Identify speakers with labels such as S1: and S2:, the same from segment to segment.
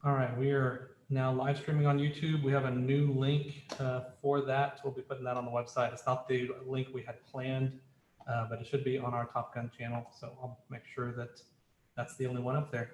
S1: All right, we are now live streaming on YouTube. We have a new link for that. We'll be putting that on the website. It's not the link we had planned, but it should be on our Top Gun channel. So I'll make sure that that's the only one up there.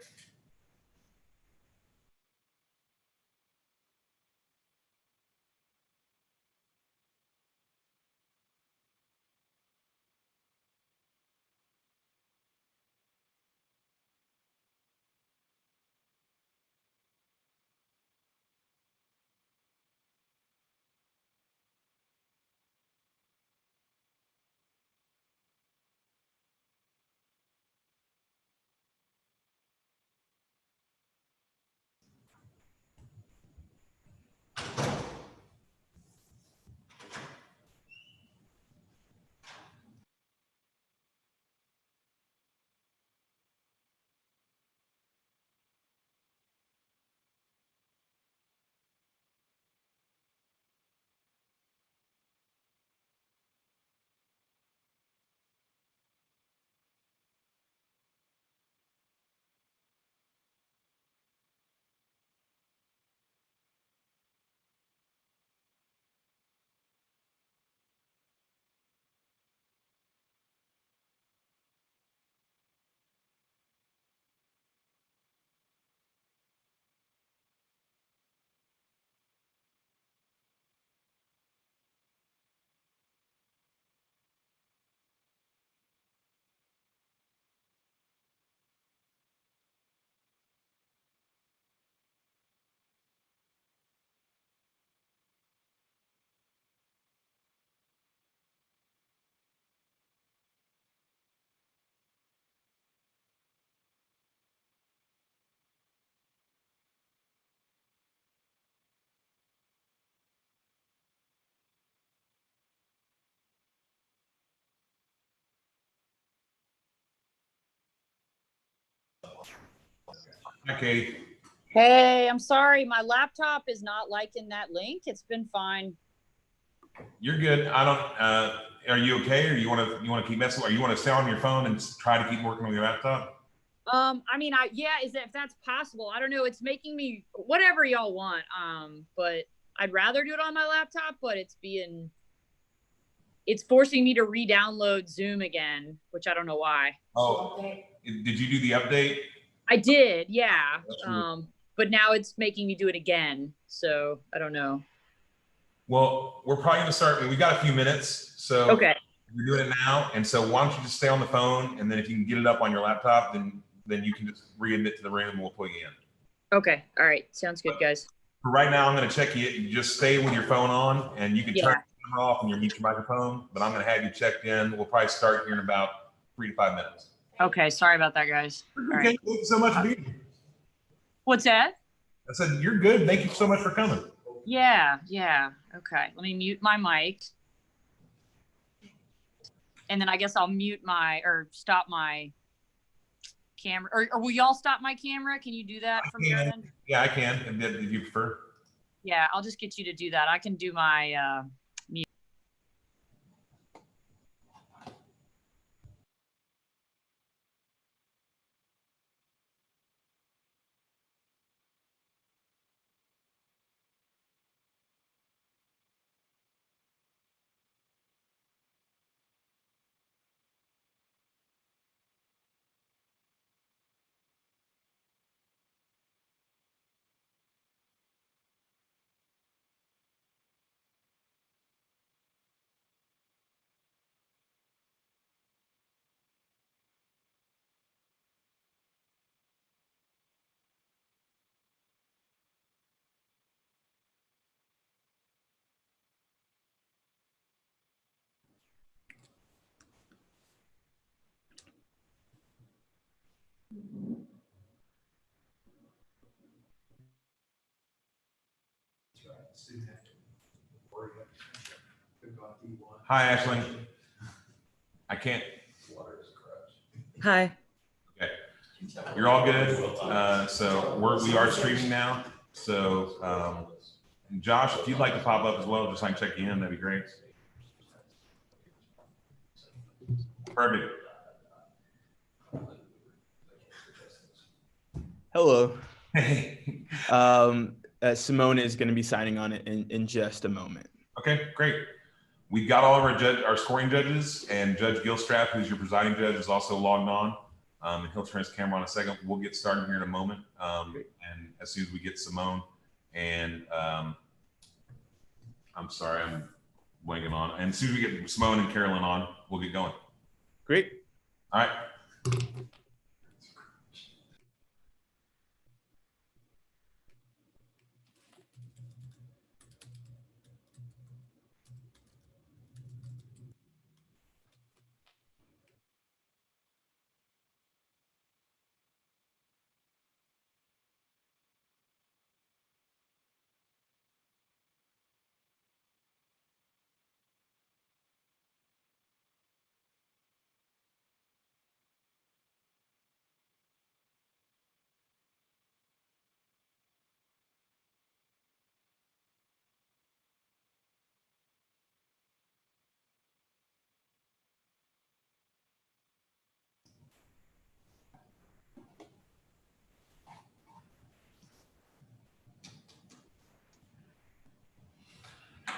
S2: Okay.
S3: Hey, I'm sorry. My laptop is not liking that link. It's been fine.
S2: You're good. I don't. Are you okay, or you want to keep messing? Or you want to stay on your phone and try to keep working on your laptop?
S3: I mean, if that's possible. I don't know. It's making me whatever y'all want. But I'd rather do it on my laptop. But it's forcing me to re-download Zoom again, which I don't know why.
S2: Oh, did you do the update?
S3: I did, yeah. But now it's making me do it again. So I don't know.
S2: Well, we're probably going to start. We got a few minutes, so
S3: okay.
S2: You're doing it now, and so why don't you just stay on the phone, and then if you can get it up on your laptop, then you can just readmit to the room, and we'll pull you in.
S3: Okay. All right. Sounds good, guys.
S2: For right now, I'm going to check you. You just stay with your phone on, and you can turn the camera off and you mute your microphone. But I'm going to have you checked in. We'll probably start here in about 3 to 5 minutes.
S3: Okay. Sorry about that, guys.
S2: Okay. Right. Thank you so much for being here.
S3: What's that?
S2: I said you're good. Thank you so much for coming.
S3: Yeah. Okay. Let me mute my mic. And then I guess I'll mute stop my camera. Or will y'all stop my camera? Can you do that from your end?
S2: Yeah, I can. If you prefer.
S3: Yeah, I'll just get you to do that. I can do my mute.
S2: Hi, Ashley. I can't.
S3: Hi.
S2: Okay. You're all good. So we are streaming now. So Josh, if you'd like to pop up as well, just so I can check you in, that'd be great. Perfect.
S4: Hello.
S2: Hey.
S4: Simone is going to be signing on it in just a moment.
S2: Okay, great. We've got all of our scoring judges, and Judge Gilstrap, who's your presiding judge, is also logged on. And he'll turn his camera on in a second. We'll get started here in a moment. And as soon as we get Simone and I'm sorry, I'm blanking on. And as soon as we get Simone and Carolyn on, we'll get going.
S4: Great.
S2: All right.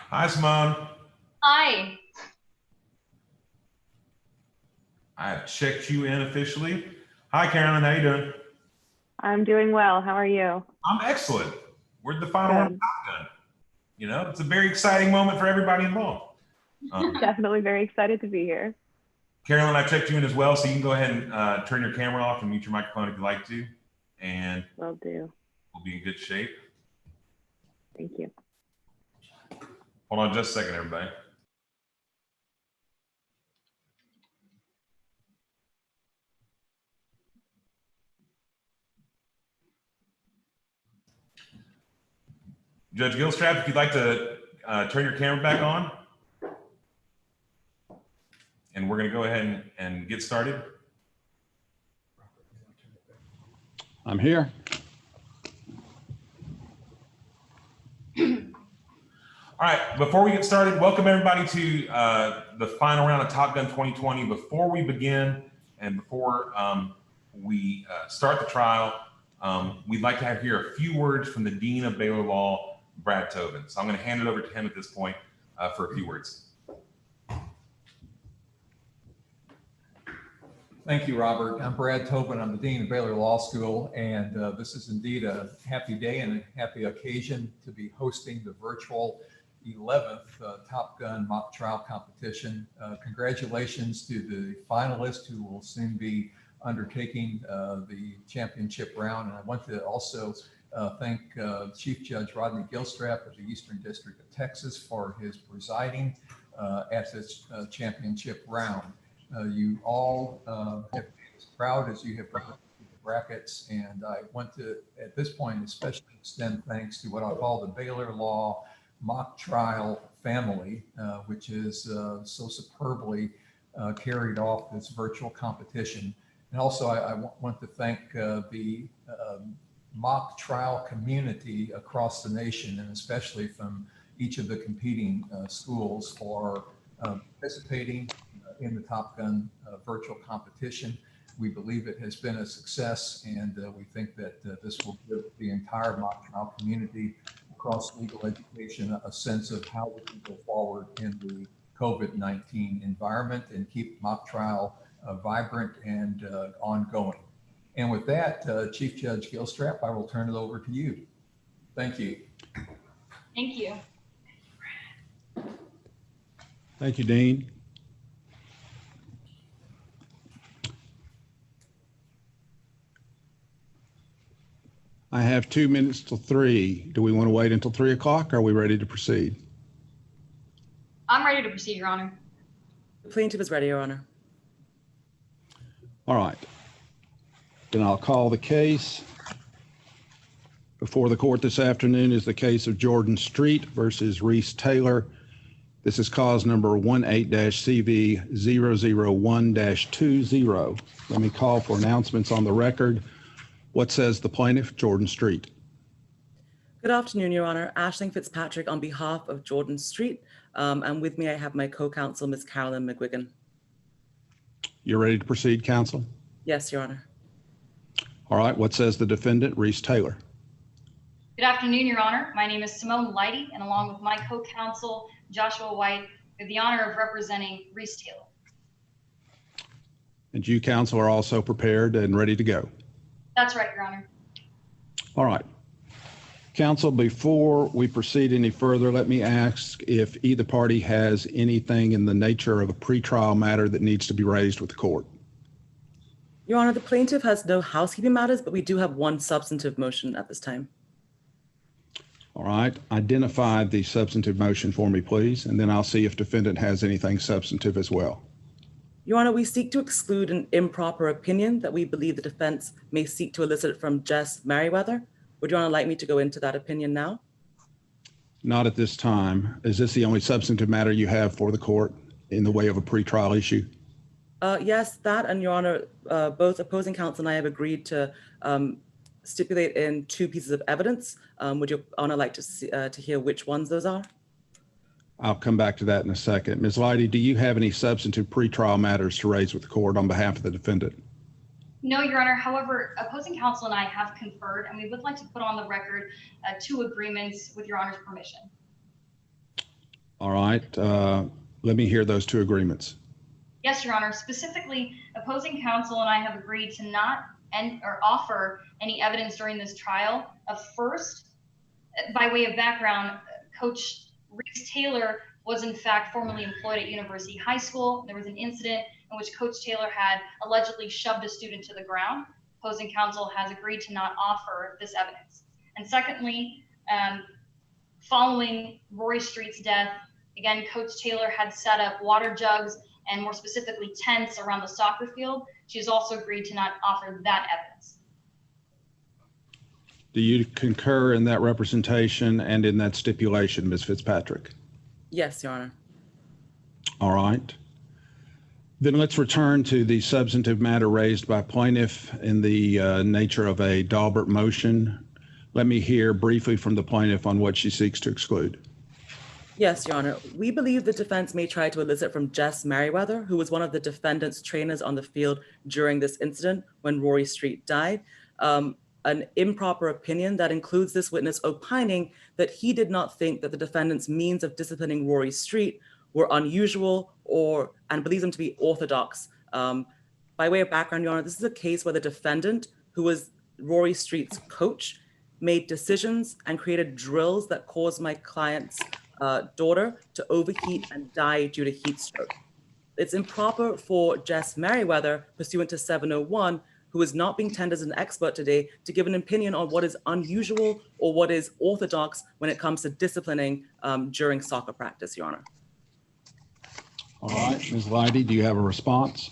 S2: Hi, Simone.
S5: Hi.
S2: I have checked you in officially. Hi, Carolyn. How you doing?
S6: I'm doing well. How are you?
S2: I'm excellent. We're at the final round of Top Gun. You know, it's a very exciting moment for everybody involved.
S6: Definitely very excited to be here.
S2: Carolyn, I checked you in as well, so you can go ahead and turn your camera off and mute your microphone if you'd like to, and
S6: Will do.
S2: we'll be in good shape.
S6: Thank you.
S2: Hold on just a second, everybody. Judge Gilstrap, if you'd like to turn your camera back on. And we're going to go ahead and get started.
S7: I'm here.
S2: All right, before we get started, welcome everybody to the final round of Top Gun 2020. Before we begin and before we start the trial, we'd like to hear a few words from the Dean of Baylor Law, Brad Tobin. So I'm going to hand it over to him at this point for a few words.
S8: Thank you, Robert. I'm Brad Tobin. I'm the Dean of Baylor Law School, and this is indeed a happy day and a happy occasion to be hosting the virtual 11th Top Gun mock trial competition. Congratulations to the finalists who will soon be undertaking the championship round. And I want to also thank Chief Judge Rodney Gilstrap of the Eastern District of Texas for his presiding at this championship round. You all have been as proud as you have been the brackets, and I want to, at this point, especially extend thanks to what I call the Baylor Law mock trial family, which is so superbly carried off this virtual competition. And also, I want to thank the mock trial community across the nation, and especially from each of the competing schools for participating in the Top Gun virtual competition. We believe it has been a success, and we think that this will give the entire mock trial community across legal education a sense of how we can go forward in the COVID-19 environment and keep mock trial vibrant and ongoing. And with that, Chief Judge Gilstrap, I will turn it over to you. Thank you.
S5: Thank you.
S7: Thank you, Dean. I have 2 minutes till 3. Do we want to wait until 3 o'clock? Or are we ready to proceed?
S5: I'm ready to proceed, Your Honor.
S9: The plaintiff is ready, Your Honor.
S7: All right. Then I'll call the case. Before the court this afternoon is the case of Jordan Street versus Reese Taylor. This is cause number 18-CV001-20. Let me call for announcements on the record. What says the plaintiff, Jordan Street?
S9: Good afternoon, Your Honor. Aisling Fitzpatrick on behalf of Jordan Street. And with me, I have my co-counsel, Ms. Carolyn McGuigan.
S7: You're ready to proceed, counsel?
S9: Yes, Your Honor.
S7: All right. What says the defendant, Reese Taylor?
S5: Good afternoon, Your Honor. My name is Simone Leidy, and along with my co-counsel, Joshua White, we have the honor of representing Reese Taylor.
S7: And you, counsel, are also prepared and ready to go.
S5: That's right, Your Honor.
S7: All right. Counsel, before we proceed any further, let me ask if either party has anything in the nature of a pretrial matter that needs to be raised with the court.
S9: Your Honor, the plaintiff has no housekeeping matters, but we do have one substantive motion at this time.
S7: All right. Identify the substantive motion for me, please, and then I'll see if defendant has anything substantive as well.
S9: Your Honor, we seek to exclude an improper opinion that we believe the defense may seek to elicit from Jess Merriweather. Would Your Honor like me to go into that opinion now?
S7: Not at this time. Is this the only substantive matter you have for the court in the way of a pretrial issue?
S9: Yes, that, and Your Honor, both opposing counsel and I have agreed to stipulate in 2 pieces of evidence. Would Your Honor like to hear which ones those are?
S7: I'll come back to that in a second. Ms. Leidy, do you have any substantive pretrial matters to raise with the court on behalf of the defendant?
S5: No, Your Honor. However, opposing counsel and I have conferred, and we would like to put on the record 2 agreements with Your Honor's permission.
S7: All right. Let me hear those 2 agreements.
S5: Yes, Your Honor. Specifically, opposing counsel and I have agreed to not offer any evidence during this trial. First, by way of background, Coach Reese Taylor was in fact formerly employed at University High School. There was an incident in which Coach Taylor had allegedly shoved a student to the ground. Opposing counsel has agreed to not offer this evidence. And secondly, following Rory Street's death, again, Coach Taylor had set up water jugs and more specifically tents around the soccer field. She has also agreed to not offer that evidence.
S7: Do you concur in that representation and in that stipulation, Ms. Fitzpatrick?
S9: Yes, Your Honor.
S7: All right. Then let's return to the substantive matter raised by plaintiff in the nature of a Daubert motion. Let me hear briefly from the plaintiff on what she seeks to exclude.
S9: Yes, Your Honor. We believe the defense may try to elicit from Jess Merriweather, who was one of the defendant's trainers on the field during this incident when Rory Street died, an improper opinion that includes this witness opining that he did not think that the defendant's means of disciplining Rory Street were unusual and believes them to be orthodox. By way of background, Your Honor, this is a case where the defendant, who was Rory Street's coach, made decisions and created drills that caused my client's daughter to overheat and die due to heat stroke. It's improper for Jess Merriweather, pursuant to 701, who is not being tendered as an expert today, to give an opinion on what is unusual or what is orthodox when it comes to disciplining during soccer practice, Your Honor.
S7: All right, Ms. Leidy, do you have a response?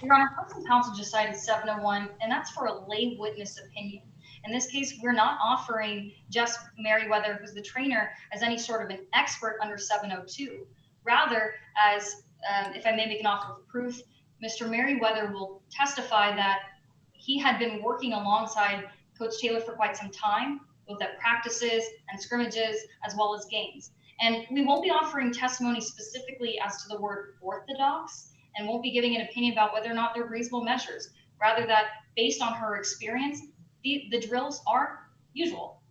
S5: Your Honor, opposing counsel just cited 701, and that's for a lay witness opinion. In this case, we're not offering Jess Merriweather, who's the trainer, as any sort of an expert under 702. Rather, as if I may make an offer of proof, Mr. Merriweather will testify that he had been working alongside Coach Taylor for quite some time, both at practices and scrimmages, as well as games. And we won't be offering testimony specifically as to the word orthodox, and won't be giving an opinion about whether or not they're reasonable measures. Rather that, based on her experience, the drills are usual.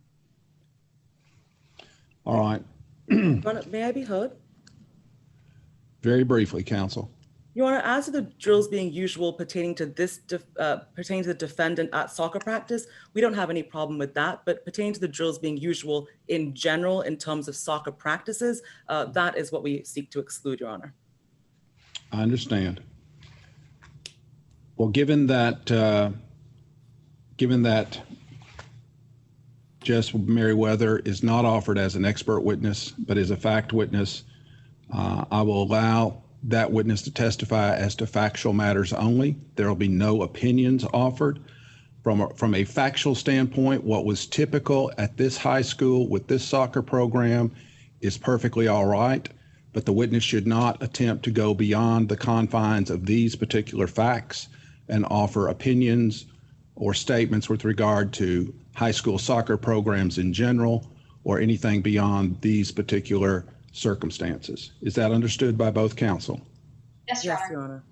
S7: All right.
S9: Your Honor, may I be heard?
S7: Very briefly, counsel.
S9: Your Honor, as to the drills being usual pertaining to pertaining to the defendant at soccer practice, we don't have any problem with that. But pertaining to the drills being usual in general in terms of soccer practices, that is what we seek to exclude, Your Honor.
S7: I understand. Well, given that Jess Merriweather is not offered as an expert witness, but is a fact witness, I will allow that witness to testify as to factual matters only. There will be no opinions offered. From a factual standpoint, what was typical at this high school with this soccer program is perfectly all right, but the witness should not attempt to go beyond the confines of these particular facts and offer opinions or statements with regard to high school soccer programs in general or anything beyond these particular circumstances. Is that understood by both counsel?
S5: Yes,
S9: Yes, Your Honor.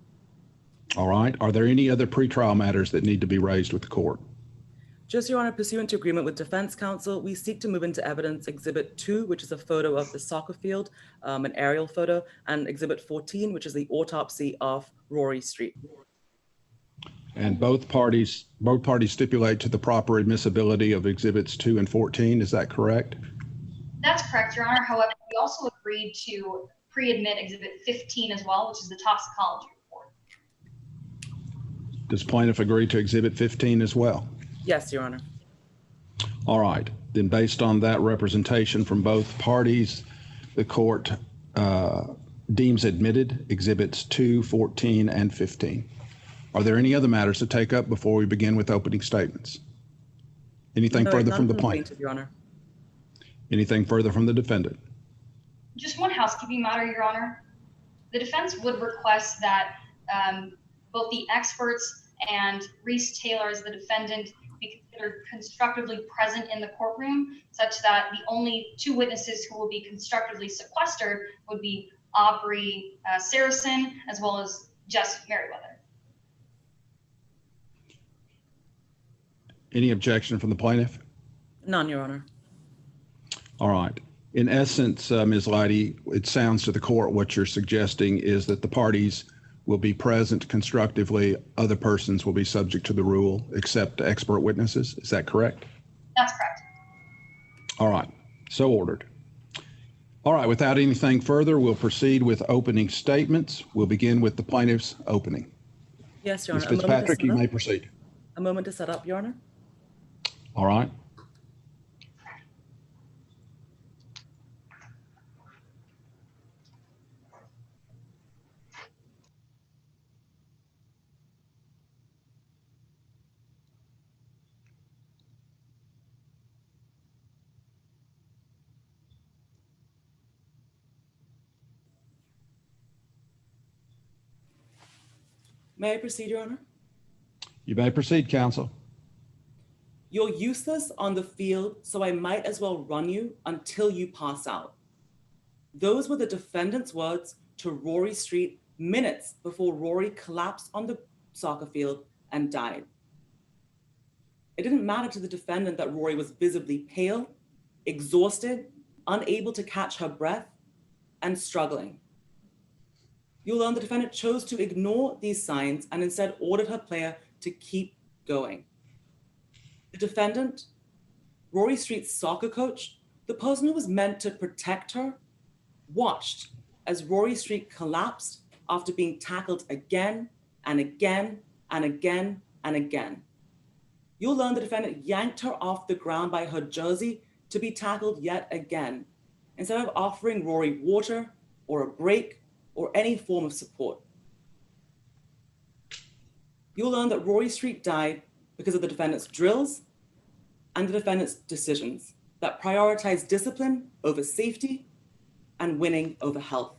S7: All right. Are there any other pretrial matters that need to be raised with the court?
S9: Just, Your Honor, pursuant to agreement with defense counsel, we seek to move into evidence Exhibit 2, which is a photo of the soccer field, an aerial photo, and Exhibit 14, which is the autopsy of Rory Street.
S7: And both parties stipulate to the proper admissibility of Exhibits 2 and 14. Is that correct?
S5: That's correct, Your Honor. However, we also agreed to pre-admit Exhibit 15 as well, which is the toxicology report.
S7: Does plaintiff agree to Exhibit 15 as well?
S9: Yes, Your Honor.
S7: All right. Then based on that representation from both parties, the court deems admitted Exhibits 2, 14, and 15. Are there any other matters to take up before we begin with opening statements? Anything
S9: No,
S7: further
S9: none
S7: from the plaintiff?
S9: Your Honor.
S7: Anything further from the defendant?
S5: Just one housekeeping matter, Your Honor. The defense would request that both the experts and Reese Taylor as the defendant be considered constructively present in the courtroom, such that the only two witnesses who will be constructively sequestered would be Aubrey Saracen as well as Jess Merriweather.
S7: Any objection from the plaintiff?
S9: None, Your Honor.
S7: All right. In essence, Ms. Leidy, it sounds to the court what you're suggesting is that the parties will be present constructively. Other persons will be subject to the rule except expert witnesses. Is that correct?
S5: That's correct.
S7: All right. So ordered. All right. Without anything further, we'll proceed with opening statements. We'll begin with the plaintiff's opening.
S9: Yes, Your
S7: Ms.
S9: Honor.
S7: Fitzpatrick, you may proceed.
S9: A moment to set up, Your Honor.
S7: All right.
S9: May I proceed, Your Honor?
S7: You may proceed, counsel.
S9: You're useless on the field, so I might as well run you until you pass out. Those were the defendant's words to Rory Street minutes before Rory collapsed on the soccer field and died. It didn't matter to the defendant that Rory was visibly pale, exhausted, unable to catch her breath, and struggling. You'll learn the defendant chose to ignore these signs and instead ordered her player to keep going. The defendant, Rory Street's soccer coach, the person who was meant to protect her, watched as Rory Street collapsed after being tackled again and again and again and again. You'll learn the defendant yanked her off the ground by her jersey to be tackled yet again, instead of offering Rory water or a break or any form of support. You'll learn that Rory Street died because of the defendant's drills and the defendant's decisions that prioritize discipline over safety and winning over health.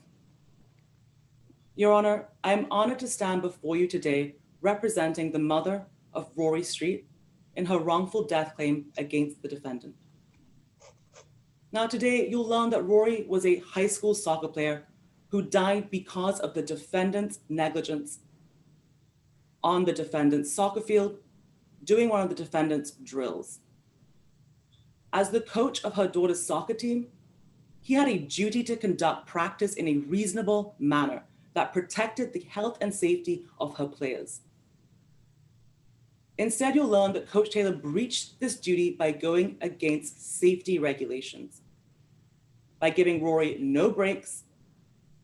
S9: Your Honor, I am honored to stand before you today representing the mother of Rory Street in her wrongful death claim against the defendant. Now today, you'll learn that Rory was a high school soccer player who died because of the defendant's negligence on the defendant's soccer field, doing one of the defendant's drills. As the coach of her daughter's soccer team, he had a duty to conduct practice in a reasonable manner that protected the health and safety of her players. Instead, you'll learn that Coach Taylor breached this duty by going against safety regulations, by giving Rory no breaks,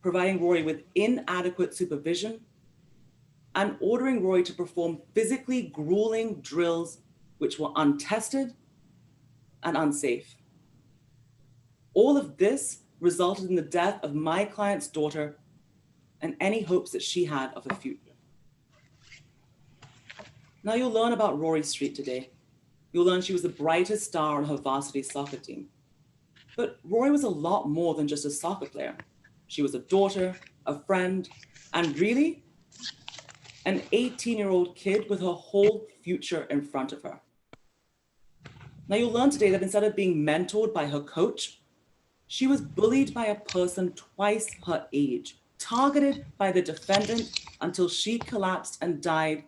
S9: providing Rory with inadequate supervision, and ordering Rory to perform physically grueling drills which were untested and unsafe. All of this resulted in the death of my client's daughter and any hopes that she had of a future. Now you'll learn about Rory Street today. You'll learn she was the brightest star on her varsity soccer team. But Rory was a lot more than just a soccer player. She was a daughter, a friend, and really, an 18-year-old kid with her whole future in front of her. Now you'll learn today that instead of being mentored by her coach, she was bullied by a person twice her age, targeted by the defendant until she collapsed and died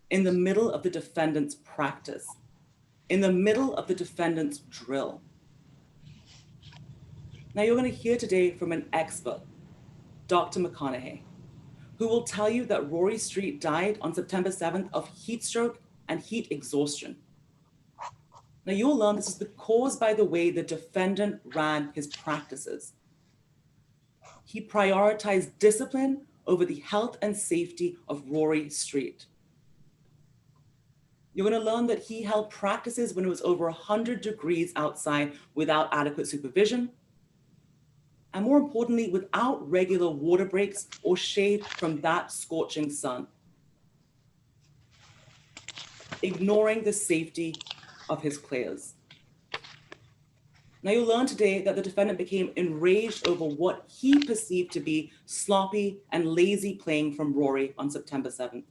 S9: in the middle of the defendant's practice. in the middle of the defendant's drill. Now you're going to hear today from an expert, Dr. McConaughey, who will tell you that Rory Street died on September 7th of heat stroke and heat exhaustion. Now you'll learn this is caused by the way the defendant ran his practices. He prioritized discipline over the health and safety of Rory Street. You're going to learn that he held practices when it was over 100 degrees outside without adequate supervision, and more importantly, without regular water breaks or shade from that scorching sun, ignoring the safety of his players. Now you'll learn today that the defendant became enraged over what he perceived to be sloppy and lazy playing from Rory on September 7th.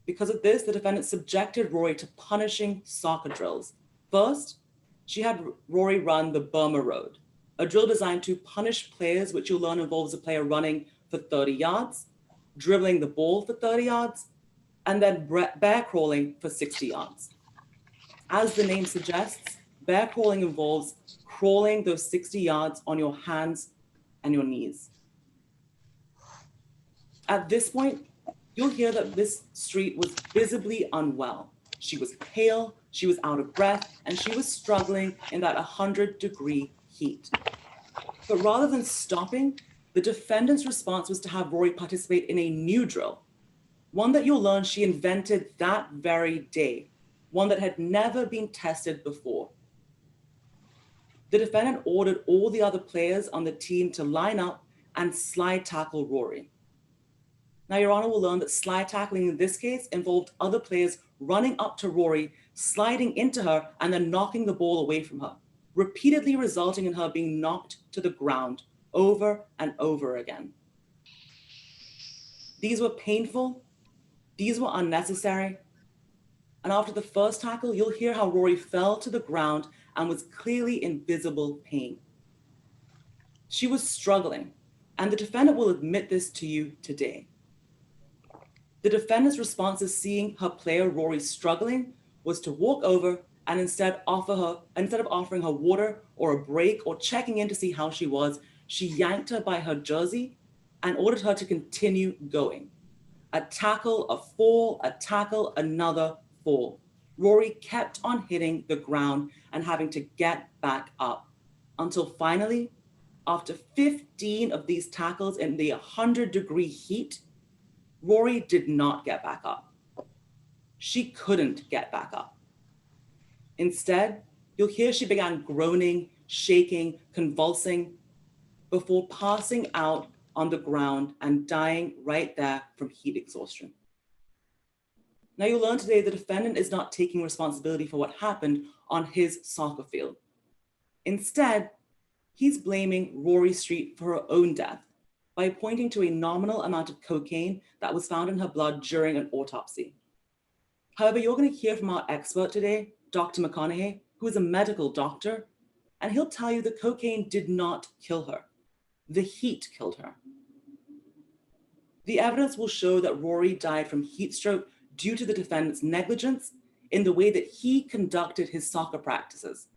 S9: Because of this, the defendant subjected Rory to punishing soccer drills. First, she had Rory run the Burma Road, a drill designed to punish players, which you'll learn involves a player running for 30 yards, dribbling the ball for 30 yards, and then bear crawling for 60 yards. As the name suggests, bear crawling involves crawling those 60 yards on your hands and your knees. At this point, you'll hear that Miss Street was visibly unwell. She was pale, she was out of breath, and she was struggling in that 100-degree heat. But rather than stopping, the defendant's response was to have Rory participate in a new drill, one that you'll learn she invented that very day, one that had never been tested before. The defendant ordered all the other players on the team to line up and slide tackle Rory. Now, Your Honor will learn that slide tackling in this case involved other players running up to Rory, sliding into her, and then knocking the ball away from her, repeatedly resulting in her being knocked to the ground over and over again. These were painful, these were unnecessary, and after the first tackle, you'll hear how Rory fell to the ground and was clearly in visible pain. She was struggling, and the defendant will admit this to you today. The defendant's response to seeing her player Rory struggling was to walk over and instead of offering her water or a break or checking in to see how she was, she yanked her by her jersey and ordered her to continue going. A tackle, a fall, a tackle, another fall. Rory kept on hitting the ground and having to get back up until finally, after 15 of these tackles in the 100-degree heat, Rory did not get back up. She couldn't get back up. Instead, you'll hear she began groaning, shaking, convulsing, before passing out on the ground and dying right there from heat exhaustion. Now you'll learn today the defendant is not taking responsibility for what happened on his soccer field. Instead, he's blaming Rory Street for her own death by pointing to a nominal amount of cocaine that was found in her blood during an autopsy. However, you're going to hear from our expert today, Dr. McConaughey, who is a medical doctor, and he'll tell you the cocaine did not kill her. The heat killed her. The evidence will show that Rory died from heat stroke due to the defendant's negligence in the way that he conducted his soccer practices.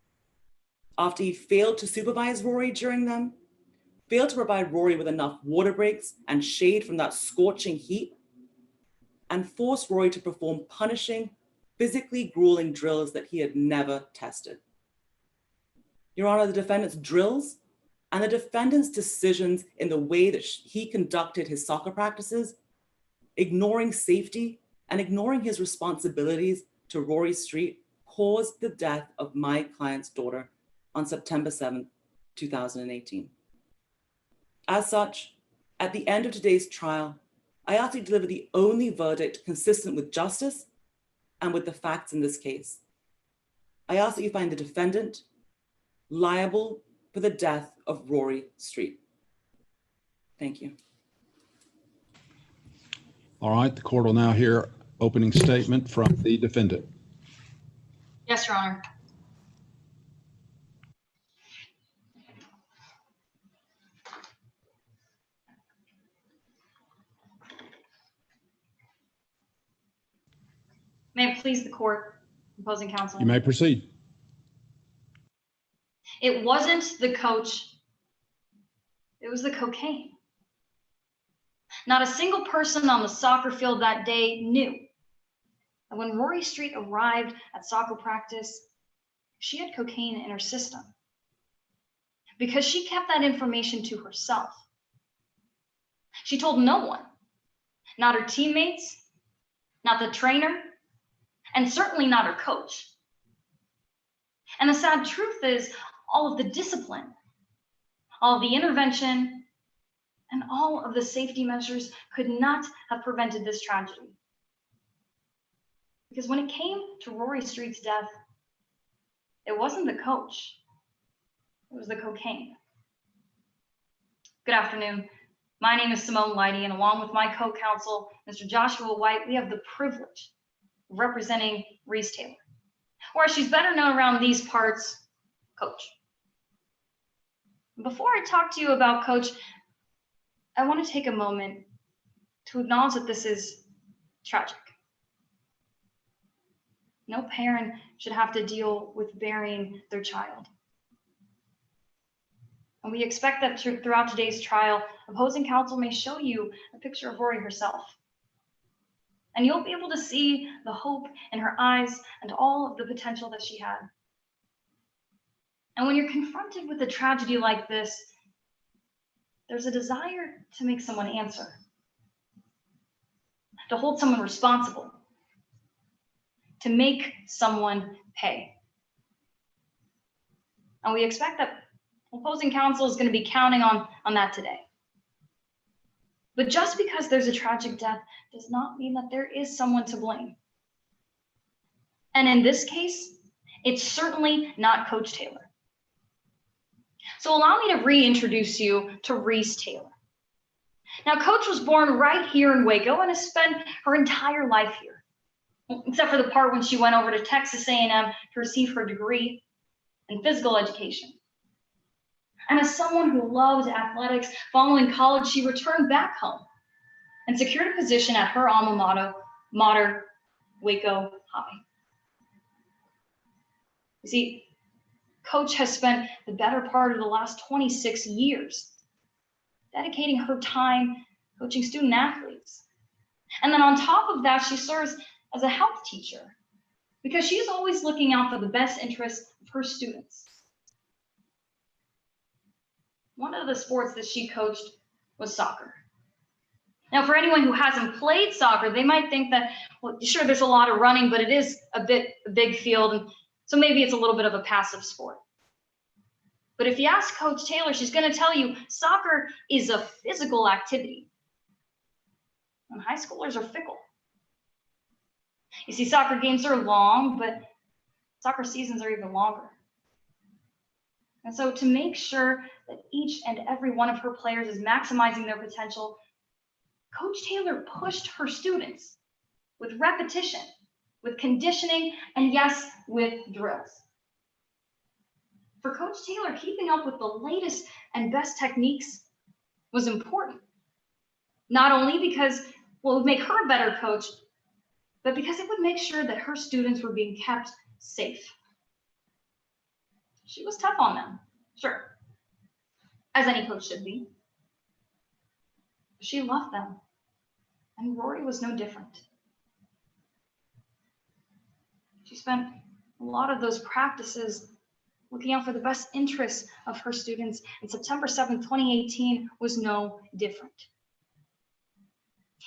S9: After he failed to supervise Rory during them, failed to provide Rory with enough water breaks and shade from that scorching heat, and forced Rory to perform punishing, physically grueling drills that he had never tested. Your Honor, the defendant's drills and the defendant's decisions in the way that he conducted his soccer practices, ignoring safety and ignoring his responsibilities to Rory Street, caused the death of my client's daughter on September 7th, 2018. As such, at the end of today's trial, I ask you to deliver the only verdict consistent with justice and with the facts in this case. I ask that you find the defendant liable for the death of Rory Street. Thank you.
S7: All right, the court will now hear opening statement from the defendant.
S5: Yes, Your Honor. May it please the court. Opposing counsel.
S7: You may proceed.
S5: It wasn't the coach. It was the cocaine. Not a single person on the soccer field that day knew that when Rory Street arrived at soccer practice, she had cocaine in her system, because she kept that information to herself. She told no one, not her teammates, not the trainer, and certainly not her coach. And the sad truth is, all of the discipline, all of the intervention, and all of the safety measures could not have prevented this tragedy. Because when it came to Rory Street's death, it wasn't the coach, it was the cocaine. Good afternoon. My name is Simone Leidy, and along with my co-counsel, Mr. Joshua White, we have the privilege of representing Reese Taylor, or as she's better known around these parts, Coach. Before I talk to you about Coach, I want to take a moment to acknowledge that this is tragic. No parent should have to deal with burying their child. And we expect that throughout today's trial, opposing counsel may show you a picture of Rory herself. And you'll be able to see the hope in her eyes and all of the potential that she had. And when you're confronted with a tragedy like this, there's a desire to make someone answer, to hold someone responsible, to make someone pay. And we expect that opposing counsel is going to be counting on that today. But just because there's a tragic death does not mean that there is someone to blame. And in this case, it's certainly not Coach Taylor. So allow me to reintroduce you to Reese Taylor. Now, Coach was born right here in Waco and has spent her entire life here, except for the part when she went over to Texas A&M to receive her degree in physical education. And as someone who loved athletics, following college, she returned back home and secured a position at her alma mater, Waco High. You see, Coach has spent the better part of the last 26 years dedicating her time coaching student athletes. And then on top of that, she serves as a health teacher because she's always looking out for the best interests of her students. One of the sports that she coached was soccer. Now, for anyone who hasn't played soccer, they might think that, well, sure, there's a lot of running, but it is a big field, and so maybe it's a little bit of a passive sport. But if you ask Coach Taylor, she's going to tell you soccer is a physical activity. And high schoolers are fickle. You see, soccer games are long, but soccer seasons are even longer. And so to make sure that each and every one of her players is maximizing their potential, Coach Taylor pushed her students with repetition, with conditioning, and yes, with drills. For Coach Taylor, keeping up with the latest and best techniques was important. Not only because, well, it would make her a better coach, but because it would make sure that her students were being kept safe. She was tough on them, sure, as any coach should be. She loved them, and Rory was no different. She spent a lot of those practices looking out for the best interests of her students, and September 7th, 2018 was no different.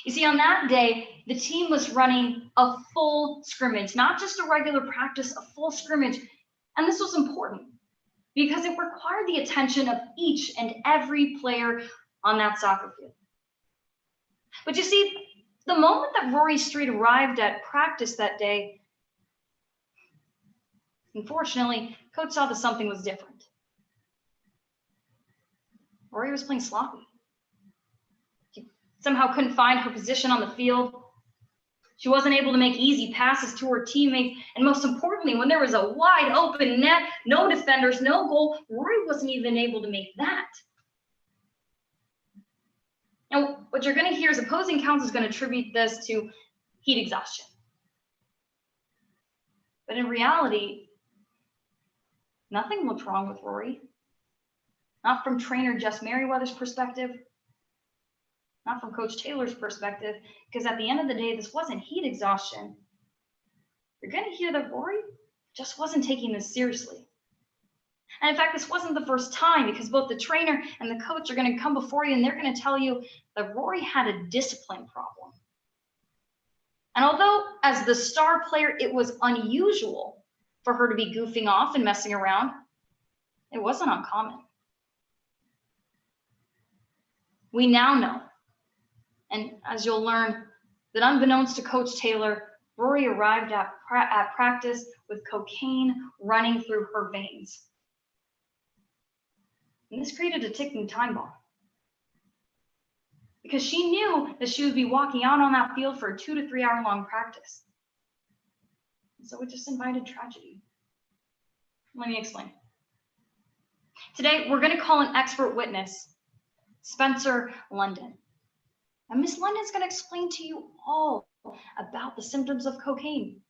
S5: You see, on that day, the team was running a full scrimmage, not just a regular practice, a full scrimmage. And this was important because it required the attention of each and every player on that soccer field. But you see, the moment that Rory Street arrived at practice that day, unfortunately, Coach saw that something was different. Rory was playing sloppy. She somehow couldn't find her position on the field. She wasn't able to make easy passes to her teammates. And most importantly, when there was a wide open net, no defenders, no goal, Rory wasn't even able to make that. Now, what you're going to hear is opposing counsel is going to attribute this to heat exhaustion. But in reality, nothing looked wrong with Rory. Not from trainer Jess Merriweather's perspective, not from Coach Taylor's perspective, because at the end of the day, this wasn't heat exhaustion. You're going to hear that Rory just wasn't taking this seriously. And in fact, this wasn't the first time, because both the trainer and the coach are going to come before you and they're going to tell you that Rory had a discipline problem. And although as the star player, it was unusual for her to be goofing off and messing around, it wasn't uncommon. We now know, and as you'll learn, that unbeknownst to Coach Taylor, Rory arrived at practice with cocaine running through her veins. And this created a ticking time bomb. Because she knew that she would be walking out on that field for a 2 to 3 hour long practice. And so it just invited tragedy. Let me explain. Today, we're going to call an expert witness, Spencer London. And Miss London's going to explain to you all about the symptoms of cocaine.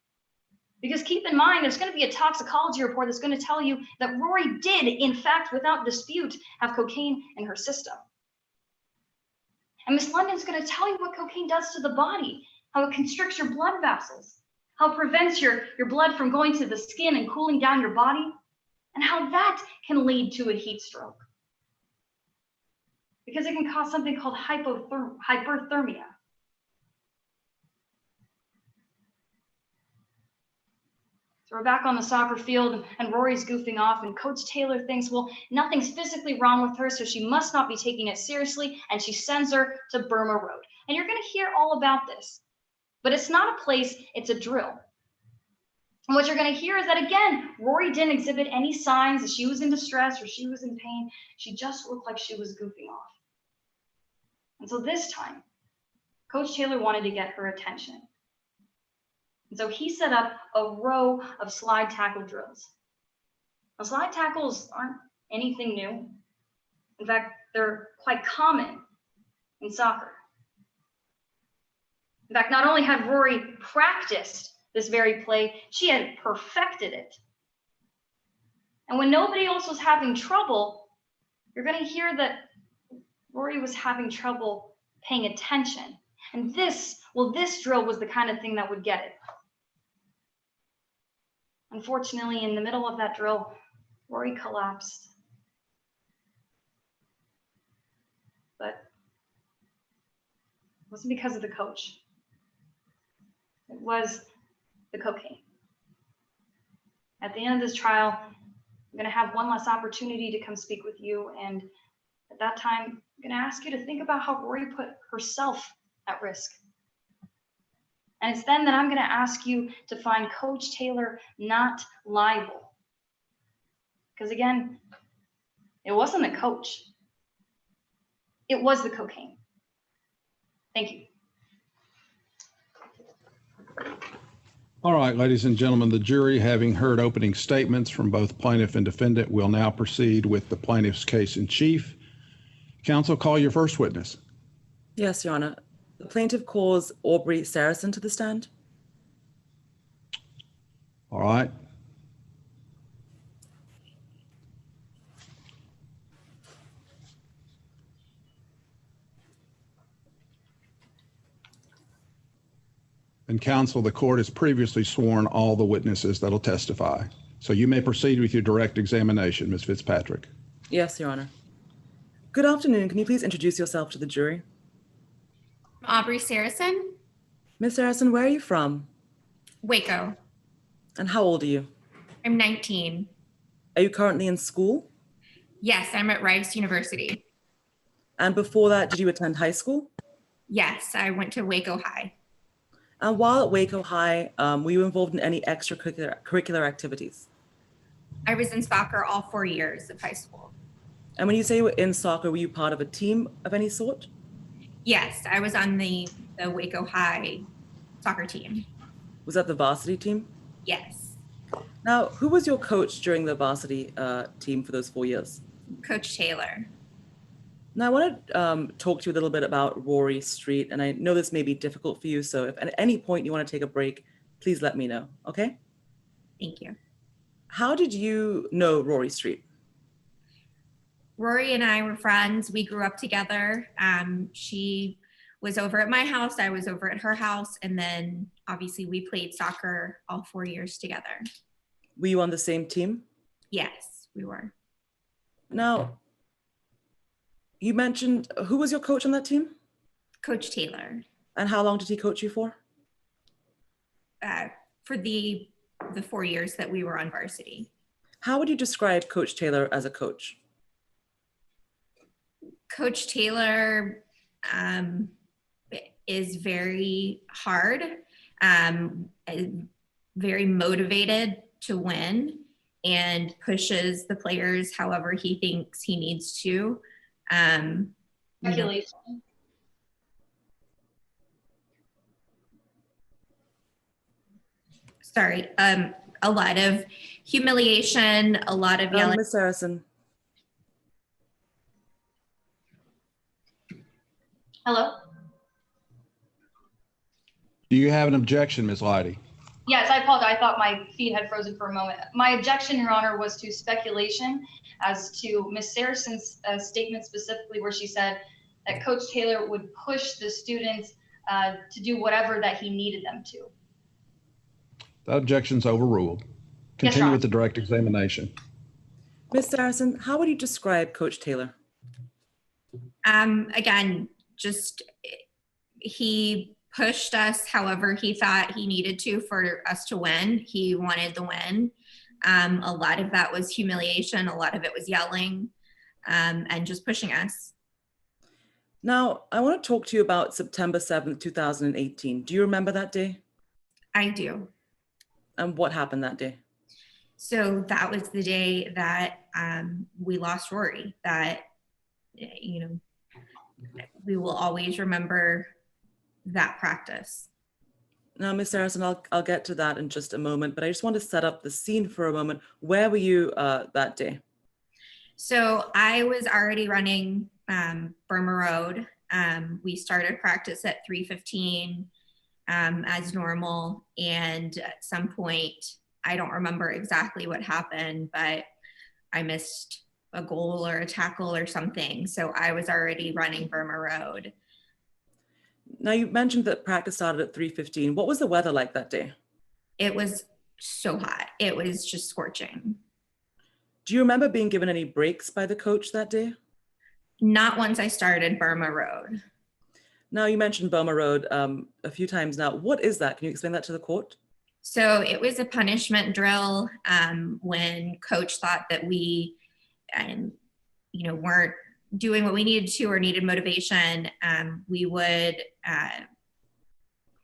S5: Because keep in mind, there's going to be a toxicology report that's going to tell you that Rory did, in fact, without dispute, have cocaine in her system. And Miss London's going to tell you what cocaine does to the body, how it constricts your blood vessels, how it prevents your blood from going to the skin and cooling down your body, and how that can lead to a heat stroke. Because it can cause something called hyperthermia. So we're back on the soccer field and Rory's goofing off and Coach Taylor thinks, well, nothing's physically wrong with her, so she must not be taking it seriously, and she sends her to Burma Road. And you're going to hear all about this. But it's not a place, it's a drill. And what you're going to hear is that, again, Rory didn't exhibit any signs that she was in distress or she was in pain. She just looked like she was goofing off. And so this time, Coach Taylor wanted to get her attention. And so he set up a row of slide tackle drills. Now, slide tackles aren't anything new. In fact, they're quite common in soccer. In fact, not only had Rory practiced this very play, she had perfected it. And when nobody else was having trouble, you're going to hear that Rory was having trouble paying attention. And this drill was the kind of thing that would get it. Unfortunately, in the middle of that drill, Rory collapsed. But it wasn't because of the coach. It was the cocaine. At the end of this trial, I'm going to have one last opportunity to come speak with you. And at that time, I'm going to ask you to think about how Rory put herself at risk. And it's then that I'm going to ask you to find Coach Taylor not liable. Because again, it wasn't the coach. It was the cocaine. Thank you.
S7: All right, ladies and gentlemen, the jury, having heard opening statements from both plaintiff and defendant, will now proceed with the plaintiff's case in chief. Counsel, call your first witness.
S9: Yes, Your Honor. The plaintiff calls Aubrey Saracen to the stand.
S7: All right. And counsel, the court has previously sworn all the witnesses that'll testify. So you may proceed with your direct examination, Ms. Fitzpatrick.
S9: Yes, Your Honor. Good afternoon. Can you please introduce yourself to the jury?
S10: Aubrey Saracen,
S9: Ms. Saracen, where are you from?
S10: Waco.
S9: And how old are you?
S10: I'm 19.
S9: Are you currently in school?
S10: Yes, I'm at Rice University.
S9: And before that, did you attend high school?
S10: Yes, I went to Waco High.
S9: And while at Waco High, were you involved in any extracurricular activities?
S10: I was in soccer all 4 years of high school.
S9: And when you say you were in soccer, were you part of a team of any sort?
S10: Yes, I was on the Waco High soccer team.
S9: Was that the varsity team?
S10: Yes.
S9: Now, who was your coach during the varsity team for those 4 years?
S10: Coach Taylor.
S9: Now, I want to talk to you a little bit about Rory Street, and I know this may be difficult for you, so if at any point you want to take a break, please let me know, okay?
S10: Thank you.
S9: How did you know Rory Street?
S10: Rory and I were friends. We grew up together. She was over at my house. I was over at her house. And then obviously we played soccer all 4 years together.
S9: Were you on the same team?
S10: Yes, we were.
S9: Now, you mentioned, who was your coach on that team?
S10: Coach Taylor.
S9: And how long did he coach you for?
S10: For the 4 years that we were on varsity.
S9: How would you describe Coach Taylor as a coach?
S10: Coach Taylor is very hard, very motivated to win, and pushes the players however he thinks he needs to.
S5: Speculation.
S10: Sorry, a lot of humiliation, a lot of yelling.
S9: Ms. Saracen,
S5: Hello?
S7: Do you have an objection, Ms. Leidy?
S5: Yes, I apologize. I thought my feed had frozen for a moment. My objection, Your Honor, was to speculation as to Ms. Saracen's statement specifically where she said that Coach Taylor would push the students to do whatever that he needed them to.
S7: That objection's overruled.
S5: Yes, Your
S7: Continue
S5: Honor.
S7: with the direct examination.
S9: Ms. Saracen, how would you describe Coach Taylor?
S10: Again, just he pushed us however he thought he needed to for us to win. He wanted the win. A lot of that was humiliation. A lot of it was yelling, and just pushing us.
S9: Now, I want to talk to you about September 7th, 2018. Do you remember that day?
S10: I do.
S9: And what happened that day?
S10: So that was the day that we lost Rory. That, you know, we will always remember that practice.
S9: Now, Ms. Saracen, I'll get to that in just a moment, but I just want to set up the scene for a moment. Where were you that day?
S10: So I was already running Burma Road. We started practice at 3:15 as normal. And at some point, I don't remember exactly what happened, but I missed a goal or a tackle or something. So I was already running Burma Road.
S9: Now, you mentioned that practice started at 3:15. What was the weather like that day?
S10: It was so hot. It was just scorching.
S9: Do you remember being given any breaks by the coach that day?
S10: Not once I started Burma Road.
S9: Now, you mentioned Burma Road a few times now. What is that? Can you explain that to the court?
S10: So it was a punishment drill when coach thought that we, weren't doing what we needed to or needed motivation. We would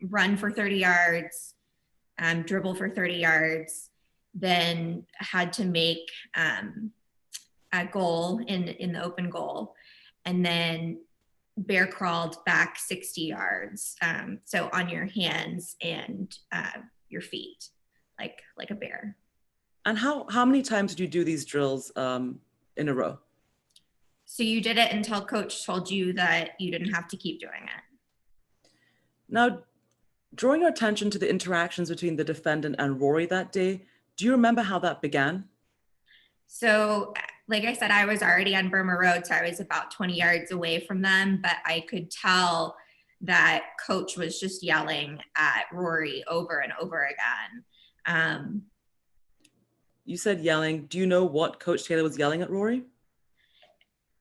S10: run for 30 yards, dribble for 30 yards, then had to make a goal in the open goal, and then bear crawled back 60 yards. So on your hands and your feet, like a bear.
S9: And how many times did you do these drills in a row?
S10: So you did it until coach told you that you didn't have to keep doing it.
S9: Now, drawing your attention to the interactions between the defendant and Rory that day, do you remember how that began?
S10: So, like I said, I was already on Burma Road, so I was about 20 yards away from them, but I could tell that coach was just yelling at Rory over and over again.
S9: You said yelling. Do you know what Coach Taylor was yelling at Rory?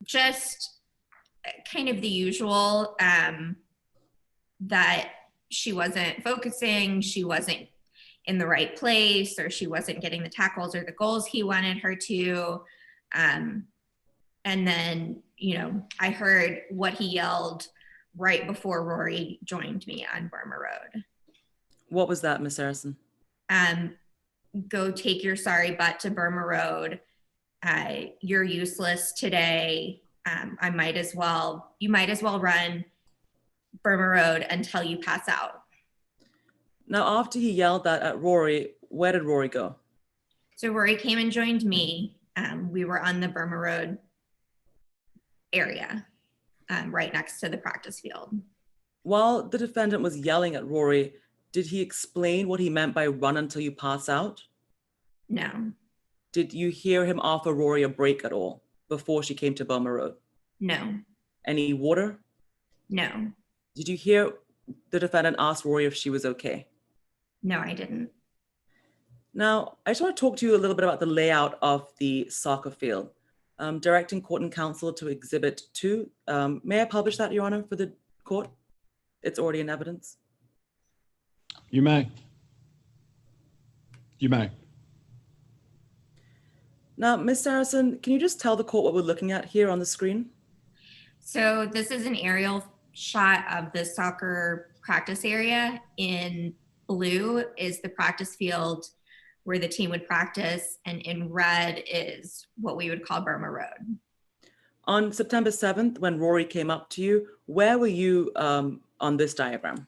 S10: Just kind of the usual, that she wasn't focusing, she wasn't in the right place, or she wasn't getting the tackles or the goals he wanted her to. And then, I heard what he yelled right before Rory joined me on Burma Road.
S9: What was that, Ms. Saracen?
S10: Go take your sorry butt to Burma Road. You're useless today. You might as well run Burma Road until you pass out.
S9: Now, after he yelled that at Rory, where did Rory go?
S10: So Rory came and joined me. We were on the Burma Road area, right next to the practice field.
S9: While the defendant was yelling at Rory, did he explain what he meant by run until you pass out?
S10: No,
S9: Did you hear him offer Rory a break at all before she came to Burma Road?
S10: no,
S9: Any water?
S10: no,
S9: Did you hear the defendant ask Rory if she was okay?
S10: no, I didn't.
S9: Now, I just want to talk to you a little bit about the layout of the soccer field. Directing court and counsel to Exhibit 2. May I publish that, Your Honor, for the court? It's already in evidence.
S7: You may. You may.
S9: Now, Ms. Saracen, can you just tell the court what we're looking at here on the screen?
S10: So this is an aerial shot of the soccer practice area. In blue is the practice field where the team would practice, and in red is what we would call Burma Road.
S9: On September 7th, when Rory came up to you, where were you on this diagram?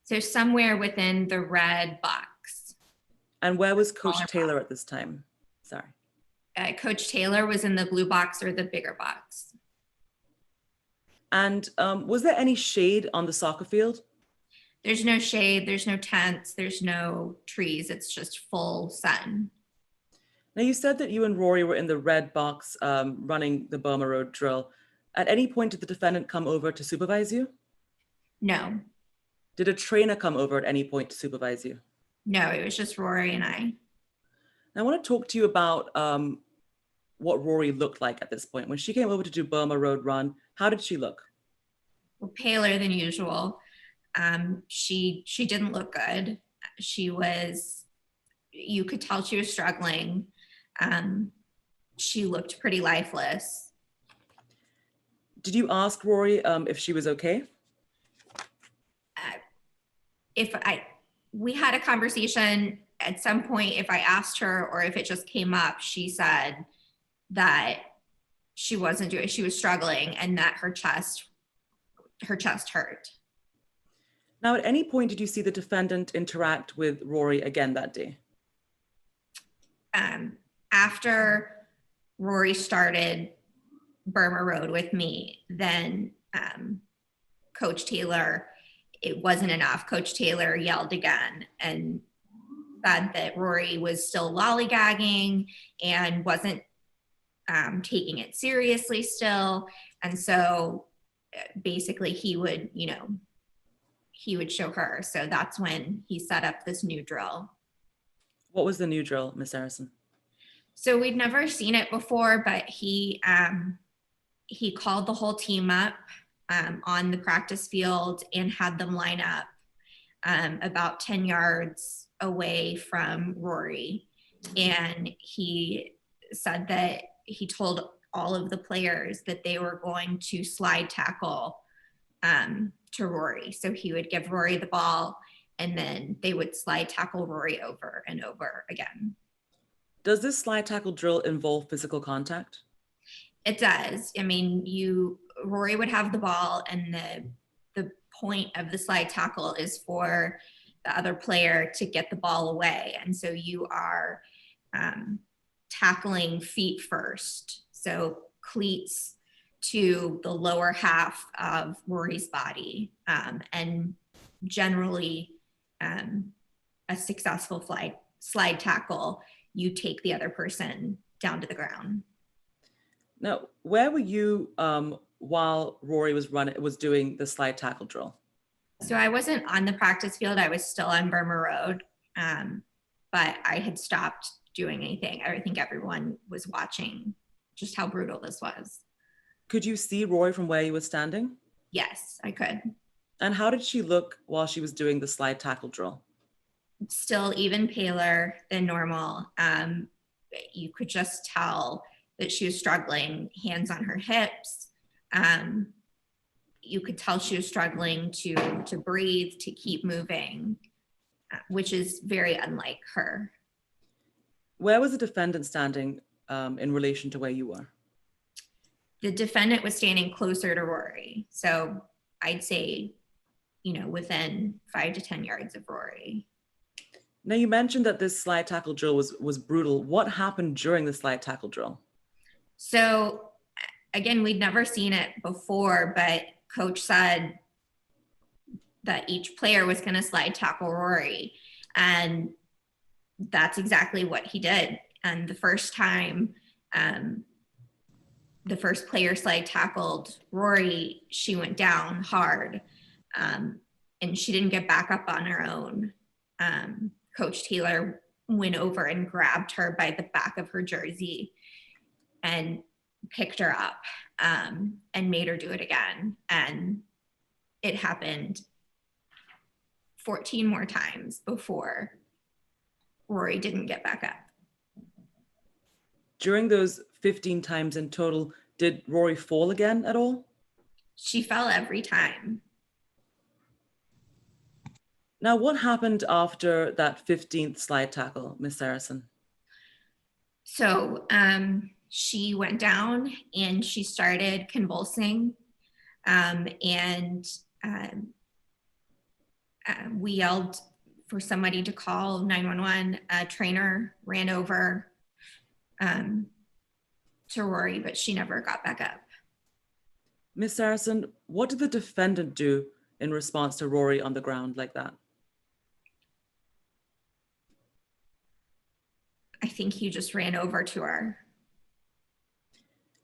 S10: So somewhere within the red box.
S9: And where was Coach
S10: Smaller
S9: Taylor
S10: box.
S9: at this time? Sorry.
S10: Coach Taylor was in the blue box or the bigger box.
S9: And was there any shade on the soccer field?
S10: There's no shade, there's no tents, there's no trees. It's just full sun.
S9: Now, you said that you and Rory were in the red box running the Burma Road drill. At any point, did the defendant come over to supervise you?
S10: No,
S9: Did a trainer come over at any point to supervise you?
S10: no, it was just Rory and I.
S9: Now, I want to talk to you about what Rory looked like at this point. When she came over to do Burma Road Run, how did she look?
S10: Well, paler than usual. She didn't look good. She was, you could tell she was struggling. She looked pretty lifeless.
S9: Did you ask Rory if she was okay?
S10: We had a conversation at some point. If I asked her or if it just came up, she said that she wasn't doing, she was struggling and that her chest hurt.
S9: Now, at any point, did you see the defendant interact with Rory again that day?
S10: After Rory started Burma Road with me, then Coach Taylor, it wasn't enough. Coach Taylor yelled again and said that Rory was still lollygagging and wasn't taking it seriously still. And so basically he would show her. So that's when he set up this new drill.
S9: What was the new drill, Ms. Saracen?
S10: So we'd never seen it before, but he called the whole team up on the practice field and had them line up about 10 yards away from Rory. And he said that he told all of the players that they were going to slide tackle to Rory. So he would give Rory the ball and then they would slide tackle Rory over and over again.
S9: Does this slide tackle drill involve physical contact?
S10: It does. I mean, Rory would have the ball and the point of the slide tackle is for the other player to get the ball away. And so you are tackling feet first. So cleats to the lower half of Rory's body. And generally a successful slide tackle, you take the other person down to the ground.
S9: Now, where were you while Rory was doing the slide tackle drill?
S10: So I wasn't on the practice field. I was still on Burma Road, but I had stopped doing anything. I think everyone was watching just how brutal this was.
S9: Could you see Rory from where you were standing?
S10: Yes, I could.
S9: And how did she look while she was doing the slide tackle drill?
S10: Still even paler than normal. You could just tell that she was struggling, hands on her hips. You could tell she was struggling to breathe, to keep moving, which is very unlike her.
S9: Where was the defendant standing in relation to where you were?
S10: The defendant was standing closer to Rory. So I'd say, within 5 to 10 yards of Rory.
S9: Now, you mentioned that this slide tackle drill was brutal. What happened during the slide tackle drill?
S10: So again, we'd never seen it before, but coach said that each player was going to slide tackle Rory. And that's exactly what he did. And the first time, the first player slide tackled Rory, she went down hard, and she didn't get back up on her own. Coach Taylor went over and grabbed her by the back of her jersey and picked her up, and made her do it again. And it happened 14 more times before Rory didn't get back up.
S9: During those 15 times in total, did Rory fall again at all?
S10: She fell every time.
S9: Now, what happened after that 15th slide tackle, Miss Saracen?
S10: So she went down and she started convulsing, we yelled for somebody to call 911. A trainer ran over to Rory, but she never got back up.
S9: Miss Saracen, what did the defendant do in response to Rory on the ground like that?
S10: I think he just ran over to her.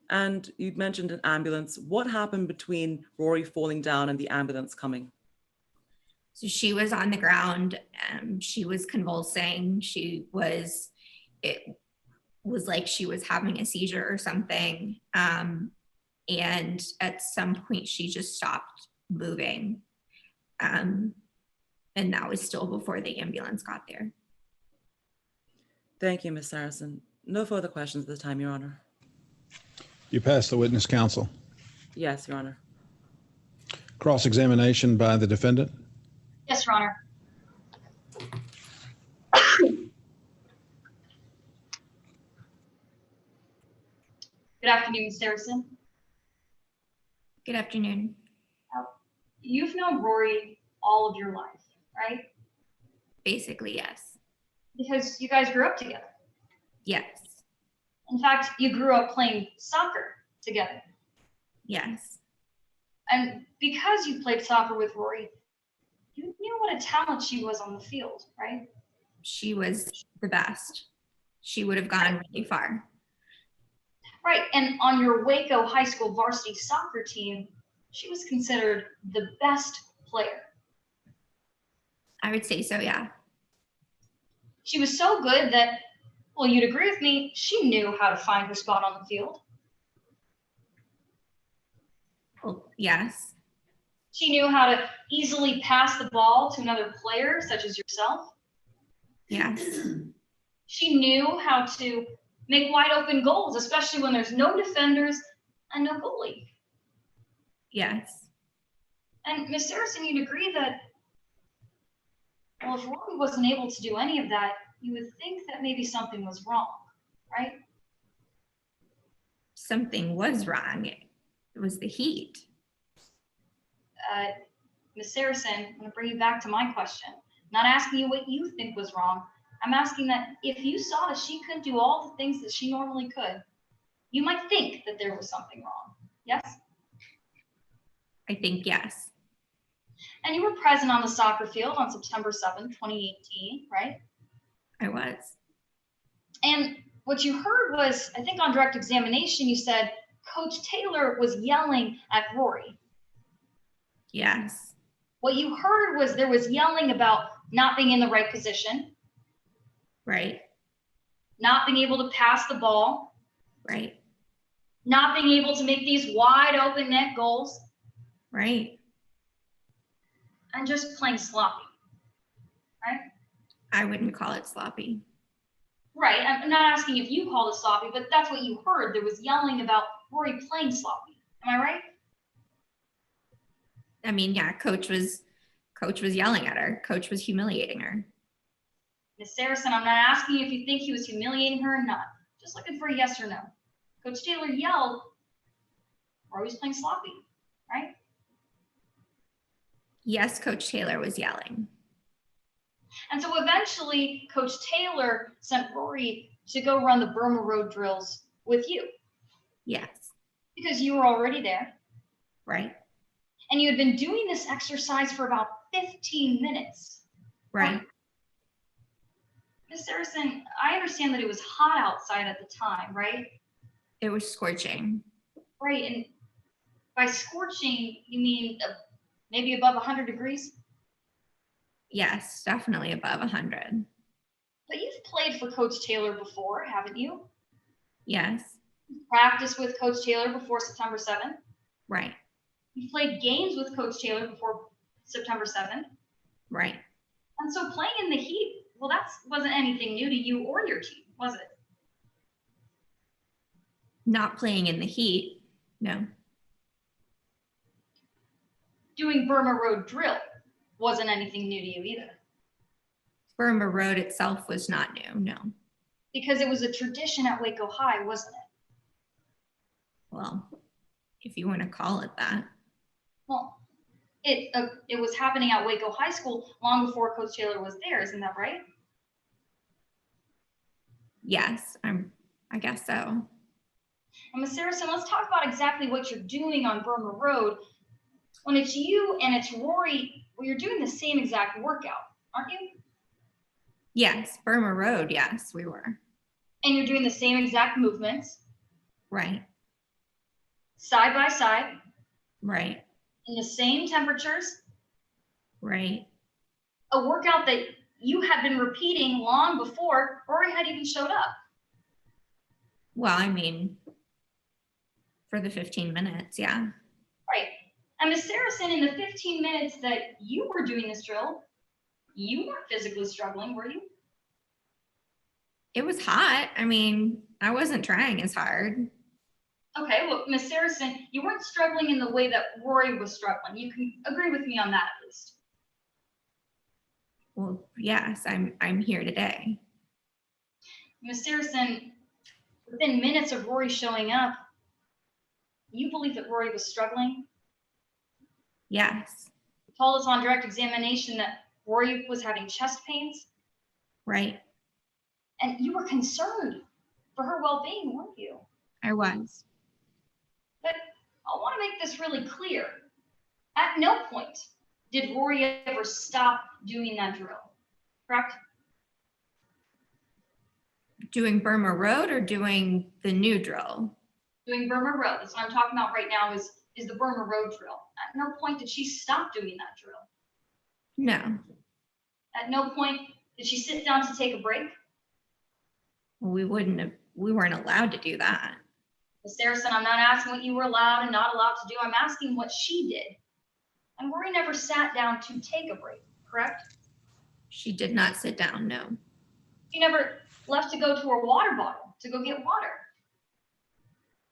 S9: And you mentioned an ambulance. What happened between Rory falling down and the ambulance coming?
S10: So she was on the ground. She was convulsing. It was like she was having a seizure or something. And at some point she just stopped moving. And that was still before the ambulance got there.
S9: Thank you, Ms. Saracen. No further questions at this time, Your Honor.
S7: You pass the witness counsel.
S9: Yes, Your Honor.
S7: Cross-examination by the defendant.
S5: Yes, Your Honor. Good afternoon, Ms. Saracen.
S10: Good afternoon.
S5: You've known Rory all of your life, right?
S10: Basically, yes.
S5: Because you guys grew up together.
S10: Yes.
S5: In fact, you grew up playing soccer together.
S10: Yes.
S5: And because you played soccer with Rory, you knew what a talent she was on the field, right?
S10: She was the best. She would have gone really far.
S5: Right, and on your Waco High School varsity soccer team, she was considered the best player.
S10: I would say so, yeah.
S5: She was so good that, well, you'd agree with me, she knew how to find her spot on the field.
S10: Well, yes.
S5: She knew how to easily pass the ball to another player, such as yourself.
S10: Yes.
S5: She knew how to make wide open goals, especially when there's no defenders and no goalie.
S10: Yes.
S5: And Ms. Saracen, you'd agree that, well, if Rory wasn't able to do any of that, you would think that maybe something was wrong, right?
S10: Something was wrong. It was the heat.
S5: Ms. Saracen, I'm going to bring you back to my question. I'm not asking you what you think was wrong. I'm asking that if you saw that she couldn't do all the things that she normally could, you might think that there was something wrong. Yes?
S10: I think yes.
S5: And you were present on the soccer field on September 7th, 2018, right?
S10: I was.
S5: And what you heard was, I think on direct examination, you said Coach Taylor was yelling at Rory.
S10: Yes.
S5: What you heard was there was yelling about not being in the right position.
S10: Right.
S5: Not being able to pass the ball.
S10: Right.
S5: Not being able to make these wide open net goals.
S10: Right.
S5: And just playing sloppy, right?
S10: I wouldn't call it sloppy.
S5: Right, I'm not asking if you call it sloppy, but that's what you heard. There was yelling about Rory playing sloppy. Am I right?
S10: I mean, yeah, coach was yelling at her. Coach was humiliating her.
S5: Ms. Saracen, I'm not asking if you think he was humiliating her or not. Just looking for a yes or no. Coach Taylor yelled, Rory was playing sloppy, right?
S10: Yes, Coach Taylor was yelling.
S5: And so eventually, Coach Taylor sent Rory to go run the Burma Road drills with you.
S10: Yes.
S5: Because you were already there.
S10: Right.
S5: And you had been doing this exercise for about 15 minutes.
S10: Right.
S5: Ms. Saracen, I understand that it was hot outside at the time, right?
S10: It was scorching.
S5: Right, and by scorching, you mean maybe above 100 degrees?
S10: Yes, definitely above 100.
S5: But you've played for Coach Taylor before, haven't you?
S10: Yes,
S5: You've practiced with Coach Taylor before September 7th.
S10: right,
S5: You've played games with Coach Taylor before September 7th.
S10: right.
S5: And so playing in the heat, well, that wasn't anything new to you or your team, was it?
S10: Not playing in the heat, no.
S5: Doing Burma Road drill wasn't anything new to you either,
S10: Burma Road itself was not new, no.
S5: because it was a tradition at Waco High, wasn't it?
S10: Well, if you want to call it that.
S5: Well, it was happening at Waco High School long before Coach Taylor was there, isn't that right?
S10: Yes, I guess so.
S5: And Ms. Saracen, let's talk about exactly what you're doing on Burma Road. When it's you and it's Rory, well, you're doing the same exact workout, aren't you?
S10: Yes, Burma Road, yes, we were.
S5: And you're doing the same exact movements,
S10: Right,
S5: side by side,
S10: right,
S5: in the same temperatures,
S10: right.
S5: a workout that you had been repeating long before Rory had even showed up.
S10: Well, I mean, for the 15 minutes, yeah.
S5: Right. And Ms. Saracen, in the 15 minutes that you were doing this drill, you weren't physically struggling, were you?
S10: It was hot. I mean, I wasn't trying as hard.
S5: Okay, well, Ms. Saracen, you weren't struggling in the way that Rory was struggling. You can agree with me on that at least.
S10: Well, yes, I'm here today.
S5: Ms. Saracen, within minutes of Rory showing up, you believe that Rory was struggling?
S10: Yes,
S5: You told us on direct examination that Rory was having chest pains,
S10: right.
S5: and you were concerned for her well-being, weren't you?
S10: I was.
S5: But I want to make this really clear. At no point did Rory ever stop doing that drill, correct?
S10: Doing Burma Road or doing the new drill?
S5: Doing Burma Road. That's what I'm talking about right now is the Burma Road drill. At no point did she stop doing that drill.
S10: No.
S5: At no point did she sit down to take a break.
S10: We weren't allowed to do that.
S5: Ms. Saracen, I'm not asking what you were allowed and not allowed to do. I'm asking what she did. And Rory never sat down to take a break, correct?
S10: She did not sit down, no.
S5: She never left to go to her water bottle to go get water.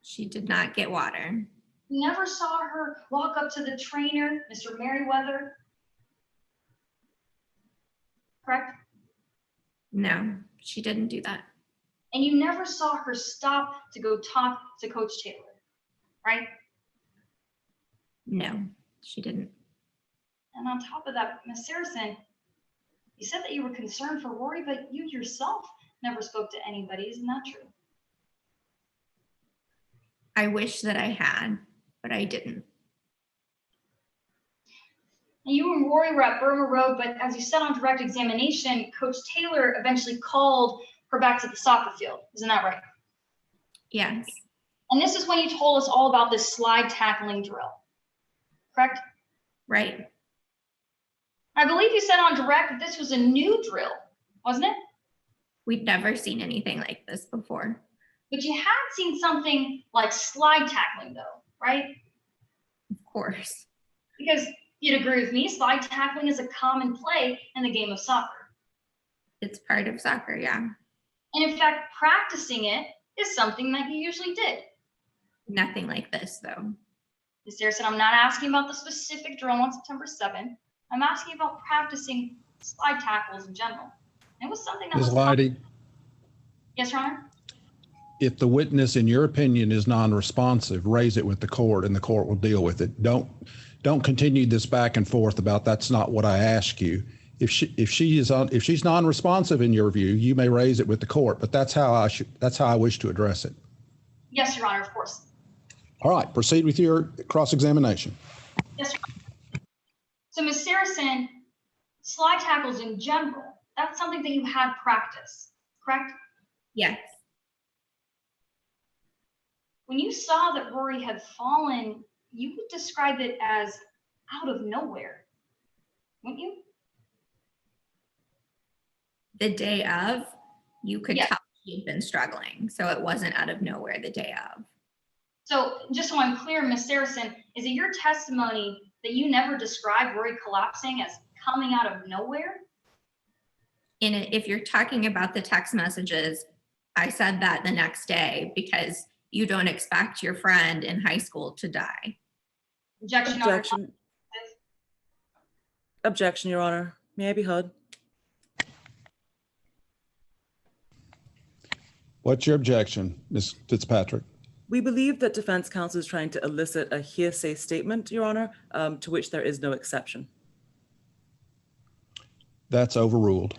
S10: She did not get water.
S5: You never saw her walk up to the trainer, Mr. Merriweather, correct?
S10: No, she didn't do that.
S5: And you never saw her stop to go talk to Coach Taylor, right?
S10: No, she didn't.
S5: And on top of that, Ms. Saracen, you said that you were concerned for Rory, but you yourself never spoke to anybody. Isn't that true?
S10: I wish that I had, but I didn't.
S5: And you and Rory were at Burma Road, but as you said on direct examination, Coach Taylor eventually called her back to the soccer field. Isn't that right?
S10: Yes,
S5: And this is when you told us all about this slide tackling drill, correct?
S10: right.
S5: I believe you said on direct that this was a new drill, wasn't it?
S10: We'd never seen anything like this before.
S5: But you had seen something like slide tackling though, right?
S10: Of course.
S5: Because you'd agree with me, slide tackling is a common play in the game of soccer.
S10: It's part of soccer, yeah.
S5: And in fact, practicing it is something that you usually did.
S10: Nothing like this, though.
S5: Ms. Saracen, I'm not asking about the specific drill on September 7th. I'm asking about practicing slide tackles in general. It was something that
S7: Ms.
S5: was
S7: Leidy,
S5: Yes, Your Honor?
S7: if the witness, in your opinion, is non-responsive, raise it with the court and the court will deal with it. Don't continue this back and forth about that's not what I asked you. If she's non-responsive in your view, you may raise it with the court, but that's how I wish to address it.
S5: Yes, Your Honor, of course.
S7: All right, proceed with your cross-examination.
S5: Yes, Your Honor. So Ms. Saracen, slide tackles in general that's something that you had practice, correct?
S10: Yes.
S5: When you saw that Rory had fallen, you would describe it as out of nowhere, wouldn't you?
S10: The day of, you could
S5: Yes.
S10: tell she'd been struggling. So it wasn't out of nowhere the day of.
S5: So just so I'm clear, Ms. Saracen, is it your testimony that you never described Rory collapsing as coming out of nowhere?
S10: If you're talking about the text messages, I said that the next day because you don't expect your friend in high school to die.
S5: Objection.
S9: Objection. Objection, Your Honor. May I be heard?
S7: What's your objection, Ms. Fitzpatrick?
S9: We believe that defense counsel is trying to elicit a hearsay statement, Your Honor, to which there is no exception.
S7: That's overruled.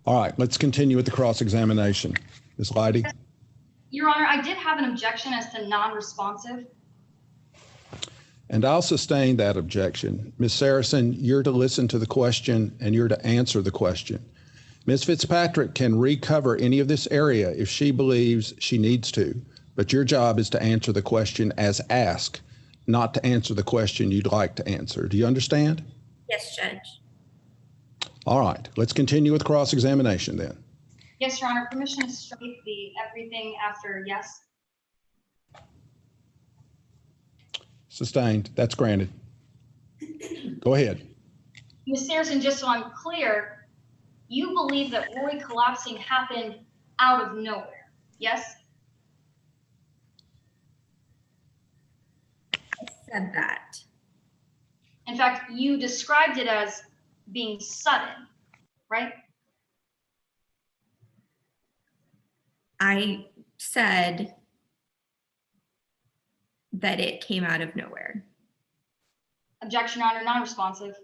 S7: All right, let's continue with the cross-examination. Ms. Leidy?
S5: Your Honor, I did have an objection as to non-responsive.
S7: And I'll sustain that objection. Ms. Saracen, you're to listen to the question and you're to answer the question. Ms. Fitzpatrick can recover any of this area if she believes she needs to, but your job is to answer the question as asked, not to answer the question you'd like to answer. Do you understand?
S10: Yes, Judge.
S7: All right, let's continue with cross-examination then.
S5: Yes, Your Honor, permission to strike the everything after yes.
S7: Sustained, that's granted. Go ahead.
S5: Ms. Saracen, just so I'm clear, you believe that Rory collapsing happened out of nowhere, yes?
S10: I said that.
S5: In fact, you described it as being sudden, right?
S10: I said that it came out of nowhere.
S5: Objection, Your Honor, non-responsive.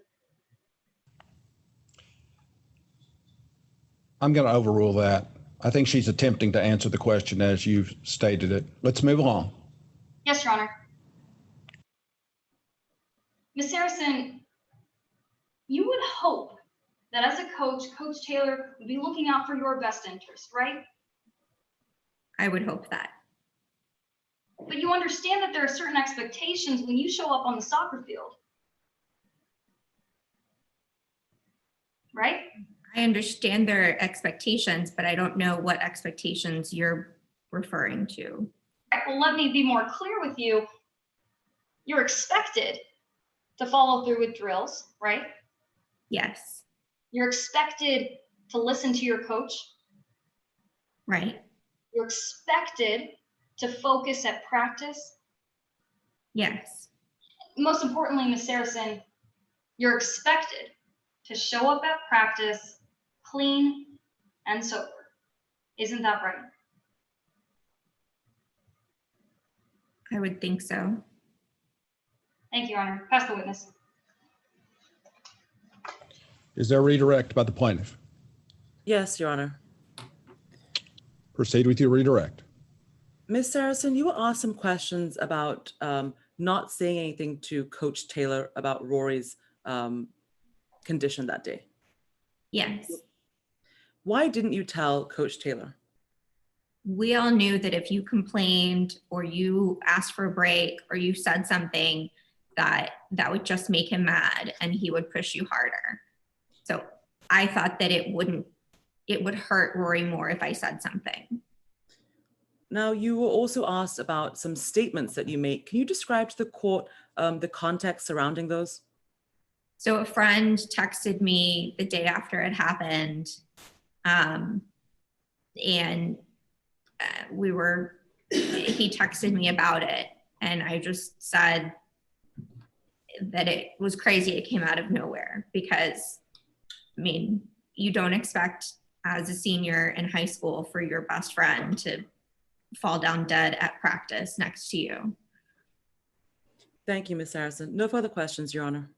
S7: I'm going to overrule that. I think she's attempting to answer the question as you've stated it. Let's move along.
S5: Yes, Your Honor. Ms. Saracen, you would hope that as a coach, Coach Taylor would be looking out for your best interest, right?
S10: I would hope that.
S5: But you understand that there are certain expectations when you show up on the soccer field, right?
S10: I understand their expectations, but I don't know what expectations you're referring to.
S5: Right, well, let me be more clear with you. You're expected to follow through with drills, right?
S10: Yes.
S5: You're expected to listen to your coach.
S10: Right.
S5: You're expected to focus at practice.
S10: Yes.
S5: Most importantly, Ms. Saracen, you're expected to show up at practice clean and sober. Isn't that right?
S10: I would think so.
S5: Thank you, Your Honor. Pass the witness.
S7: Is there a redirect by the plaintiff?
S9: Yes, Your Honor.
S7: Proceed with your redirect.
S9: Ms. Saracen, you were asked some questions about not saying anything to Coach Taylor about Rory's condition that day.
S10: Yes.
S9: Why didn't you tell Coach Taylor?
S10: We all knew that if you complained or you asked for a break or you said something that would just make him mad and he would push you harder. So I thought that it would hurt Rory more if I said something.
S9: Now, you were also asked about some statements that you make. Can you describe to the court the context surrounding those?
S10: So a friend texted me the day after it happened, and he texted me about it, and I just said that it was crazy. It came out of nowhere because, I mean, you don't expect as a senior in high school for your best friend to fall down dead at practice next to you.
S9: Thank you, Ms. Saracen. No further questions, Your Honor.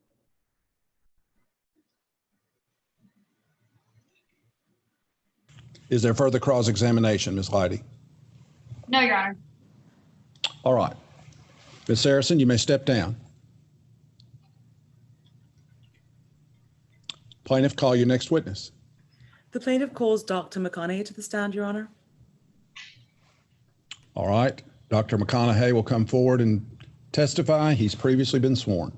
S7: Is there further cross-examination, Ms. Leidy?
S5: No, Your Honor.
S7: All right. Ms. Saracen, you may step down. Plaintiff, call your next witness.
S9: The plaintiff calls Dr. McConaughey to the stand, Your Honor.
S7: All right. Dr. McConaughey will come forward and testify. He's previously been sworn.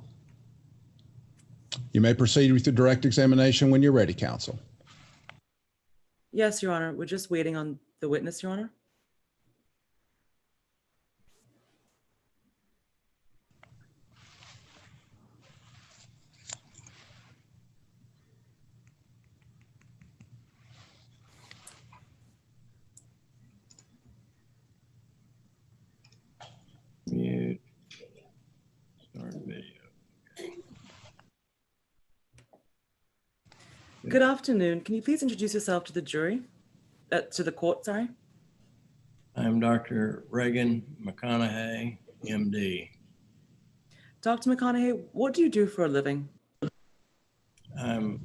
S7: You may proceed with your direct examination when you're ready, counsel.
S9: Yes, Your Honor. We're just waiting on the witness, Your Honor.
S11: Mute. Start video.
S9: Good afternoon. Can you please introduce yourself to the jury? To the court, sorry.
S11: I'm Dr. Reagan McConaughey, MD.
S9: Dr. McConaughey, what do you do for a living?
S11: I'm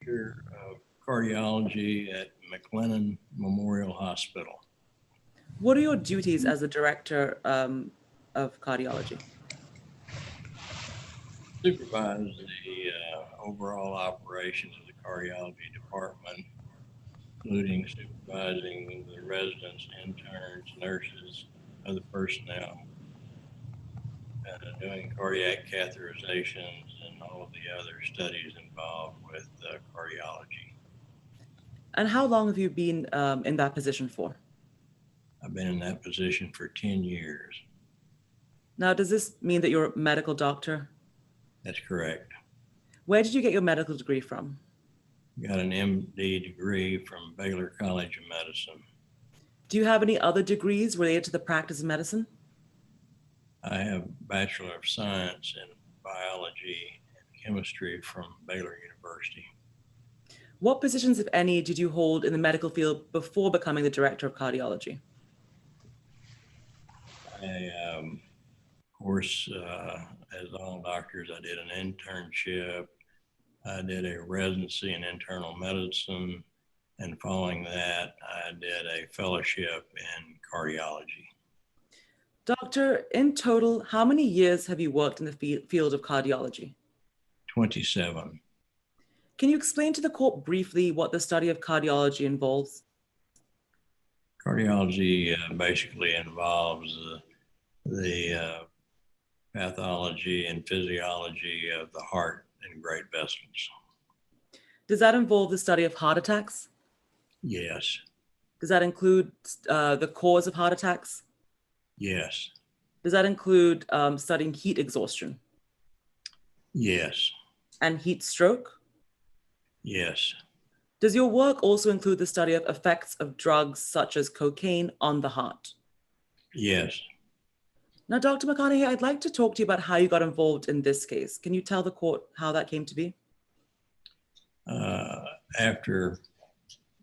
S11: Director of Cardiology at McLennan Memorial Hospital.
S9: What are your duties as the director of cardiology?
S11: Supervise the overall operations of the cardiology department, including supervising the residents, interns, nurses, other personnel, doing cardiac catheterizations and all of the other studies involved with cardiology.
S9: And how long have you been in that position for?
S11: I've been in that position for 10 years.
S9: Now, does this mean that you're a medical doctor?
S11: That's correct.
S9: Where did you get your medical degree from?
S11: Got an MD degree from Baylor College of Medicine.
S9: Do you have any other degrees related to the practice of medicine?
S11: I have Bachelor of Science in Biology and Chemistry from Baylor University.
S9: What positions, if any, did you hold in the medical field before becoming the director of cardiology?
S11: Of course, as all doctors, I did an internship. I did a residency in internal medicine. And following that, I did a fellowship in cardiology.
S9: Doctor, in total, how many years have you worked in the field of cardiology?
S11: 27.
S9: Can you explain to the court briefly what the study of cardiology involves?
S11: Cardiology basically involves the pathology and physiology of the heart and great vessels.
S9: Does that involve the study of heart attacks?
S11: Yes.
S9: Does that include the cause of heart attacks?
S11: Yes.
S9: Does that include studying heat exhaustion?
S11: Yes.
S9: And heat stroke?
S11: Yes.
S9: Does your work also include the study of effects of drugs such as cocaine on the heart?
S11: Yes.
S9: Now, Dr. McConaughey, I'd like to talk to you about how you got involved in this case. Can you tell the court how that came to be?
S11: After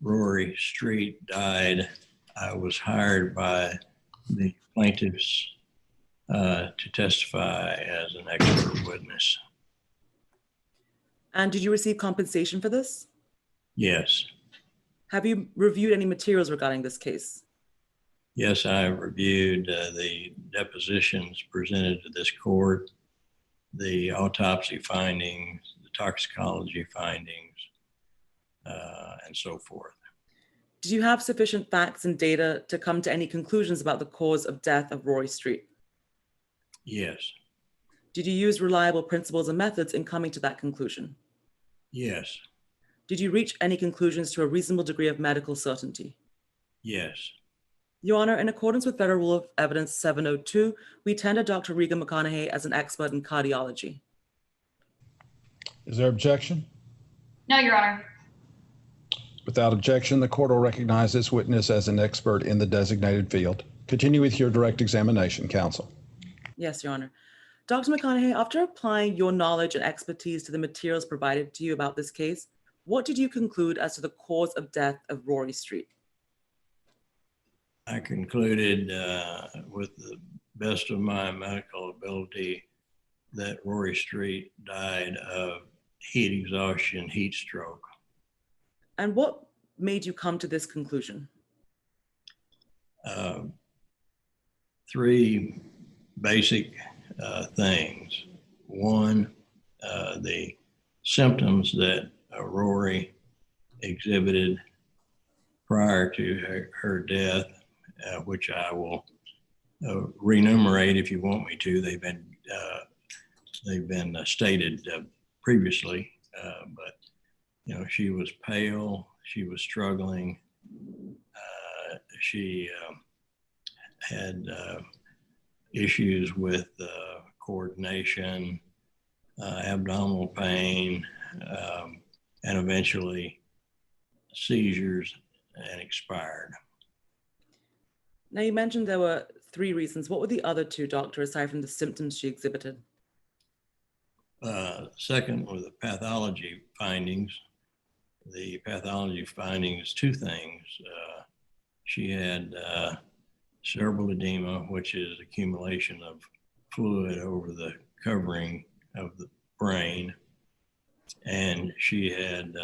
S11: Rory Street died, I was hired by the plaintiffs to testify as an expert witness.
S9: And did you receive compensation for this?
S11: Yes.
S9: Have you reviewed any materials regarding this case?
S11: Yes, I reviewed the depositions presented to this court, the autopsy findings, the toxicology findings, and so forth.
S9: Did you have sufficient facts and data to come to any conclusions about the cause of death of Rory Street?
S11: Yes.
S9: Did you use reliable principles and methods in coming to that conclusion?
S11: Yes.
S9: Did you reach any conclusions to a reasonable degree of medical certainty?
S11: Yes.
S9: Your Honor, in accordance with Federal Rule of Evidence 702, we tender Dr. Regan McConaughey as an expert in cardiology.
S7: Is there objection?
S5: No, Your Honor.
S7: Without objection, the court will recognize this witness as an expert in the designated field. Continue with your direct examination, counsel.
S9: Yes, Your Honor. Dr. McConaughey, after applying your knowledge and expertise to the materials provided to you about this case, what did you conclude as to the cause of death of Rory Street?
S11: I concluded with the best of my medical ability that Rory Street died of heat exhaustion, heat stroke.
S9: And what made you come to this conclusion?
S11: Three basic things. One, the symptoms that Rory exhibited prior to her death, which I will renumerate if you want me to. They've been stated previously, but you know, she was pale, she was struggling, she had issues with coordination, abdominal pain, and eventually seizures, and expired.
S9: Now, you mentioned there were 3 reasons. What were the other 2, doctor, aside from the symptoms she exhibited?
S11: Second were the pathology findings. The pathology findings, 2 things. She had cerebral edema, which is accumulation of fluid over the covering of the brain, and she had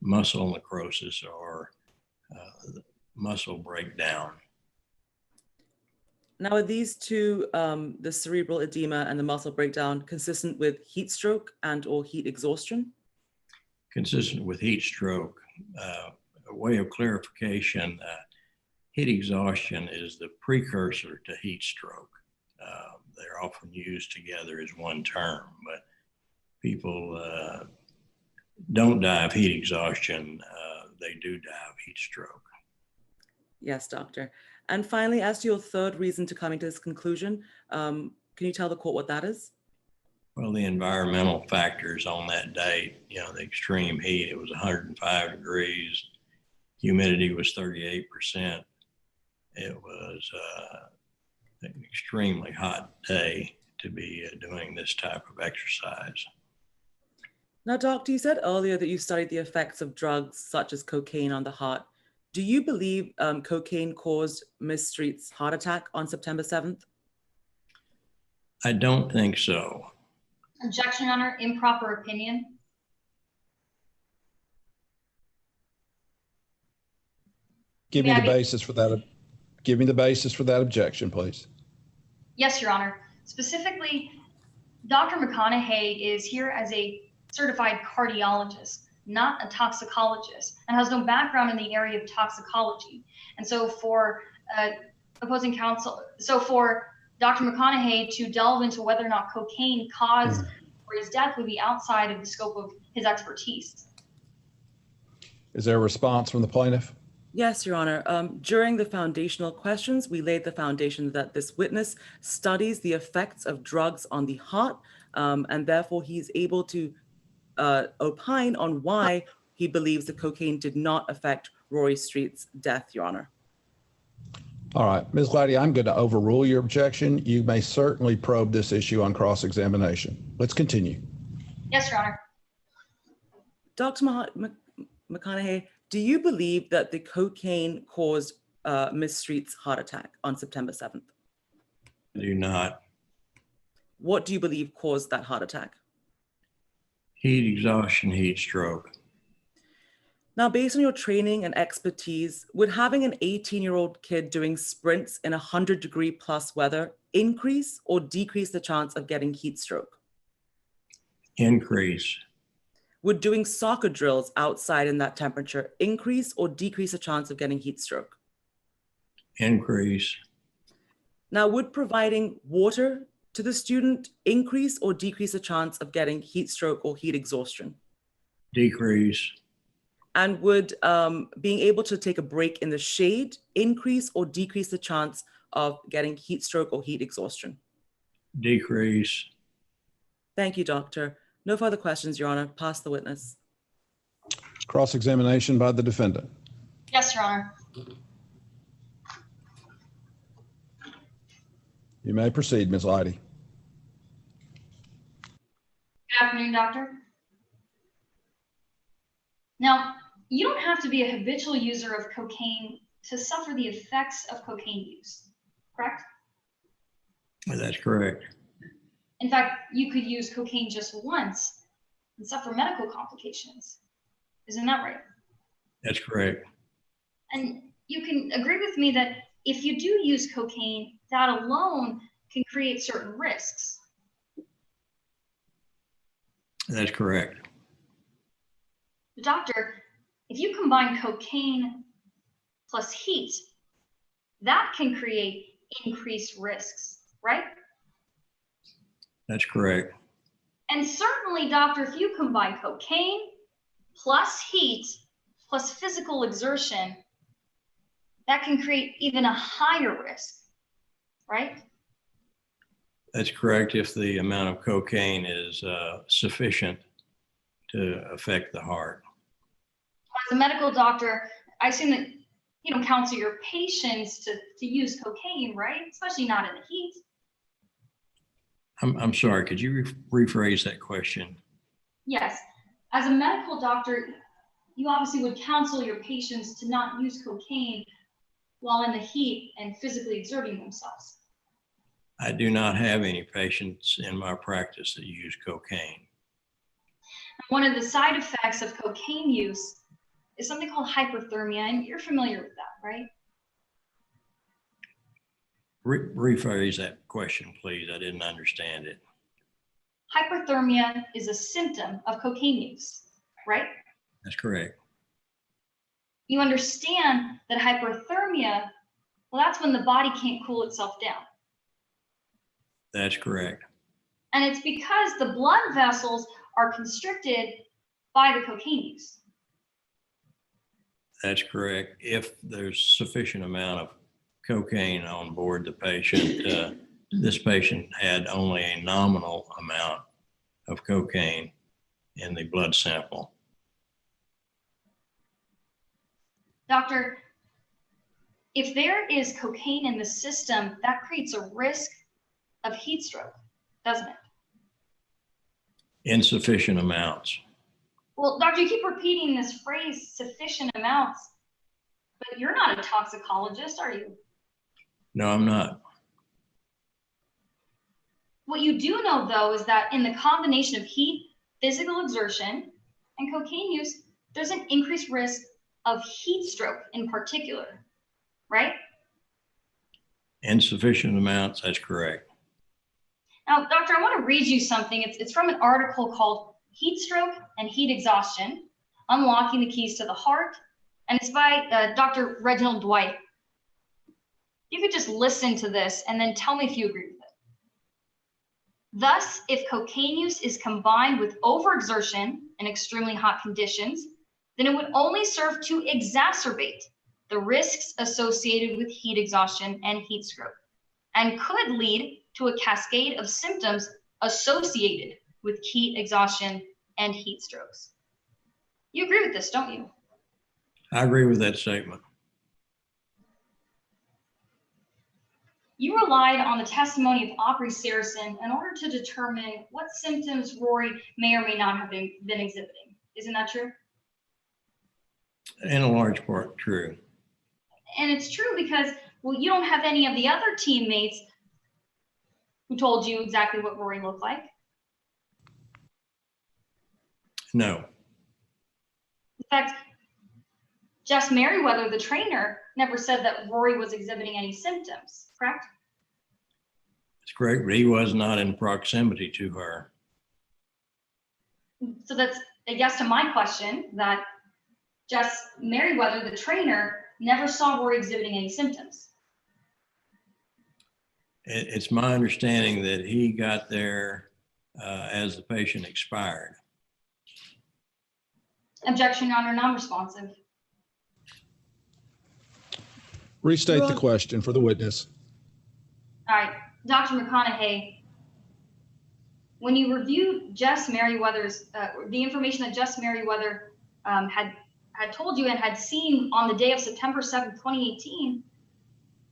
S11: muscle necrosis, or muscle breakdown.
S9: Now, are these 2, the cerebral edema and the muscle breakdown, consistent with heat stroke and or heat exhaustion?
S11: Consistent with heat stroke. A way of clarification, heat exhaustion is the precursor to heat stroke. They're often used together as one term, but people don't die of heat exhaustion. They do die of heat stroke.
S9: Yes, doctor. And finally, as to your 3rd reason to coming to this conclusion, can you tell the court what that is?
S11: Well, the environmental factors on that date, you know, the extreme heat, it was 105 degrees, humidity was 38%. It was an extremely hot day to be doing this type of exercise.
S9: Now, doctor, you said earlier that you studied the effects of drugs such as cocaine on the heart. Do you believe cocaine caused Ms. Street's heart attack on September 7th?
S11: I don't think so.
S5: Objection, Your Honor. Improper opinion.
S7: Give me the basis for that. Give me the basis for that objection, please.
S5: Yes, Your Honor. Specifically, Dr. McConaughey is here as a certified cardiologist, not a toxicologist, and has no background in the area of toxicology. And so for opposing counsel, so for Dr. McConaughey to delve into whether or not cocaine caused his death would be outside of the scope of his expertise.
S7: Is there a response from the plaintiff?
S9: Yes, Your Honor. During the foundational questions, we laid the foundation that this witness studies the effects of drugs on the heart, and therefore he's able to opine on why he believes the cocaine did not affect Rory Street's death, Your Honor.
S7: All right, Ms. Glady, I'm going to overrule your objection. You may certainly probe this issue on cross-examination. Let's continue.
S5: Yes, Your Honor.
S9: Dr. McConaughey, do you believe that the cocaine caused Ms. Street's heart attack on September 7th?
S11: I do not.
S9: What do you believe caused that heart attack?
S11: Heat exhaustion, heat stroke.
S9: Now, based on your training and expertise, would having an 18-year-old kid doing sprints in 100-degree-plus weather increase or decrease the chance of getting heat stroke?
S11: Increase.
S9: Would doing soccer drills outside in that temperature increase or decrease the chance of getting heat stroke?
S11: Increase.
S9: Now, would providing water to the student increase or decrease the chance of getting heat stroke or heat exhaustion?
S11: Decrease.
S9: And would being able to take a break in the shade increase or decrease the chance of getting heat stroke or heat exhaustion?
S11: Decrease.
S9: Thank you, doctor. No further questions, Your Honor. Pass the witness.
S7: Cross-examination by the defendant.
S5: Yes, Your Honor.
S7: You may proceed, Ms. Leidy.
S5: Good afternoon, doctor. Now, you don't have to be a habitual user of cocaine to suffer the effects of cocaine use, correct?
S11: That's correct.
S5: In fact, you could use cocaine just once and suffer medical complications. Isn't that right?
S11: That's correct.
S5: And you can agree with me that if you do use cocaine, that alone can create certain risks.
S11: That's correct.
S5: Doctor, if you combine cocaine plus heat, that can create increased risks, right?
S11: That's correct.
S5: And certainly, doctor, if you combine cocaine plus heat plus physical exertion, that can create even a higher risk, right?
S11: That's correct if the amount of cocaine is sufficient to affect the heart.
S5: As a medical doctor, I assume that you don't counsel your patients to use cocaine, right? Especially not in the heat.
S11: I'm sorry, could you rephrase that question?
S5: Yes. As a medical doctor, you obviously would counsel your patients to not use cocaine while in the heat and physically exerting themselves.
S11: I do not have any patients in my practice that use cocaine.
S5: One of the side effects of cocaine use is something called hyperthermia, and you're familiar with that, right?
S11: Rephrase that question, please. I didn't understand it.
S5: Hyperthermia is a symptom of cocaine use, right?
S11: That's correct.
S5: You understand that hyperthermia, well, that's when the body can't cool itself down.
S11: That's correct.
S5: And it's because the blood vessels are constricted by the cocaine use.
S11: That's correct. If there's sufficient amount of cocaine on board the patient, this patient had only a nominal amount of cocaine in the blood sample.
S5: Doctor, if there is cocaine in the system, that creates a risk of heat stroke, doesn't it?
S11: Insufficient amounts.
S5: Well, doctor, you keep repeating this phrase, sufficient amounts, but you're not a toxicologist, are you?
S11: No, I'm not.
S5: What you do know, though, is that in the combination of heat, physical exertion, and cocaine use, there's an increased risk of heat stroke in particular, right?
S11: Insufficient amounts, that's correct.
S5: Now, doctor, I want to read you something. It's from an article called Heat Stroke and Heat Exhaustion, Unlocking the Keys to the Heart, and it's by Dr. Reginald Dwight. You could just listen to this and then tell me if you agree with it. Thus, if cocaine use is combined with overexertion in extremely hot conditions, then it would only serve to exacerbate the risks associated with heat exhaustion and heat stroke, and could lead to a cascade of symptoms associated with heat exhaustion and heat strokes. You agree with this, don't you?
S11: I agree with that statement.
S5: You relied on the testimony of Aubrey Saracen in order to determine what symptoms Rory may or may not have been exhibiting. Isn't that true?
S11: In a large part, true.
S5: And it's true because, well, you don't have any of the other teammates who told you exactly what Rory looked like.
S11: No.
S5: In fact, Jess Merriweather, the trainer, never said that Rory was exhibiting any symptoms, correct?
S11: That's correct, but he was not in proximity to her.
S5: So that's a yes to my question, that Jess Merriweather, the trainer, never saw Rory exhibiting any symptoms.
S11: It's my understanding that he got there as the patient expired.
S5: Objection, Your Honor, non-responsive.
S7: Restate the question for the witness.
S5: All right, Dr. McConaughey, when you reviewed Jess Merriweather's, the information that Jess Merriweather had told you and had seen on the day of September 7th, 2018,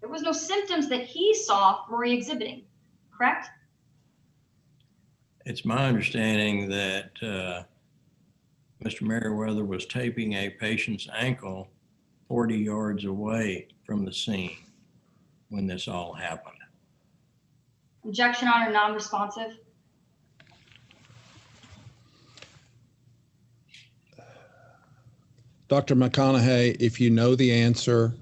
S5: there was no symptoms that he saw Rory exhibiting, correct?
S11: It's my understanding that Mr. Merriweather was taping a patient's ankle 40 yards away from the scene when this all happened.
S5: Objection, Honor, non-responsive.
S7: Dr. McConaughey, if you know the answer,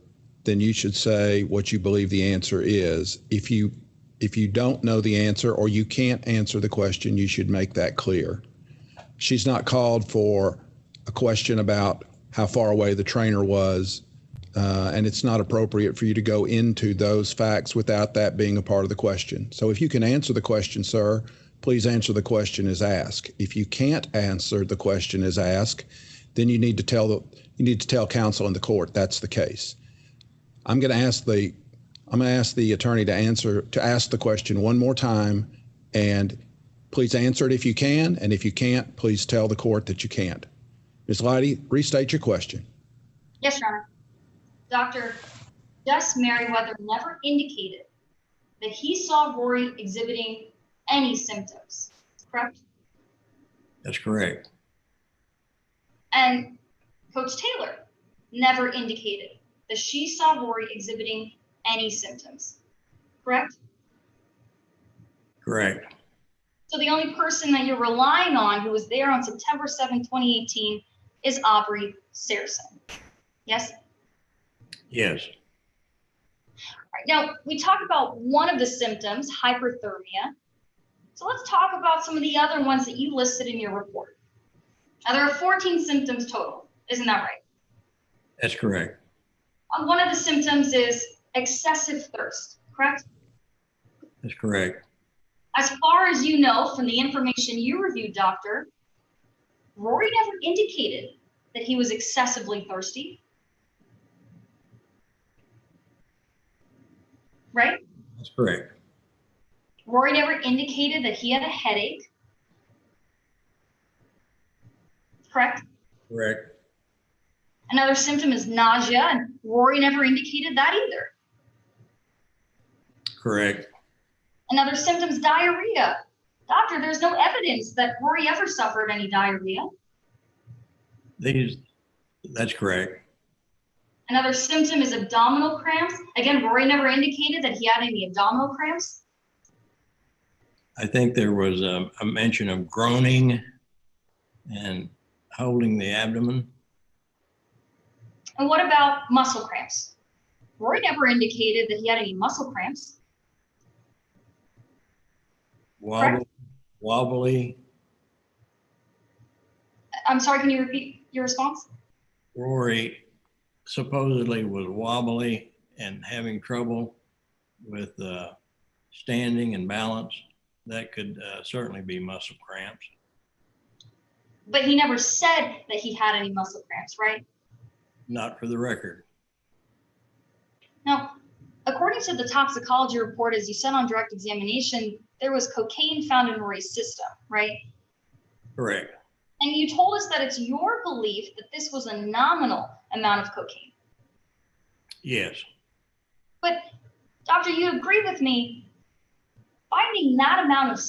S7: then you should say what you believe the answer is. If you don't know the answer or you can't answer the question, you should make that clear. She's not called for a a question about how far away the trainer was, and it's not appropriate for you to go into those facts without that being a part of the question. So if you can answer the question, sir, please answer the question as asked. If you can't answer the question as asked, then you need to tell counsel in the court that's the case. I'm going to ask the attorney to ask the question one more time, and please answer it if you can, and if you can't, please tell the court that you can't. Ms. Leidy, restate your question.
S5: Yes, Your Honor. Dr. Jess Merriweather never indicated that he saw Rory exhibiting any symptoms, correct?
S11: That's correct.
S5: And Coach Taylor never indicated that she saw Rory exhibiting any symptoms, correct?
S11: Correct.
S5: So the only person that you're relying on who was there on September 7, 2018 is Aubrey Saracen. Yes?
S11: Yes.
S5: All right, now, we talked about one of the symptoms, hyperthermia. So let's talk about some of the other ones that you listed in your report. Now, there are 14 symptoms total. Isn't that right?
S11: That's correct.
S5: One of the symptoms is excessive thirst, correct?
S11: That's correct.
S5: As far as you know from the information you reviewed, doctor, Rory never indicated that he was excessively thirsty. Right?
S11: That's correct.
S5: Rory never indicated that he had a headache. Correct?
S11: Correct.
S5: Another symptom is nausea, and Rory never indicated that either.
S11: Correct.
S5: Another symptom is diarrhea. Doctor, there's no evidence that Rory ever suffered any diarrhea.
S11: That's correct.
S5: Another symptom is abdominal cramps. Again, Rory never indicated that he had any abdominal cramps.
S11: I think there was a mention of groaning and holding the abdomen.
S5: And what about muscle cramps? Rory never indicated that he had any muscle cramps.
S11: Wobbly.
S5: I'm sorry, can you repeat your response?
S11: Rory supposedly was wobbly and having trouble with standing and balance. That could certainly be muscle cramps.
S5: But he never said that he had any muscle cramps, right?
S11: Not for the record.
S5: Now, according to the toxicology report, as you said on direct examination, there was cocaine found in Rory's system, right?
S11: Correct.
S5: And you told us that it's your belief that this was a nominal amount of cocaine.
S11: Yes.
S5: But doctor, you agree with me, finding that amount of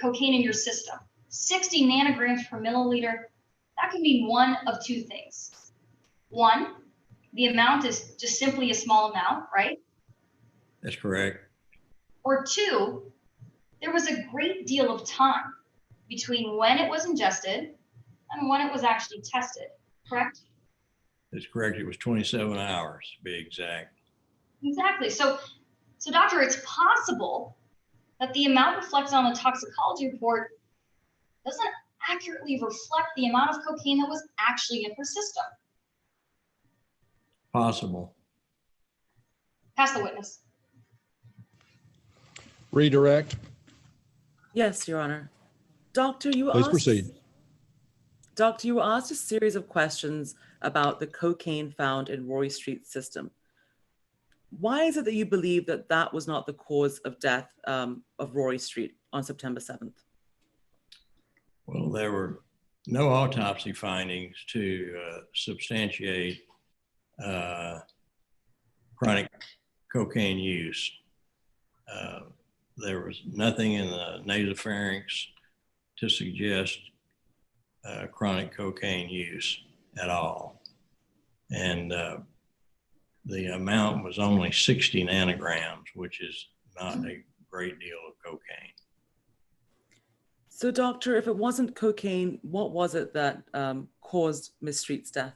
S5: cocaine in your system, 60 nanograms per milliliter, that can mean one of two things. One, the amount is just simply a small amount, right?
S11: That's correct.
S5: Or two, there was a great deal of time between when it was ingested and when it was actually tested, correct?
S11: That's correct. It was 27 hours to be exact.
S5: Exactly. So doctor, it's possible that the amount reflected on the toxicology report doesn't accurately reflect the amount of cocaine that was actually in her system.
S11: Possible.
S5: Pass the witness.
S7: Redirect.
S9: Yes, Your Honor. Doctor,
S7: Please proceed.
S9: Doctor, you were asked a series of questions about the cocaine found in Rory Street's system. Why is it that you believe that that was not the cause of death of Rory Street on September 7th?
S11: Well, there were no autopsy findings to substantiate chronic cocaine use. There was nothing in the nasopharynx to suggest chronic cocaine use at all. And the amount was only 60 nanograms, which is not a great deal of cocaine.
S9: So, doctor, if it wasn't cocaine, what was it that caused Miss Street's death?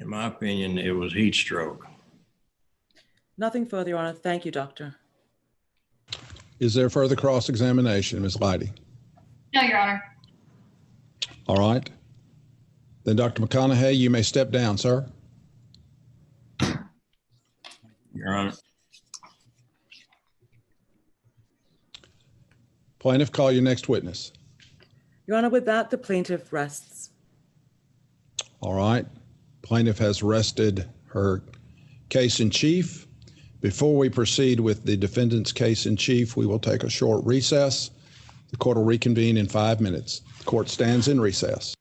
S11: In my opinion, it was heat stroke.
S9: Nothing further, Your Honor. Thank you, doctor.
S7: Is there further cross-examination, Ms. Leidy?
S5: No, Your Honor.
S7: All right. Then Dr. McConaughey, you may step down, sir.
S11: Your Honor.
S7: Plaintiff, call your next witness.
S9: Your Honor, with that, the plaintiff rests.
S7: All right. Plaintiff has rested her case in chief. Before we proceed with the defendant's case in chief, we will take a short recess. The court will reconvene in 5 minutes. The court stands in recess.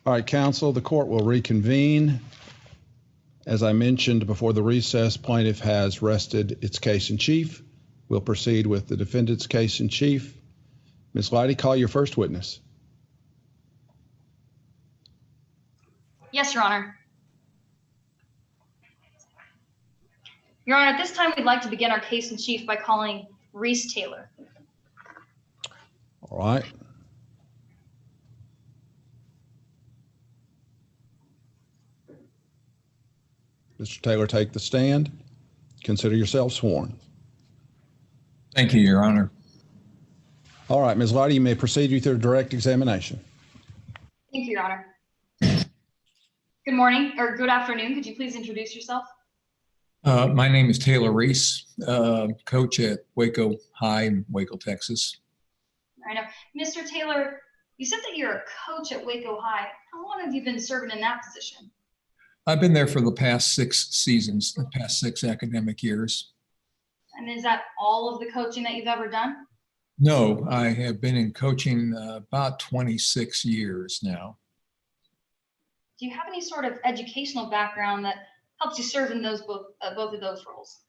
S7: All right, counsel, the court will reconvene. As I mentioned before the recess, plaintiff has rested its case in chief. We'll proceed with the defendant's case in chief. Ms. Leidy, call your first witness.
S5: Yes, Your Honor. Your Honor, at this time, we'd like to begin our case in chief by calling Reese Taylor.
S7: All right. Mr. Taylor, take the stand. Consider yourself sworn.
S8: Thank you, Your Honor.
S7: All right, Ms. Lottie, you may proceed with your direct examination.
S5: Thank you, Your Honor. Good morning or good afternoon. Could you please introduce yourself?
S8: My name is Taylor Reese, coach at Waco High in Waco, Texas.
S5: I know. Mr. Taylor, you said that you're a coach at Waco High. How long have you been serving in that position?
S8: I've been there for the past 6 seasons, the past 6 academic years.
S5: And is that all of the coaching that you've ever done?
S8: No, I have been in coaching about 26 years now.
S5: Do you have any sort of educational background that helps you serve in those both of those roles?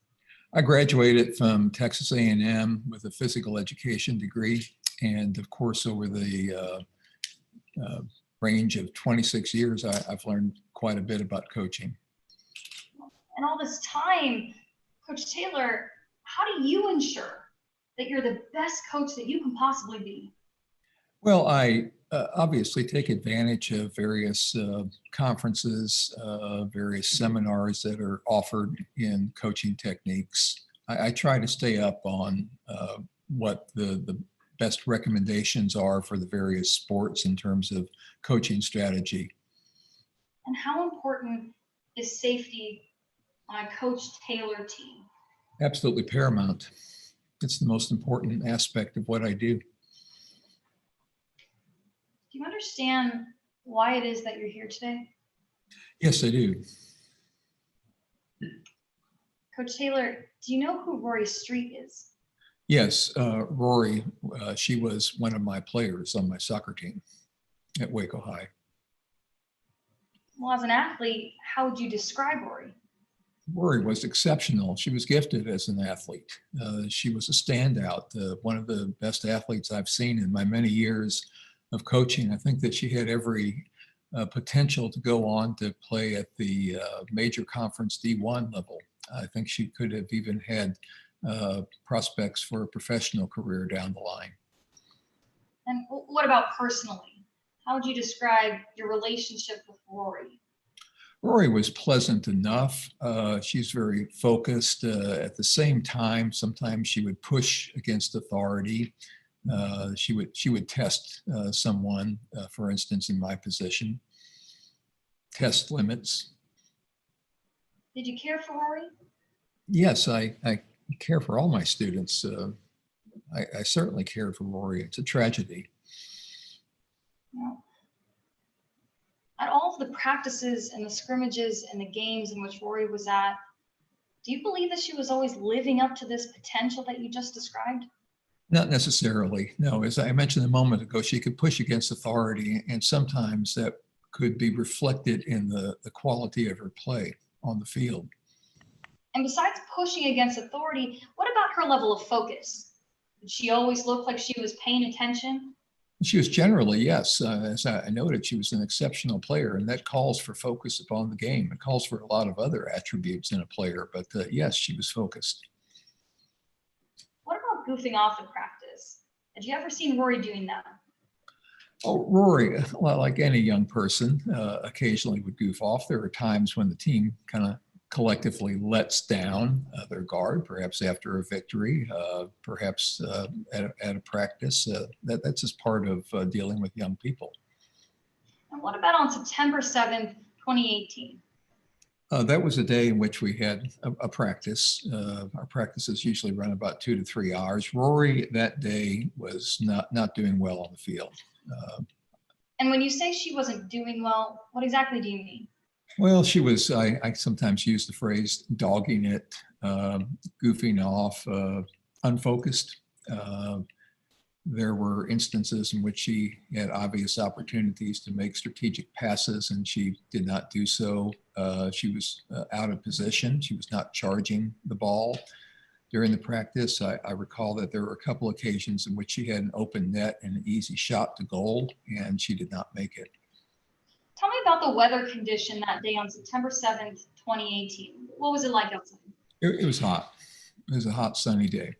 S8: I graduated from Texas A&M with a physical education degree. And of course, over the range of 26 years, I've learned quite a bit about coaching.
S5: And all this time, Coach Taylor, how do you ensure that you're the best coach that you can possibly be?
S8: Well, I obviously take advantage of various conferences, various seminars that are offered in coaching techniques. I try to stay up on what the best recommendations are for the various sports in terms of coaching strategy.
S5: And how important is safety on a Coach Taylor team?
S8: Absolutely paramount. It's the most important aspect of what I do.
S5: Do you understand why it is that you're here today?
S8: Yes, I do.
S5: Coach Taylor, do you know who Rory Street is?
S8: Yes, Rory, she was one of my players on my soccer team at Waco High.
S5: Well, as an athlete, how would you describe Rory?
S8: Rory was exceptional. She was gifted as an athlete. She was a standout, one of the best athletes I've seen in my many years of coaching. I think that she had every potential to go on to play at the major conference D1 level. I think she could have even had prospects for a professional career down the line.
S5: And what about personally? How would you describe your relationship with Rory?
S8: Rory was pleasant enough. She's very focused. At the same time, sometimes she would push against authority. She would test someone, for instance, in my position, test limits.
S5: Did you care for Rory?
S8: Yes, I care for all my students. I certainly cared for Rory. It's a tragedy.
S5: Yeah. At all of the practices and the scrimmages and the games in which Rory was at, do you believe that she was always living up to this potential that you just described?
S8: Not necessarily. No, as I mentioned a moment ago, she could push against authority, and sometimes that could be reflected in the quality of her play on the field.
S5: And besides pushing against authority, what about her level of focus? Did she always look like she was paying attention?
S8: She was generally, yes. As I noted, she was an exceptional player, and that calls for focus upon the game. It calls for a lot of other attributes in a player, but yes, she was focused.
S5: What about goofing off in practice? Had you ever seen Rory doing that?
S8: Oh, Rory, well, like any young person, occasionally would goof off. There are times when the team kind of collectively lets down their guard, perhaps after a victory, perhaps at a practice. That's just part of dealing with young people.
S5: And what about on September 7th, 2018?
S8: That was a day in which we had a practice. Our practices usually run about 2 to 3 hours. Rory that day was not doing well on the field.
S5: And when you say she wasn't doing well, what exactly do you mean?
S8: Well, she was, I sometimes use the phrase dogging it, goofing off, unfocused. There were instances in which she had obvious opportunities to make strategic passes, and she did not do so. She was out of position. She was not charging the ball during the practice. I recall that there were a couple occasions in which she had an open net and an easy shot to goal, and she did not make it.
S5: Tell me about the weather condition that day on September 7th, 2018. What was it like outside?
S8: It was hot. It was a hot, sunny day.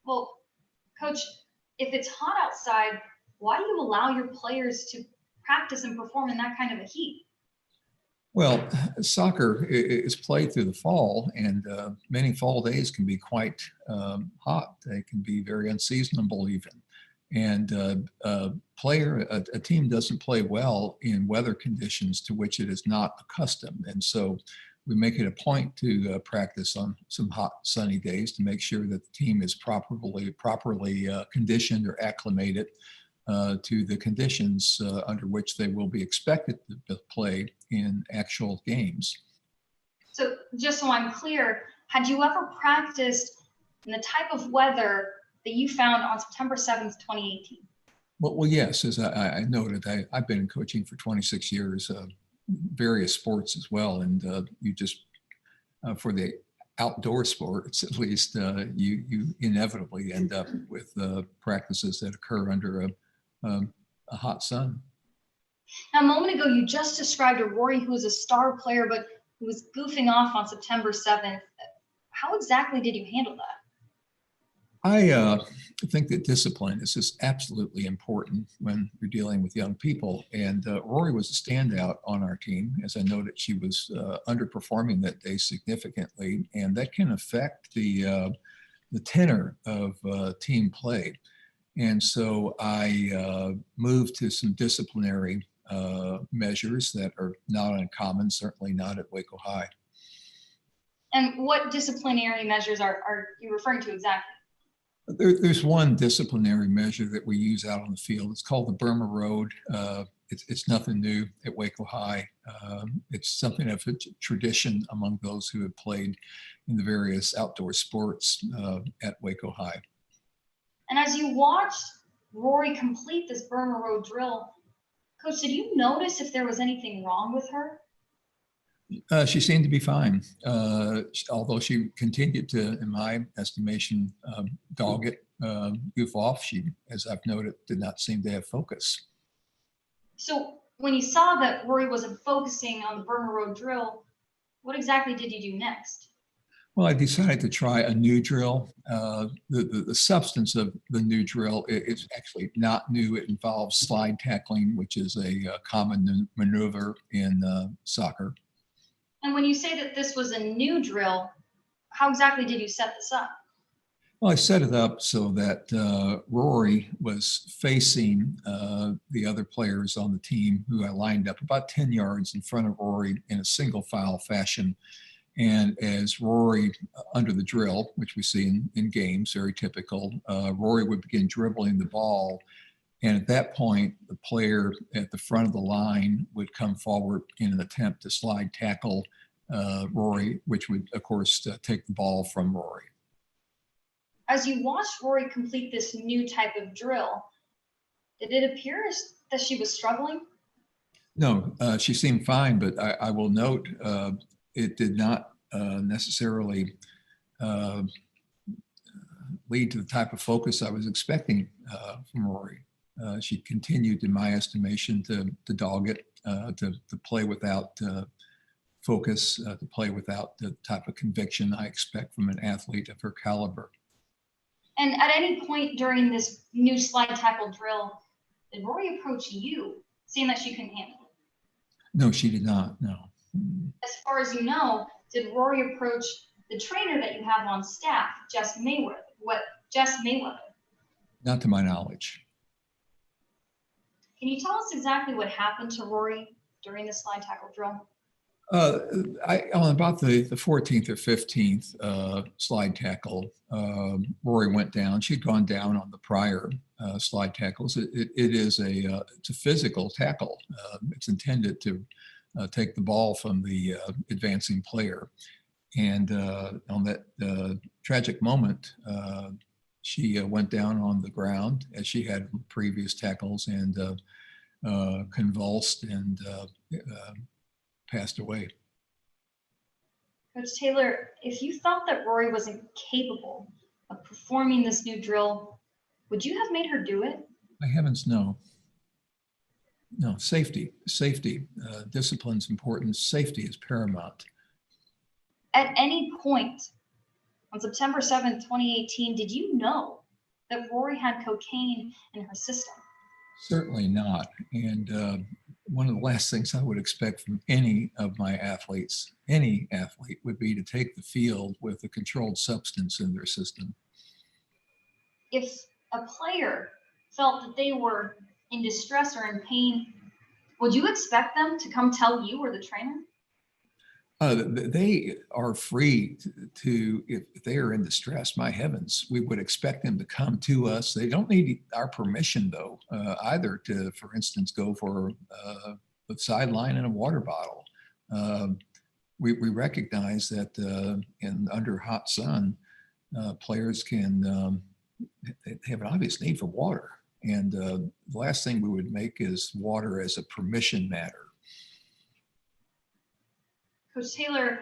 S5: Well, Coach, if it's hot outside, why do you allow your players to practice and perform in that kind of a heat?
S8: Well, soccer is played through the fall, and many fall days can be quite hot. They can be very unseasonable even. And a team doesn't play well in weather conditions to which it is not accustomed. And so we make it a point to practice on some hot sunny days to make sure that the team is properly conditioned or acclimated to the conditions under which they will be expected to play in actual games.
S5: So just so I'm clear, had you ever practiced in the type of weather that you found on September 7th, 2018?
S8: Well, yes, as I noted, I've been in coaching for 26 years, various sports as well. And you just, for the outdoor sports, at least, you inevitably end up with practices that occur under a hot sun.
S5: Now, a moment ago, you just described a Rory who was a star player, but who was goofing off on September 7th. How exactly did you handle that?
S8: I think that discipline is just absolutely important when you're dealing with young people. And Rory was a standout on our team. As I noted, she was underperforming that day significantly, and that can affect the tenor of team play. And so I moved to some disciplinary measures that are not uncommon, certainly not at Waco High.
S5: And what disciplinary measures are you referring to exactly?
S8: There's one disciplinary measure that we use out on the field. It's called the Burma Road. It's nothing new at Waco High. It's something of a tradition among those who have played in the various outdoor sports at Waco High.
S5: And as you watched Rory complete this Burma Road drill, Coach, did you notice if there was anything wrong with her?
S8: She seemed to be fine, although she continued to, in my estimation, dog it, goof off. She, as I've noted, did not seem to have focus. So
S5: when you saw that Rory wasn't focusing on the Burma Road drill, what exactly did you do next?
S8: Well, I decided to try a new drill. The substance of the new drill is actually not new. It involves slide tackling, which is a common maneuver in soccer.
S5: And when you say that this was a new drill, how exactly did you set this up?
S8: Well, I set it up so that Rory was facing the other players on the team, who I lined up about 10 yards in front of Rory in a single file fashion. And as Rory, under the drill, which we see in games, very typical, Rory would begin dribbling the ball. And at that point, the player at the front of the line would come forward in an attempt to slide tackle Rory, which would, of course, take the ball from Rory.
S5: As you watched Rory complete this new type of drill, did it appear that she was struggling?
S8: No, she seemed fine, but I will note it did not necessarily lead to the type of focus I was expecting from Rory. She continued, in my estimation, to dog it, to play without focus, to play without the type of conviction I expect from an athlete of her caliber.
S5: And at any point during this new slide tackle drill, did Rory approach you, seeing that she couldn't handle it?
S8: No, she did not, no.
S5: As far as you know, did Rory approach the trainer that you have on staff, Jess Mayweather?
S8: Not to my knowledge.
S5: Can you tell us exactly what happened to Rory during the slide tackle drill?
S8: On about the 14th or 15th slide tackle, Rory went down. She'd gone down on the prior slide tackles. It's a physical tackle. It's intended to take the ball from the advancing player. And on that tragic moment, she went down on the ground, as she had previous tackles, and convulsed and passed away.
S5: Coach Taylor, if you thought that Rory wasn't capable of performing this new drill, would you have made her do it?
S8: By heavens, no. No, safety. Discipline's important. Safety is paramount.
S5: At any point on September 7th, 2018, did you know that Rory had cocaine in her system?
S8: Certainly not. And one of the last things I would expect from any of my athletes, any athlete, would be to take the field with a controlled substance in their system.
S5: If a player felt that they were in distress or in pain, would you expect them to come tell you or the trainer?
S8: They are free to, if they are in distress, my heavens, we would expect them to come to us. They don't need our permission, though, either to, for instance, go for a sideline and a water bottle. We recognize that under hot sun, players can they have an obvious need for water. And the last thing we would make is water as a permission matter.
S5: Coach Taylor,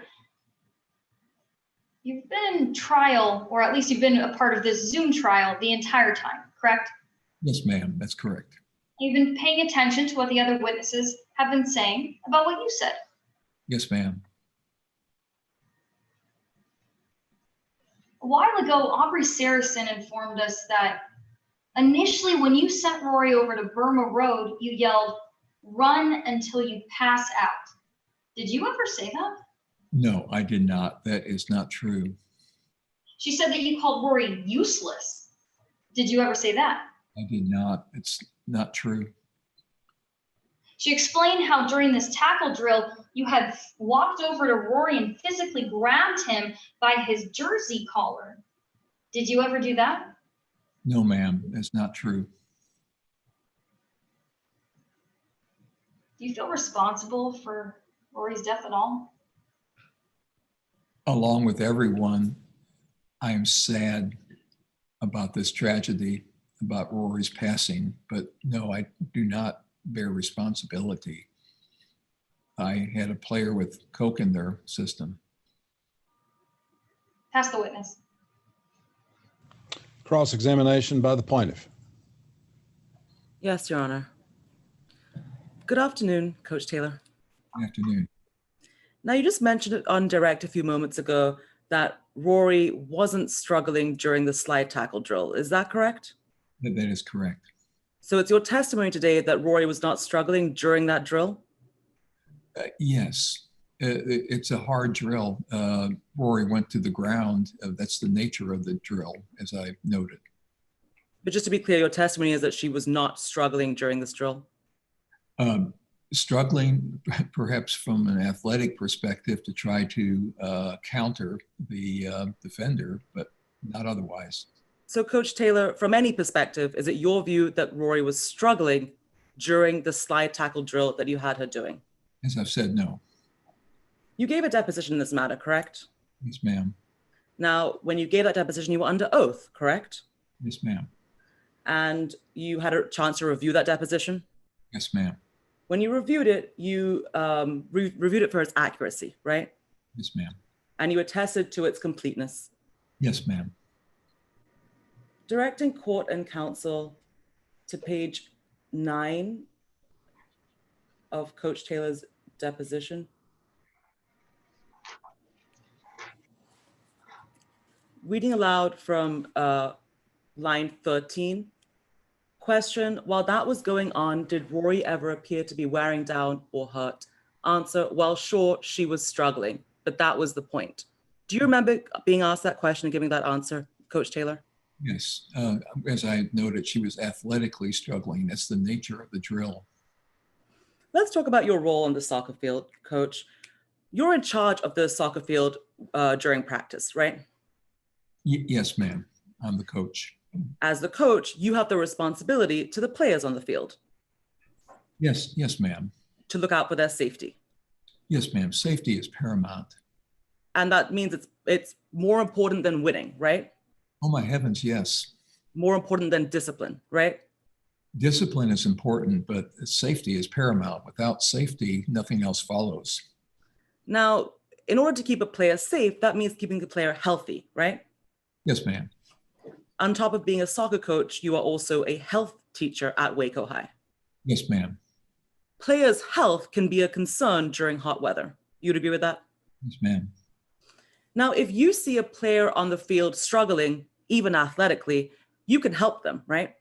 S5: you've been in trial, or at least you've been a part of this Zoom trial the entire time, correct?
S8: Yes, ma'am, that's correct.
S5: You've been paying attention to what the other witnesses have been saying about what you said.
S8: Yes, ma'am.
S5: A while ago, Aubrey Saracen informed us that initially when you sent Rory over to Burma Road, you yelled, "Run until you pass out." Did you ever say that?
S8: No, I did not. That is not true.
S5: She said that you called Rory useless. Did you ever say that?
S8: I did not. It's not true.
S5: She explained how during this tackle drill, you had walked over to Rory and physically grabbed him by his jersey collar. Did you ever do that?
S8: No, ma'am, that's not true.
S5: Do you feel responsible for Rory's death at all?
S8: Along with everyone, I am sad about this tragedy, about Rory's passing, but no, I do not bear responsibility. I had a player with coke in their system.
S5: Pass the witness.
S7: Cross-examination by the plaintiff.
S9: Yes, Your Honor. Good afternoon, Coach Taylor.
S8: Good afternoon.
S9: Now, you just mentioned it on direct a few moments ago that Rory wasn't struggling during the slide tackle drill. Is that correct?
S8: That is correct.
S9: So it's your testimony today that Rory was not struggling during that drill?
S8: Yes, it's a hard drill. Rory went to the ground. That's the nature of the drill, as I noted.
S9: But just to be clear, your testimony is that she was not struggling during this drill?
S8: Struggling, perhaps from an athletic perspective, to try to counter the defender, but not otherwise.
S9: So, Coach Taylor, from any perspective, is it your view that Rory was struggling during the slide tackle drill that you had her doing?
S8: As I've said, no.
S9: You gave a deposition in this matter, correct?
S8: Yes, ma'am.
S9: Now, when you gave that deposition, you were under oath, correct?
S8: Yes, ma'am.
S9: And you had a chance to review that deposition?
S8: Yes, ma'am.
S9: When you reviewed it, you reviewed it for its accuracy, right?
S8: Yes, ma'am.
S9: And you attested to its completeness.
S8: Yes, ma'am.
S9: Directing court and counsel to page 9 of Coach Taylor's deposition. Reading aloud from line 13. Question, while that was going on, did Rory ever appear to be wearing down or hurt? Answer, well, sure, she was struggling, but that was the point. Do you remember being asked that question and giving that answer, Coach Taylor?
S8: Yes. As I noted, she was athletically struggling. That's the nature of the drill.
S9: Let's talk about your role on the soccer field, Coach. You're in charge of the soccer field during practice, right?
S8: Yes, ma'am. I'm the coach.
S9: As the coach, you have the responsibility to the players on the field.
S8: Yes, ma'am.
S9: To look out for their safety.
S8: Yes, ma'am. Safety is paramount.
S9: And that means it's more important than winning, right?
S8: Oh, my heavens, yes.
S9: More important than discipline, right?
S8: Discipline is important, but safety is paramount. Without safety, nothing else follows.
S9: Now, in order to keep a player safe, that means keeping the player healthy, right?
S8: Yes, ma'am.
S9: On top of being a soccer coach, you are also a health teacher at Waco High.
S8: Yes, ma'am.
S9: Players' health can be a concern during hot weather. You'd agree with that?
S8: Yes, ma'am.
S9: Now, if you see a player on the field struggling, even athletically, you can help them, right?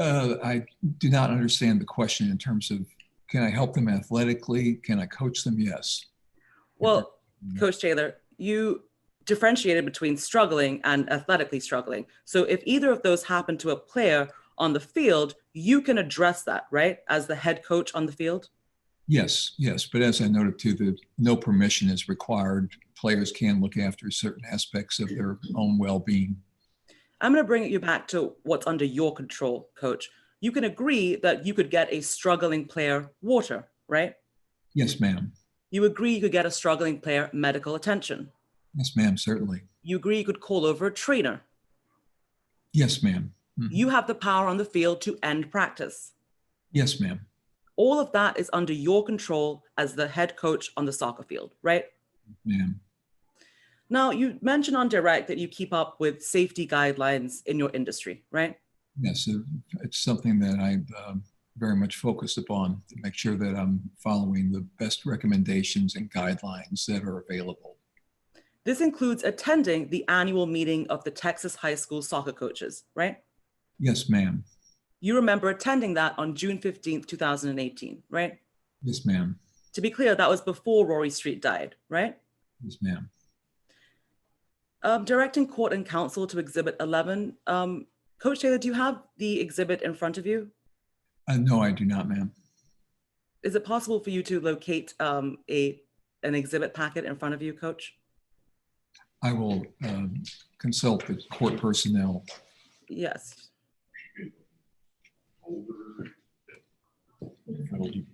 S8: I do not understand the question in terms of, can I help them athletically? Can I coach them? Yes.
S9: Well, Coach Taylor, you differentiated between struggling and athletically struggling. So if either of those happen to a player on the field, you can address that, right? As the head coach on the field?
S8: Yes, yes. But as I noted too, no permission is required. Players can look after certain aspects of their own well-being.
S9: I'm going to bring you back to what's under your control, Coach. You can agree that you could get a struggling player water, right?
S8: Yes, ma'am.
S9: You agree you could get a struggling player medical attention.
S8: Yes, ma'am, certainly.
S9: You agree you could call over a trainer.
S8: Yes, ma'am.
S9: You have the power on the field to end practice.
S8: Yes, ma'am.
S9: All of that is under your control as the head coach on the soccer field, right?
S8: Ma'am.
S9: Now, you mentioned on direct that you keep up with safety guidelines in your industry, right?
S8: Yes, it's something that I very much focus upon to make sure that I'm following the best recommendations and guidelines that are available.
S9: This includes attending the annual meeting of the Texas High School Soccer Coaches, right?
S8: Yes, ma'am.
S9: You remember attending that on June 15th, 2018, right?
S8: Yes, ma'am.
S9: To be clear, that was before Rory Street died, right?
S8: Yes, ma'am.
S9: Directing court and counsel to Exhibit 11. Coach Taylor, do you have the exhibit in front of you?
S8: No, I do not, ma'am.
S9: Is it possible for you to locate an exhibit packet in front of you, Coach?
S8: I will consult the court personnel.
S9: Yes.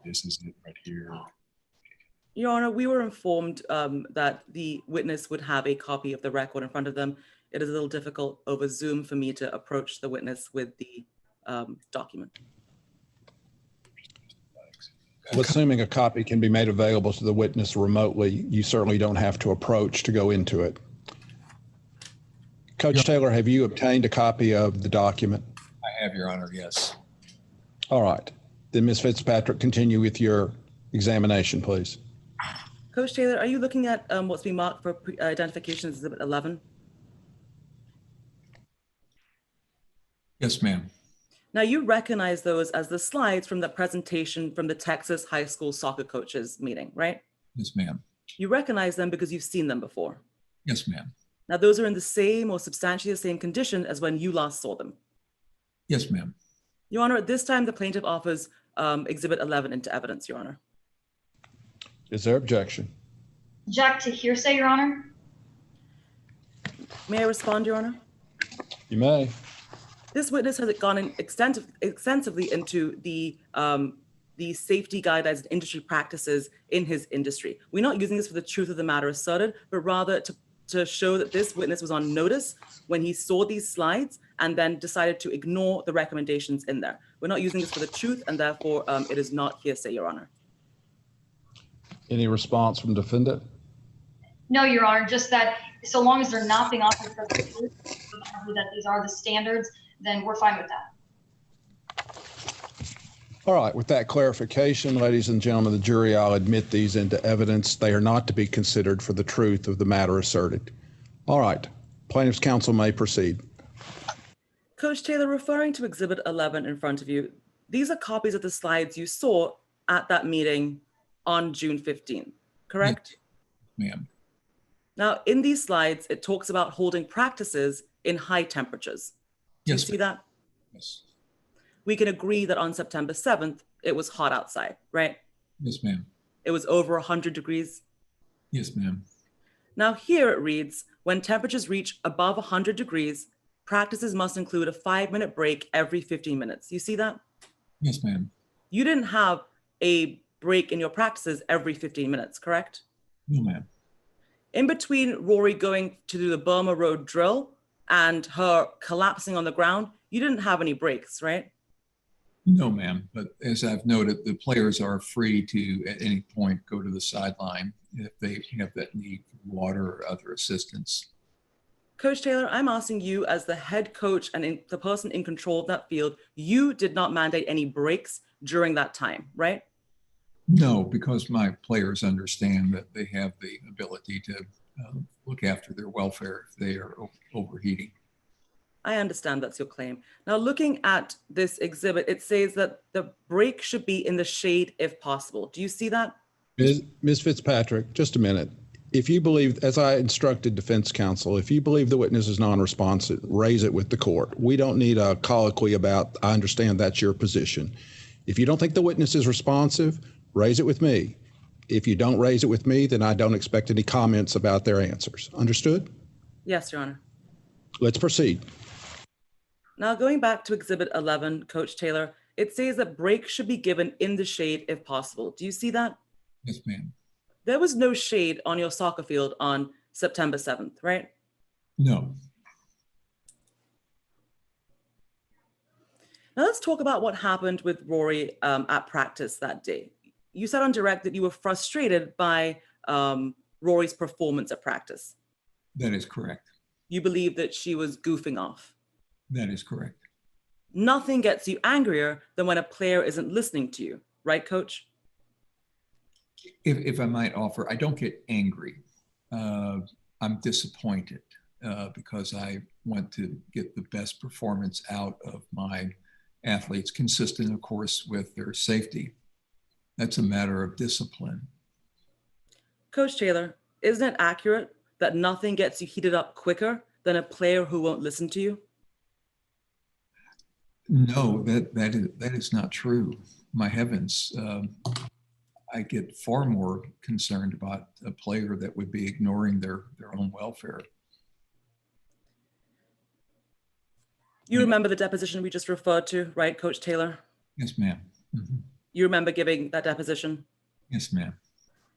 S12: This is it right here.
S9: Your Honor, we were informed that the witness would have a copy of the record in front of them. It is a little difficult over Zoom for me to approach the witness with the document.
S7: Well, assuming a copy can be made available to the witness remotely, you certainly don't have to approach to go into it. Coach Taylor, have you obtained a copy of the document?
S8: I have, Your Honor, yes.
S7: All right. Then Ms. Fitzpatrick, continue with your examination, please.
S9: Coach Taylor, are you looking at what's being marked for identification as Exhibit 11?
S8: Yes, ma'am.
S9: Now you recognize those as the slides from the presentation from the Texas High School Soccer Coaches meeting, right?
S8: Yes, ma'am.
S9: You recognize them because you've seen them before.
S8: Yes, ma'am.
S9: Now those are in the same or substantially the same condition as when you last saw them.
S8: Yes, ma'am.
S9: Your Honor, at this time, the plaintiff offers Exhibit 11 into evidence, Your Honor.
S7: Is there objection?
S5: Object to hearsay, Your Honor.
S9: May I respond, Your Honor?
S7: You may.
S9: This witness has gone in extensively into the safety guidelines and industry practices in his industry. We're not using this for the truth of the matter asserted, but rather to show that this witness was on notice when he saw these slides and then decided to ignore the recommendations in there. We're not using this for the truth, and therefore it is not hearsay, Your Honor.
S7: Any response from defendant?
S5: No, Your Honor, just that so long as they're not being offered for the truth, that these are the standards, then we're fine with that.
S7: All right, with that clarification, ladies and gentlemen of the jury, I'll admit these into evidence. They are not to be considered for the truth of the matter asserted. All right, plaintiff's counsel may proceed.
S9: Coach Taylor, referring to Exhibit 11 in front of you, these are copies of the slides you saw at that meeting on June 15, correct?
S8: Yes, ma'am.
S9: Now, in these slides, it talks about holding practices in high temperatures. Do
S8: Yes,
S9: you see that?
S8: Yes.
S9: We can agree that on September 7th, it was hot outside, right?
S8: Yes, ma'am.
S9: It was over 100 degrees.
S8: Yes, ma'am.
S9: Now here it reads, when temperatures reach above 100 degrees, practices must include a 5-minute break every 15 minutes. You see that?
S8: Yes, ma'am.
S9: You didn't have a break in your practices every 15 minutes, correct?
S8: No, ma'am.
S9: In between Rory going to do the Burma Road drill and her collapsing on the ground, you didn't have any breaks, right?
S8: No, ma'am. But as I've noted, the players are free to, at any point, go to the sideline if they have that need for water or other assistance.
S9: Coach Taylor, I'm asking you as the head coach and the person in control of that field, you did not mandate any breaks during that time, right?
S8: No, because my players understand that they have the ability to look after their welfare if they are overheating.
S9: I understand that's your claim. Now, looking at this exhibit, it says that the break should be in the shade if possible. Do you see that?
S7: Ms. Fitzpatrick, just a minute. If you believe, as I instructed defense counsel, if you believe the witness is non-responsive, raise it with the court. We don't need a colloquy about, I understand that's your position. If you don't think the witness is responsive, raise it with me. If you don't raise it with me, then I don't expect any comments about their answers. Understood?
S9: Yes, Your Honor.
S7: Let's proceed.
S9: Now, going back to Exhibit 11, Coach Taylor, it says that breaks should be given in the shade if possible. Do you see that?
S8: Yes, ma'am.
S9: There was no shade on your soccer field on September 7th, right?
S8: No.
S9: Now let's talk about what happened with Rory at practice that day. You said on direct that you were frustrated by Rory's performance at practice.
S8: That is correct.
S9: You believe that she was goofing off.
S8: That is correct.
S9: Nothing gets you angrier than when a player isn't listening to you, right, Coach?
S8: If I might offer, I don't get angry. I'm disappointed because I want to get the best performance out of my athletes, consistent, of course, with their safety. That's a matter of discipline.
S9: Coach Taylor, isn't it accurate that nothing gets you heated up quicker than a player who won't listen to you?
S8: No, that is not true. My heavens. I get far more concerned about a player that would be ignoring their own welfare.
S9: You remember the deposition we just referred to, right, Coach Taylor?
S8: Yes, ma'am. Mm-hmm.
S9: You remember giving that deposition?
S8: Yes, ma'am.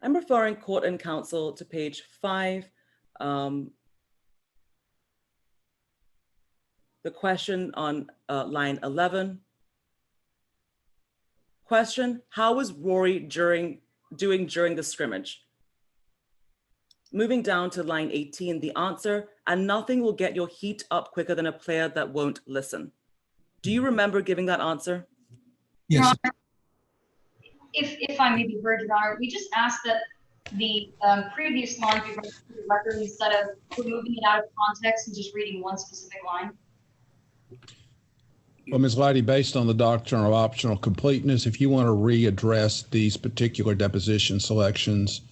S9: I'm referring court and counsel to page 5. The question on line 11. Question, how was Rory doing during the scrimmage? Moving down to line 18, the answer, and nothing will get your heat up quicker than a player that won't listen. Do you remember giving that answer?
S8: Yes.
S5: Your Honor, if I may be heard, Your Honor, we just asked that the previous line be read to the record instead of removing it out of context and just reading one specific line.
S7: Well, Ms. Lighty, based on the doctrine of optional completeness, if you want to readdress these particular deposition selections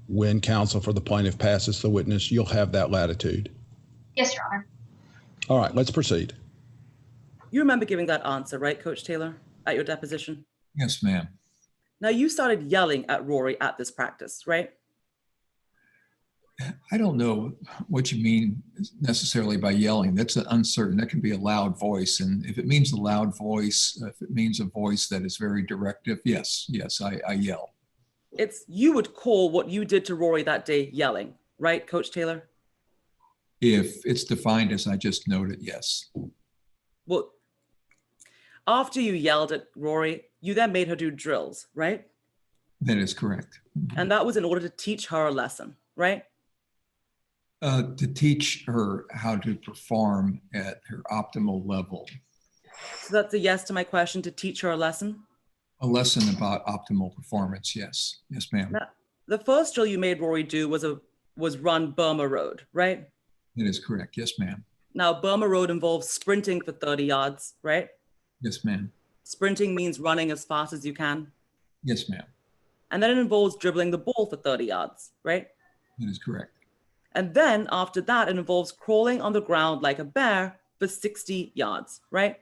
S7: when counsel for the plaintiff passes the witness, you'll have that latitude.
S5: Yes, Your Honor.
S7: All right, let's proceed.
S9: You remember giving that answer, right, Coach Taylor, at your deposition?
S8: Yes, ma'am.
S9: Now, you started yelling at Rory at this practice, right?
S8: I don't know what you mean necessarily by yelling. That's uncertain. That can be a loud voice. And if it means a loud voice, if it means a voice that is very directive, yes, I yell.
S9: You would call what you did to Rory that day yelling, right, Coach Taylor?
S8: If it's defined as I just noted, yes.
S9: Well, after you yelled at Rory, you then made her do drills, right?
S8: That is correct.
S9: And that was in order to teach her a lesson, right?
S8: To teach her how to perform at her optimal level.
S9: So that's a yes to my question, to teach her a lesson?
S8: A lesson about optimal performance, yes. Yes, ma'am.
S9: Now, the first drill you made Rory do was run Burma Road, right?
S8: That is correct. Yes, ma'am.
S9: Now, Burma Road involves sprinting for 30 yards, right?
S8: Yes, ma'am.
S9: Sprinting means running as fast as you can.
S8: Yes, ma'am.
S9: And then it involves dribbling the ball for 30 yards, right?
S8: That is correct.
S9: And then after that, it involves crawling on the ground like a bear for 60 yards, right?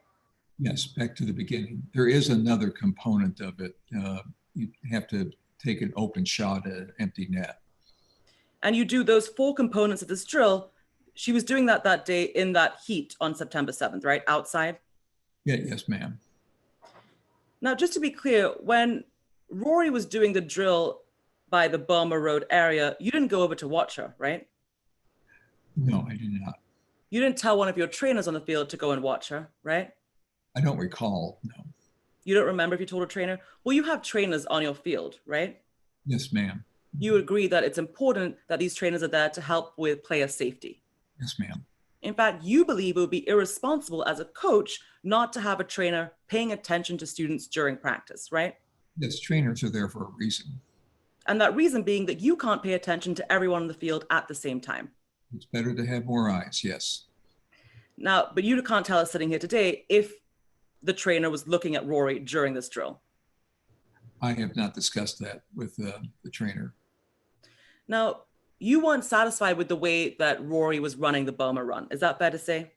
S8: Yes, back to the beginning. There is another component of it. You have to take an open shot at an empty net.
S9: And you do those 4 components of this drill. She was doing that day in that heat on September 7th, right? Outside?
S8: Yeah, yes, ma'am.
S9: Now, just to be clear, when Rory was doing the drill by the Burma Road area, you didn't go over to watch her, right?
S8: No, I did not.
S9: You didn't tell one of your trainers on the field to go and watch her, right?
S8: I don't recall, no.
S9: You don't remember if you told a trainer? Well, you have trainers on your field, right?
S8: Yes, ma'am.
S9: You agree that it's important that these trainers are there to help with player safety.
S8: Yes, ma'am.
S9: In fact, you believe it would be irresponsible as a coach not to have a trainer paying attention to students during practice, right?
S8: Yes, trainers are there for a reason.
S9: And that reason being that you can't pay attention to everyone on the field at the same time.
S8: It's better to have more eyes, yes.
S9: Now, but you can't tell us sitting here today if the trainer was looking at Rory during this drill.
S8: I have not discussed that with the trainer.
S9: Now, you weren't satisfied with the way that Rory was running the Burma run. Is that fair to say?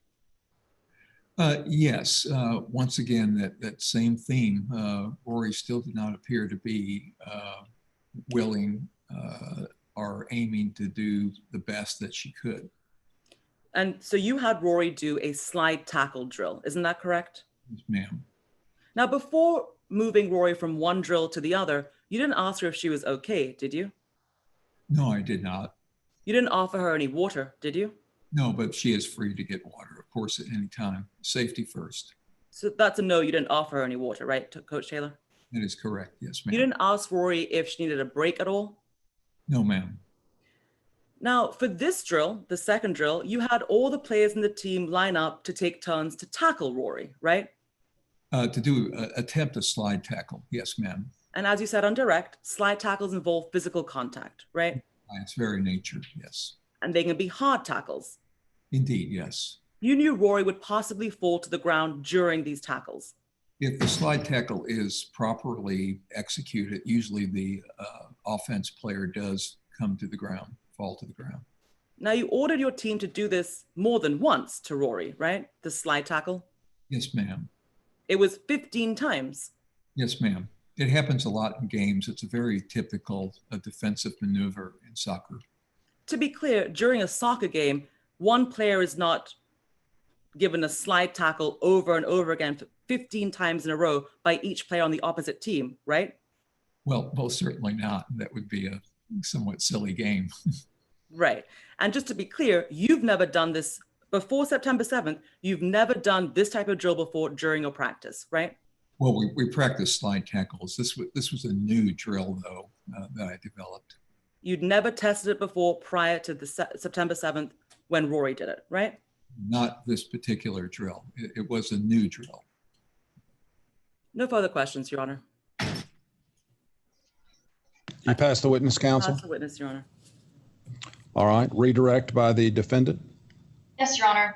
S8: Yes. Once again, that same theme. Rory still did not appear to be willing or aiming to do the best that she could.
S9: And so you had Rory do a slide tackle drill. Isn't that correct?
S8: Yes, ma'am.
S9: Now, before moving Rory from one drill to the other, you didn't ask her if she was okay, did you?
S8: No, I did not.
S9: You didn't offer her any water, did you?
S8: No, but she is free to get water, of course, at any time. Safety first.
S9: So that's a no, you didn't offer her any water, right, Coach Taylor?
S8: That is correct. Yes, ma'am.
S9: You didn't ask Rory if she needed a break at all?
S8: No, ma'am.
S9: Now, for this drill, the second drill, you had all the players in the team line up to take turns to tackle Rory, right?
S8: Attempt a slide tackle. Yes, ma'am.
S9: And as you said on direct, slide tackles involve physical contact, right?
S8: By its very nature, yes.
S9: And they can be hard tackles.
S8: Indeed, yes.
S9: You knew Rory would possibly fall to the ground during these tackles.
S8: If the slide tackle is properly executed, usually the offense player does come to the ground, fall to the ground.
S9: Now, you ordered your team to do this more than once to Rory, right? The slide tackle?
S8: Yes, ma'am.
S9: It was 15 times.
S8: Yes, ma'am. It happens a lot in games. It's a very typical defensive maneuver in soccer.
S9: To be clear, during a soccer game, one player is not given a slide tackle over and over again 15 times in a row by each player on the opposite team, right?
S8: Well, most certainly not. That would be a somewhat silly game.
S9: Right. And just to be clear, you've never done this before September 7th. You've never done this type of drill before during your practice, right?
S8: Well, we practiced slide tackles. This was a new drill, though, that I developed.
S9: You'd never tested it before prior to the September 7th when Rory did it, right?
S8: Not this particular drill. It was a new drill.
S9: No further questions, Your Honor.
S7: You pass the witness, counsel?
S9: Pass the witness, Your Honor.
S7: All right, redirect by the defendant.
S5: Yes, Your Honor.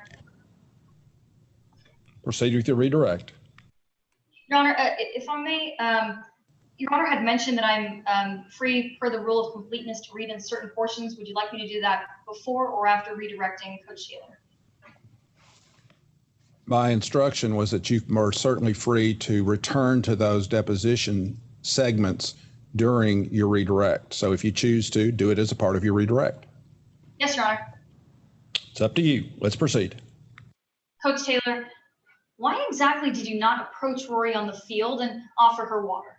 S7: Proceed with your redirect.
S5: Your Honor, if I may, Your Honor had mentioned that I'm free per the rule of completeness to read in certain portions. Would you like me to do that before or after redirecting Coach Taylor?
S7: My instruction was that you are certainly free to return to those deposition segments during your redirect. So if you choose to, do it as a part of your redirect.
S5: Yes, Your Honor.
S7: It's up to you. Let's proceed.
S5: Coach Taylor, why exactly did you not approach Rory on the field and offer her water?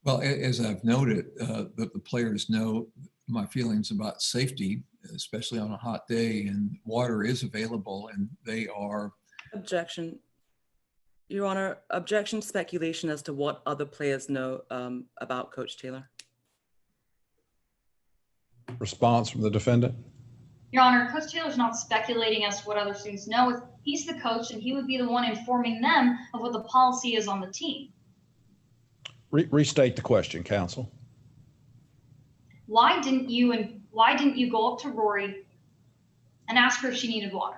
S8: Well, as I've noted, the players know my feelings about safety, especially on a hot day, and water is available, and they are.
S9: Objection. Your Honor, objection speculation as to what other players know about Coach Taylor.
S7: Response from the defendant.
S5: Your Honor, Coach Taylor's not speculating as to what other students know. He's the coach, and he would be the one informing them of what the policy is on the team.
S7: Restate the question, counsel.
S5: Why didn't you go up to Rory and ask her if she needed water?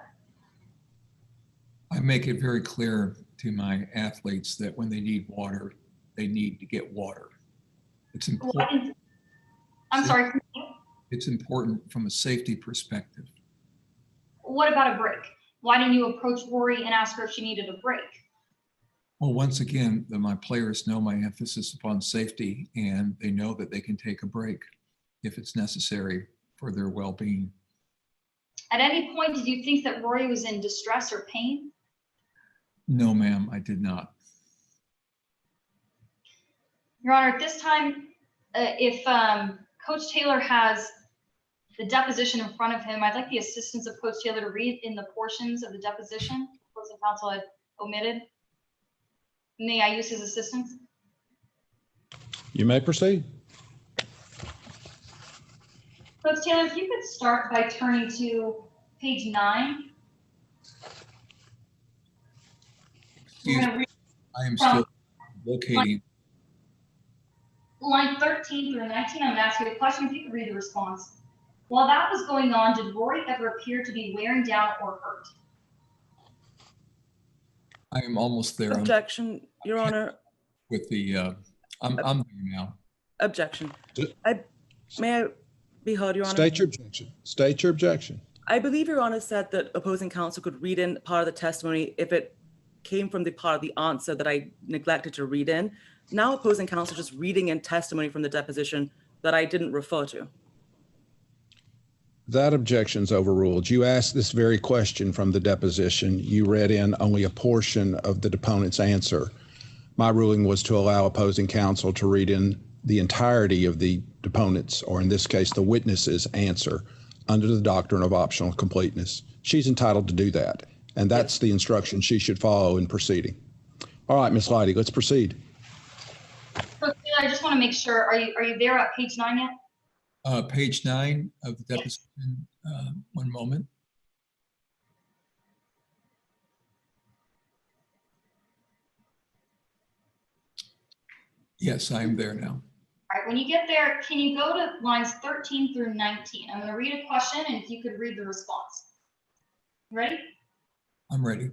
S8: I make it very clear to my athletes that when they need water, they need to get water. It's important.
S5: I'm sorry.
S8: It's important from a safety perspective.
S5: What about a break? Why didn't you approach Rory and ask her if she needed a break?
S8: Well, once again, my players know my emphasis upon safety, and they know that they can take a break if it's necessary for their well-being.
S5: At any point, did you think that Rory was in distress or pain?
S8: No, ma'am, I did not.
S5: Your Honor, at this time, if Coach Taylor has the deposition in front of him, I'd like the assistance of Coach Taylor to read in the portions of the deposition opposing counsel had omitted. May I use his assistance?
S7: You may proceed.
S5: Coach Taylor, if you could start by turning to page 9.
S8: I am still locating.
S5: Line 13 through 19, I'm going to ask you a question. If you could read the response. While that was going on, did Rory ever appear to be wearing down or hurt?
S8: I am almost there.
S9: Objection, Your Honor.
S8: With the, I'm there now.
S9: Objection.
S7: D-
S9: May I be heard, Your Honor?
S7: State your objection. State your objection.
S9: I believe Your Honor said that opposing counsel could read in part of the testimony if it came from the part of the answer that I neglected to read in. Now opposing counsel just reading in testimony from the deposition that I didn't refer to.
S7: That objection's overruled. You asked this very question from the deposition. You read in only a portion of the deponent's answer. My ruling was to allow opposing counsel to read in the entirety of the deponent's, or in this case, the witness's answer under the doctrine of optional completeness. She's entitled to do that. And that's the instruction she should follow in proceeding. All right, Ms. Leidy, let's proceed.
S5: So, I just want to make sure, are you there at page 9 yet?
S8: Page 9 of the deposition. One moment. Yes, I am there now.
S5: All right, when you get there, can you go to lines 13 through 19? I'm going to read a question, and if you could read the response. Ready?
S8: I'm ready.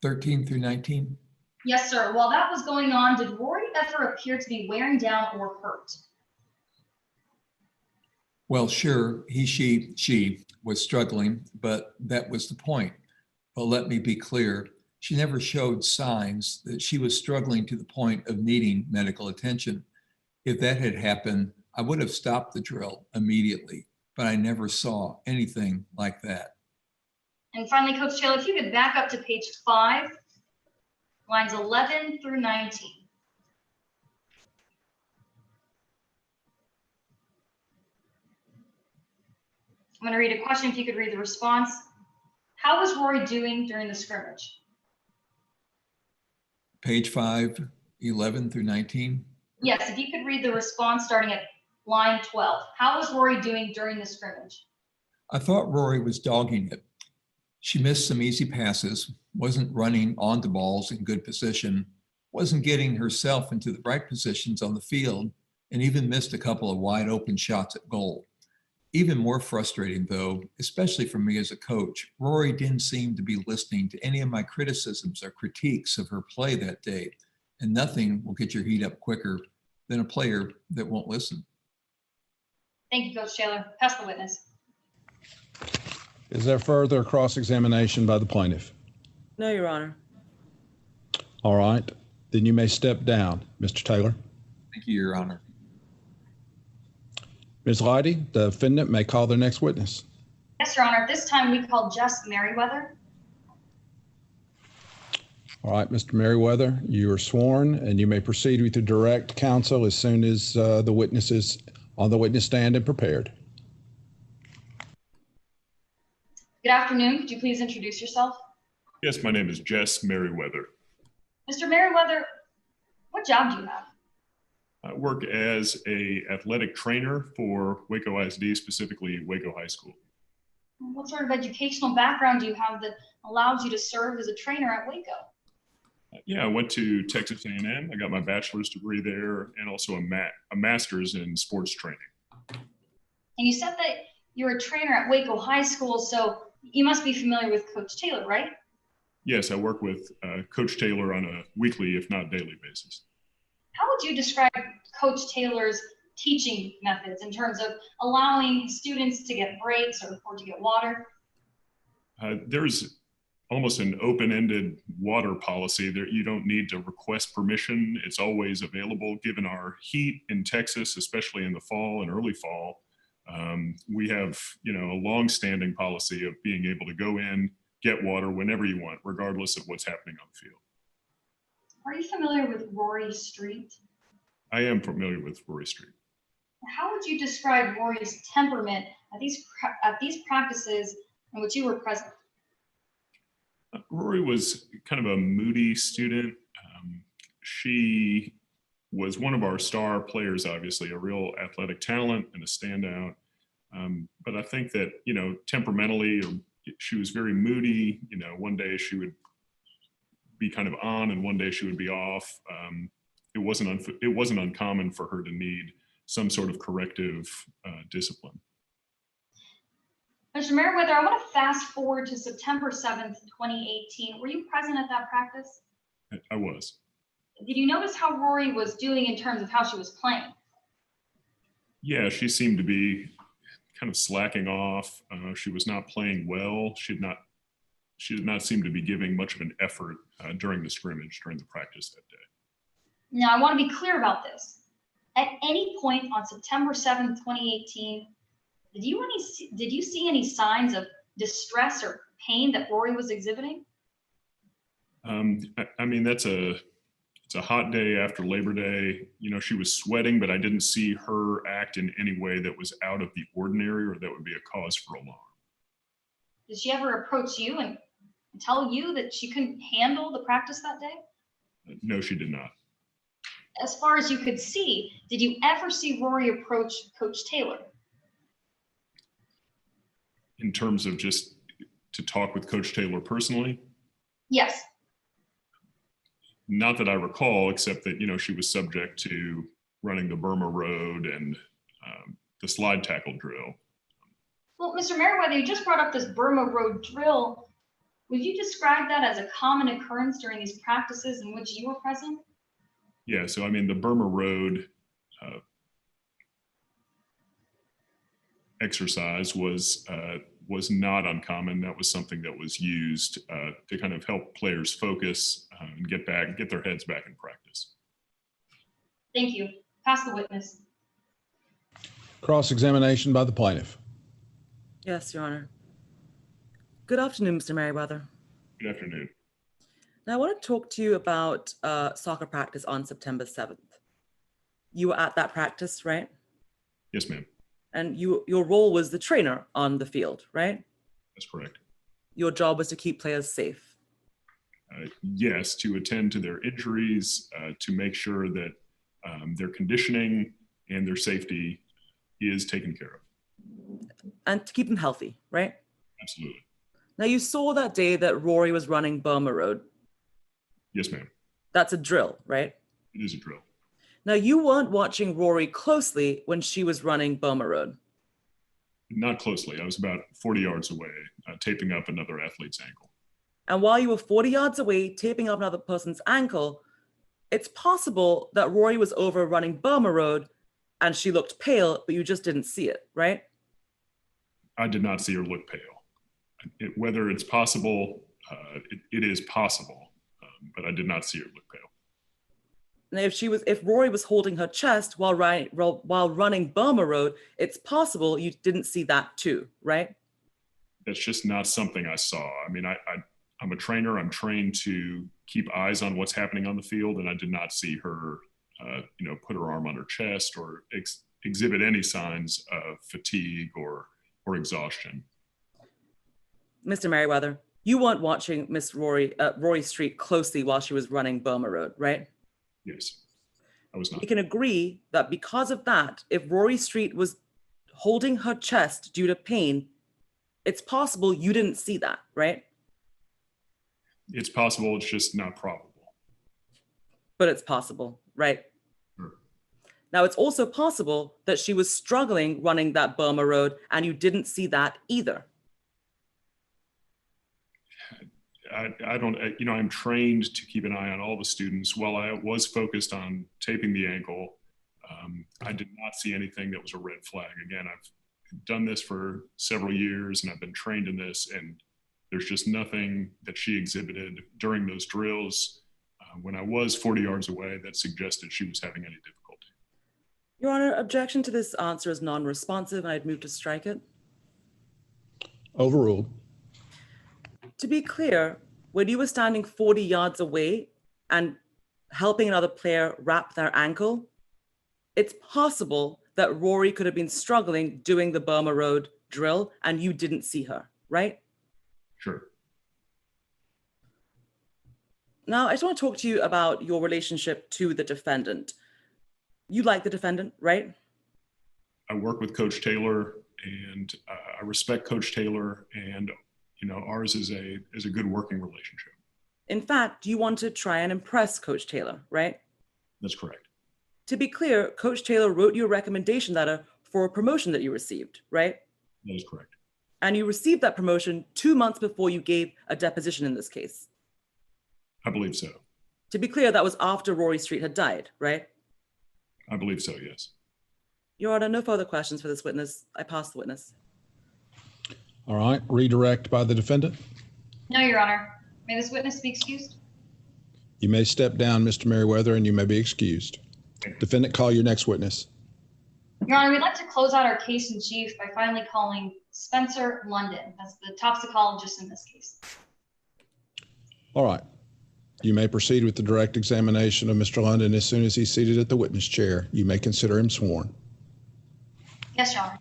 S8: 13 through 19.
S5: Yes, sir. While that was going on, did Rory ever appear to be wearing down or hurt?
S8: Well, sure, she was struggling, but that was the point. But let me be clear, she never showed signs that she was struggling to the point of needing medical attention. If that had happened, I would have stopped the drill immediately, but I never saw anything like that.
S5: And finally, Coach Taylor, if you could back up to page 5, lines 11 through 19. I'm going to read a question, if you could read the response. How was Rory doing during the scrimmage?
S8: Page 5, 11 through 19.
S5: Yes, if you could read the response starting at line 12. How was Rory doing during the scrimmage?
S8: I thought Rory was dogging it. She missed some easy passes, wasn't running onto balls in good position, wasn't getting herself into the right positions on the field, and even missed a couple of wide open shots at goal. Even more frustrating though, especially for me as a coach, Rory didn't seem to be listening to any of my criticisms or critiques of her play that day. And nothing will get your heat up quicker than a player that won't listen.
S5: Thank you, Coach Taylor. Pass the witness.
S7: Is there further cross-examination by the plaintiff?
S9: No, Your Honor.
S7: All right, then you may step down, Mr. Taylor.
S8: Thank you, Your Honor.
S7: Ms. Leidy, the defendant may call their next witness.
S5: Yes, Your Honor. At this time, we call Jess Merriweather.
S7: All right, Mr. Merriweather, you are sworn and you may proceed with your direct counsel as soon as the witness is on the witness stand and prepared.
S5: Good afternoon. Could you please introduce yourself?
S12: Yes, my name is Jess Merriweather.
S5: Mr. Merriweather, what job do you have?
S12: I work as an athletic trainer for Waco ISD, specifically Waco High School.
S5: What sort of educational background do you have that allows you to serve as a trainer at Waco?
S12: Yeah, I went to Texas A&M. I got my bachelor's degree there and also a master's in sports training.
S5: And you said that you're a trainer at Waco High School, so you must be familiar with Coach Taylor, right?
S12: Yes, I work with Coach Taylor on a weekly, if not daily basis.
S5: How would you describe Coach Taylor's teaching methods in terms of allowing students to get breaks or to get water?
S12: There's almost an open-ended water policy there. You don't need to request permission. It's always available. Given our heat in Texas, especially in the fall and early fall, we have, a long-standing policy of being able to go in, get water whenever you want, regardless of what's happening on the field.
S5: Are you familiar with Rory Street?
S12: I am familiar with Rory Street.
S5: How would you describe Rory's temperament at these practices in which you were present?
S12: Rory was kind of a moody student. She was one of our star players, obviously, a real athletic talent and a standout. But I think that, temperamentally, she was very moody. One day she would be kind of on and one day she would be off. It wasn't uncommon for her to need some sort of corrective discipline.
S5: Mr. Merriweather, I want to fast forward to September 7th, 2018. Were you present at that practice?
S12: I was.
S5: Did you notice how Rory was doing in terms of how she was playing?
S12: Yeah, she seemed to be kind of slacking off. She was not playing well. She did not seem to be giving much of an effort during the scrimmage, during the practice that day.
S5: Now, I want to be clear about this. At any point on September 7th, 2018, did you see any signs of distress or pain that Rory was exhibiting?
S12: I mean, it's a hot day after Labor Day. You know, she was sweating, but I didn't see her act in any way that was out of the ordinary or that would be a cause for alarm.
S5: Did she ever approach you and tell you that she couldn't handle the practice that day?
S12: No, she did not.
S5: As far as you could see, did you ever see Rory approach Coach Taylor?
S12: In terms of just to talk with Coach Taylor personally?
S5: Yes.
S12: Not that I recall, except that, you know, she was subject to running the Burma Road and the slide tackle drill.
S5: Well, Mr. Merriweather, you just brought up this Burma Road drill. Would you describe that as a common occurrence during these practices in which you were present?
S12: Yeah, so I mean, the Burma Road exercise was not uncommon. That was something that was used to kind of help players focus and get their heads back in practice.
S5: Thank you. Pass the witness.
S7: Cross-examination by the plaintiff.
S9: Yes, Your Honor. Good afternoon, Mr. Merriweather.
S12: Good afternoon.
S9: Now, I want to talk to you about soccer practice on September 7th. You were at that practice, right?
S12: Yes, ma'am.
S9: And your role was the trainer on the field, right?
S12: That's correct.
S9: Your job was to keep players safe.
S12: Yes, to attend to their injuries, to make sure that their conditioning and their safety is taken care of.
S9: And to keep them healthy, right?
S12: Absolutely.
S9: Now, you saw that day that Rory was running Burma Road.
S12: Yes, ma'am.
S9: That's a drill, right?
S12: It is a drill.
S9: Now, you weren't watching Rory closely when she was running Burma Road.
S12: Not closely. I was about 40 yards away, taping up another athlete's ankle.
S9: And while you were 40 yards away, taping up another person's ankle, it's possible that Rory was over running Burma Road and she looked pale, but you just didn't see it, right?
S12: I did not see her look pale. Whether it's possible, it is possible, but I did not see her look pale.
S9: Now, if Rory was holding her chest while running Burma Road, it's possible you didn't see that too, right?
S12: That's just not something I saw. I mean, I'm a trainer. I'm trained to keep eyes on what's happening on the field, and I did not see her, put her arm on her chest or exhibit any signs of fatigue or exhaustion.
S9: Mr. Merriweather, you weren't watching Miss Rory Street closely while she was running Burma Road, right?
S12: Yes, I was not.
S9: We can agree that because of that, if Rory Street was holding her chest due to pain, it's possible you didn't see that, right?
S12: It's possible, it's just not probable.
S9: But it's possible, right?
S12: Sure.
S9: Now, it's also possible that she was struggling running that Burma Road and you didn't see that either.
S12: I'm trained to keep an eye on all the students. While I was focused on taping the ankle, I did not see anything that was a red flag. Again, I've done this for several years and I've been trained in this, and there's just nothing that she exhibited during those drills when I was 40 yards away that suggested she was having any difficulty.
S9: Your Honor, objection to this answer is non-responsive, and I'd move to strike it.
S7: Overruled.
S9: To be clear, when you were standing 40 yards away and helping another player wrap their ankle, it's possible that Rory could have been struggling doing the Burma Road drill and you didn't see her, right?
S12: Sure.
S9: Now, I just want to talk to you about your relationship to the defendant. You like the defendant, right?
S12: I work with Coach Taylor, and I respect Coach Taylor, and ours is a good working relationship.
S9: In fact, you want to try and impress Coach Taylor, right?
S12: That's correct.
S9: To be clear, Coach Taylor wrote you a recommendation letter for a promotion that you received, right?
S12: That is correct.
S9: And you received that promotion 2 months before you gave a deposition in this case.
S12: I believe so.
S9: To be clear, that was after Rory Street had died, right?
S12: I believe so, yes.
S9: Your Honor, no further questions for this witness. I pass the witness.
S7: All right, redirect by the defendant.
S5: No, Your Honor. May this witness be excused?
S7: You may step down, Mr. Merriweather, and you may be excused. Defendant, call your next witness.
S5: Your Honor, we'd like to close out our case in chief by finally calling Spencer London. That's the toxicologist in this case.
S7: All right. You may proceed with the direct examination of Mr. London as soon as he's seated at the witness chair. You may consider him sworn.
S5: Yes, Your Honor.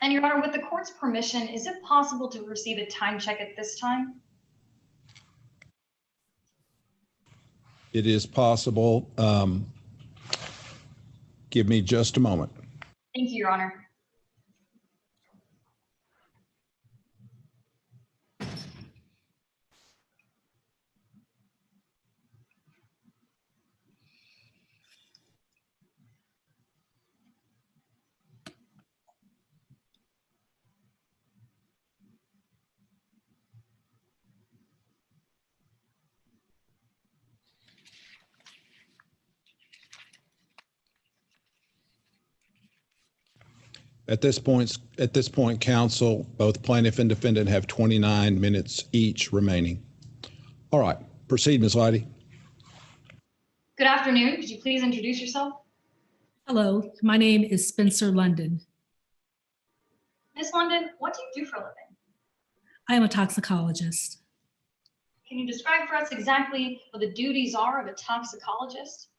S5: And Your Honor, with the court's permission, is it possible to receive a time check at this time?
S7: It is possible. Give me just a moment.
S5: Thank you, Your Honor.
S7: At this point, counsel, both plaintiff and defendant have 29 minutes each remaining. All right, proceed, Ms. Leidy.
S5: Good afternoon. Could you please introduce yourself?
S13: Hello, my name is Spencer London.
S5: Ms. London, what do you do for a living?
S13: I am a toxicologist.
S5: Can you describe for us exactly what the duties are of a toxicologist?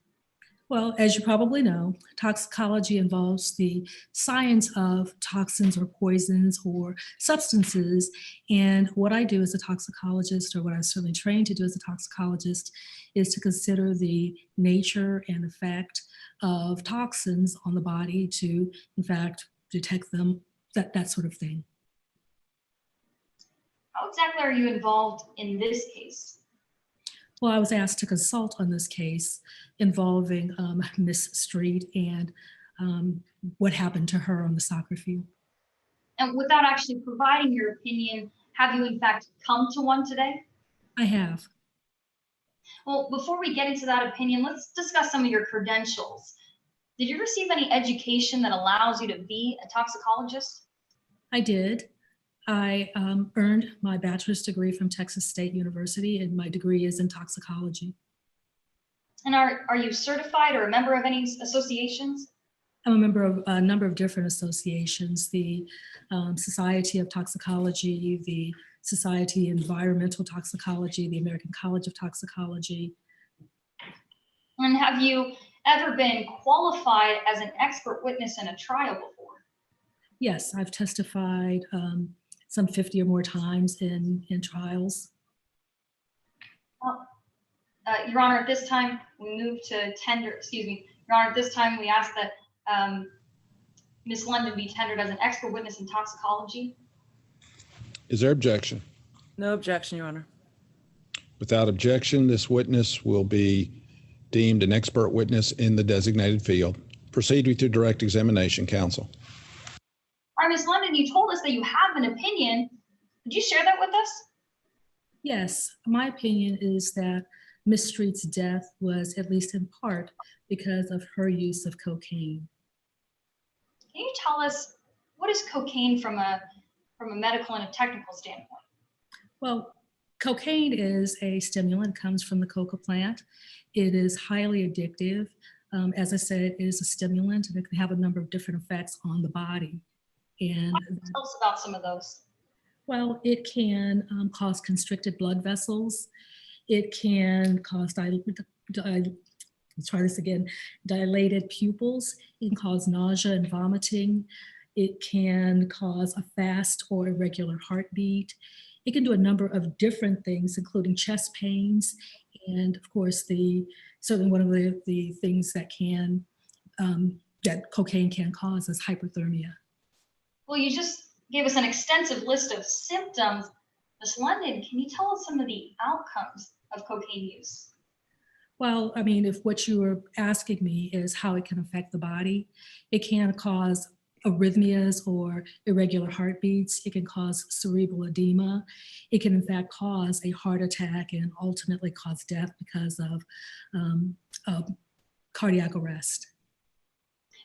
S13: Well, as you probably know, toxicology involves the science of toxins or poisons or substances. And what I do as a toxicologist, or what I'm certainly trained to do as a toxicologist, is to consider the nature and effect of toxins on the body to, in fact, detect them, that sort of thing.
S5: How exactly are you involved in this case?
S13: Well, I was asked to consult on this case involving Miss Street and what happened to her on the soccer field.
S5: And without actually providing your opinion, have you in fact come to one today?
S13: I have.
S5: Well, before we get into that opinion, let's discuss some of your credentials. Did you receive any education that allows you to be a toxicologist?
S13: I did. I earned my bachelor's degree from Texas State University, and my degree is in toxicology.
S5: And are you certified or a member of any associations?
S13: I'm a member of a number of different associations, the Society of Toxicology, the Society of Environmental Toxicology, the American College of Toxicology.
S5: And have you ever been qualified as an expert witness in a trial before?
S13: Yes, I've testified some 50 or more times in trials.
S5: Well, Your Honor, at this time, we move to tender, excuse me, Your Honor, at this time, we ask that Ms. London be tendered as an expert witness in toxicology.
S7: Is there objection?
S9: No objection, Your Honor.
S7: Without objection, this witness will be deemed an expert witness in the designated field. Proceed with your direct examination, counsel.
S5: All right, Ms. London, you told us that you have an opinion. Could you share that with us?
S13: Yes, my opinion is that Miss Street's death was at least in part because of her use of cocaine.
S5: Can you tell us what is cocaine from a medical and a technical standpoint?
S13: Well, cocaine is a stimulant, comes from the coca plant. It is highly addictive. As I said, it is a stimulant and it can have a number of different effects on the body. And
S5: tell us about some of those.
S13: Well, it can cause constricted blood vessels. It can cause dilated pupils. It can cause nausea and vomiting. It can cause a fast or irregular heartbeat. It can do a number of different things, including chest pains. And of course, certainly one of the things that that cocaine can cause is hyperthermia.
S5: Well, you just gave us an extensive list of symptoms. Ms. London, can you tell us some of the outcomes of cocaine use?
S13: Well, I mean, if what you were asking me is how it can affect the body, it can cause arrhythmias or irregular heartbeats. It can cause cerebral edema. It can in fact cause a heart attack and ultimately cause death because of cardiac arrest.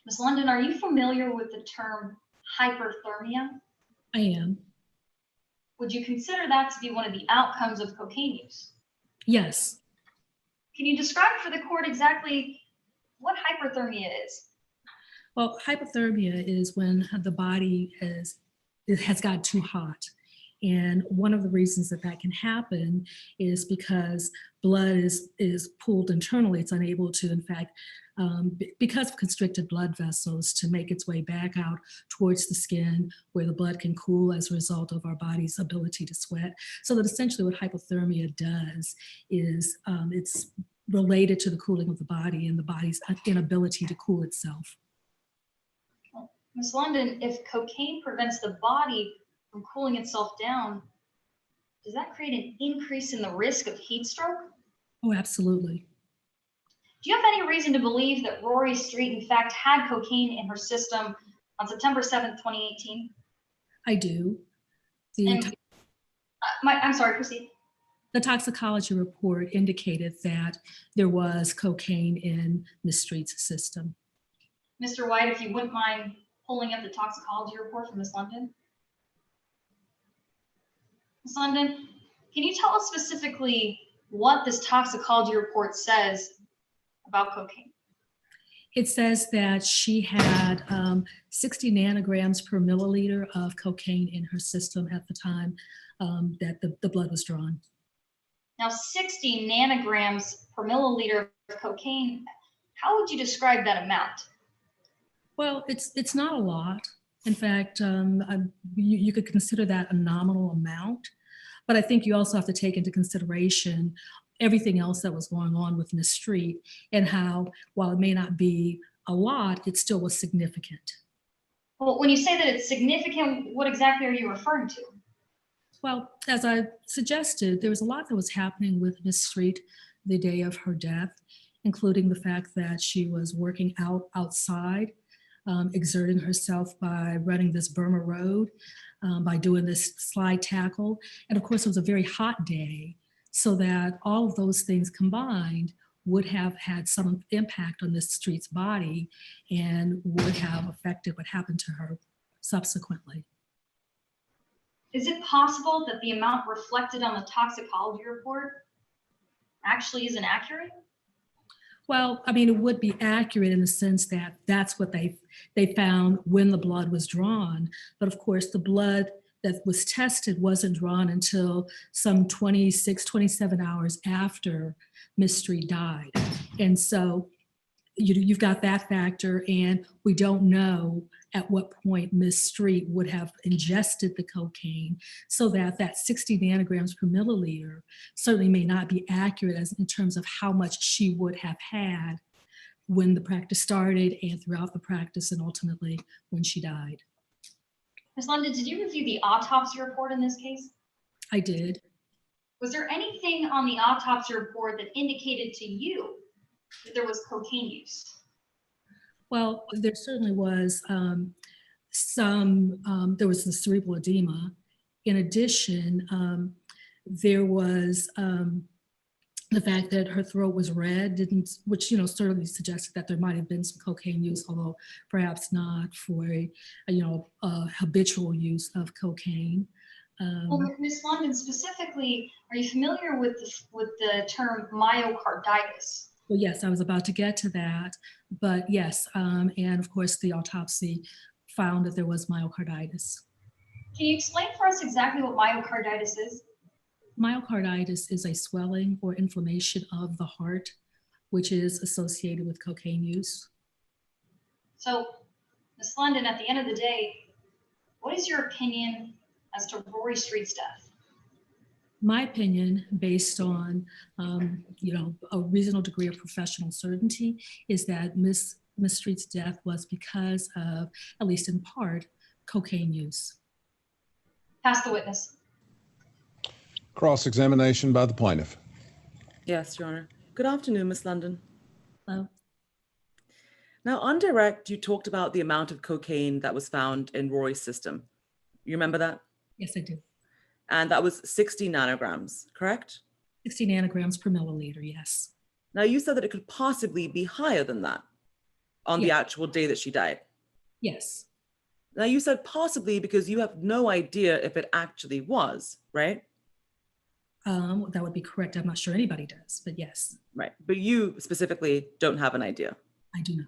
S5: Ms. London, are you familiar with the term hyperthermia?
S13: I am.
S5: Would you consider that to be one of the outcomes of cocaine use?
S13: Yes.
S5: Can you describe for the court exactly what hyperthermia is?
S13: Well, hypothermia is when the body has got too hot. And one of the reasons that that can happen is because blood is pulled internally. It's unable to, in fact, because of constricted blood vessels, to make its way back out towards the skin where the blood can cool as a result of our body's ability to sweat. So that essentially what hypothermia does is it's related to the cooling of the body and the body's inability to cool itself.
S5: Ms. London, if cocaine prevents the body from cooling itself down, does that create an increase in the risk of heat stroke?
S13: Oh, absolutely.
S5: Do you have any reason to believe that Rory Street, in fact, had cocaine in her system on September 7th, 2018?
S13: I do.
S5: I'm sorry, proceed.
S13: The toxicology report indicated that there was cocaine in Ms. Street's system.
S5: Mr. White, if you wouldn't mind pulling up the toxicology report from Ms. London. Ms. London, can you tell us specifically what this toxicology report says about cocaine?
S13: It says that she had 60 nanograms per milliliter of cocaine in her system at the time that the blood was drawn.
S5: Now, 60 nanograms per milliliter of cocaine, how would you describe that amount?
S13: Well, it's not a lot. In fact, you could consider that a nominal amount, but I think you also have to take into consideration everything else that was going on with Ms. Street and how, while it may not be a lot, it still was significant.
S5: Well, when you say that it's significant, what exactly are you referring to?
S13: Well, as I suggested, there was a lot that was happening with Ms. Street the day of her death, including the fact that she was working outside, exerting herself by running this Burma Road, by doing this slide tackle. And of course, it was a very hot day, so that all of those things combined would have had some impact on Ms. Street's body and would have affected what happened to her subsequently.
S5: Is it possible that the amount reflected on the toxicology report actually isn't accurate?
S13: Well, I mean, it would be accurate in the sense that that's what they found when the blood was drawn. But of course, the blood that was tested wasn't drawn until some 26, 27 hours after Ms. Street died. And so you've got that factor, and we don't know at what point Ms. Street would have ingested the cocaine, so that 60 nanograms per milliliter certainly may not be accurate as in terms of how much she would have had when the practice started and throughout the practice and ultimately when she died.
S5: Ms. London, did you review the autopsy report in this case?
S13: I did.
S5: Was there anything on the autopsy report that indicated to you that there was cocaine use?
S13: Well, there certainly was there was the cerebral edema. In addition, there was the fact that her throat was red, which certainly suggested that there might have been some cocaine use, although perhaps not for a habitual use of cocaine.
S5: Well, Ms. London, specifically, are you familiar with the term myocarditis?
S13: Well, yes, I was about to get to that, but yes, and of course the autopsy found that there was myocarditis.
S5: Can you explain for us exactly what myocarditis is?
S13: Myocarditis is a swelling or inflammation of the heart, which is associated with cocaine use.
S5: So, Ms. London, at the end of the day, what is your opinion as to Rory Street's death?
S13: My opinion, based on a reasonable degree of professional certainty, is that Ms. Street's death was because of, at least in part, cocaine use.
S5: Pass the witness.
S7: Cross-examination by the plaintiff.
S9: Yes, Your Honor. Good afternoon, Ms. London.
S13: Hello.
S9: Now, on direct, you talked about the amount of cocaine that was found in Rory's system. You remember that?
S13: Yes, I do.
S9: And that was 60 nanograms, correct?
S13: 60 nanograms per milliliter, yes.
S9: Now, you said that it could possibly be higher than that on the
S13: Yeah.
S9: actual day that she died.
S13: Yes,
S9: Now, you said possibly because you have no idea if it actually was, right?
S13: that would be correct. I'm not sure anybody does, but yes,
S9: Right. But you specifically don't have an idea.
S13: I do not.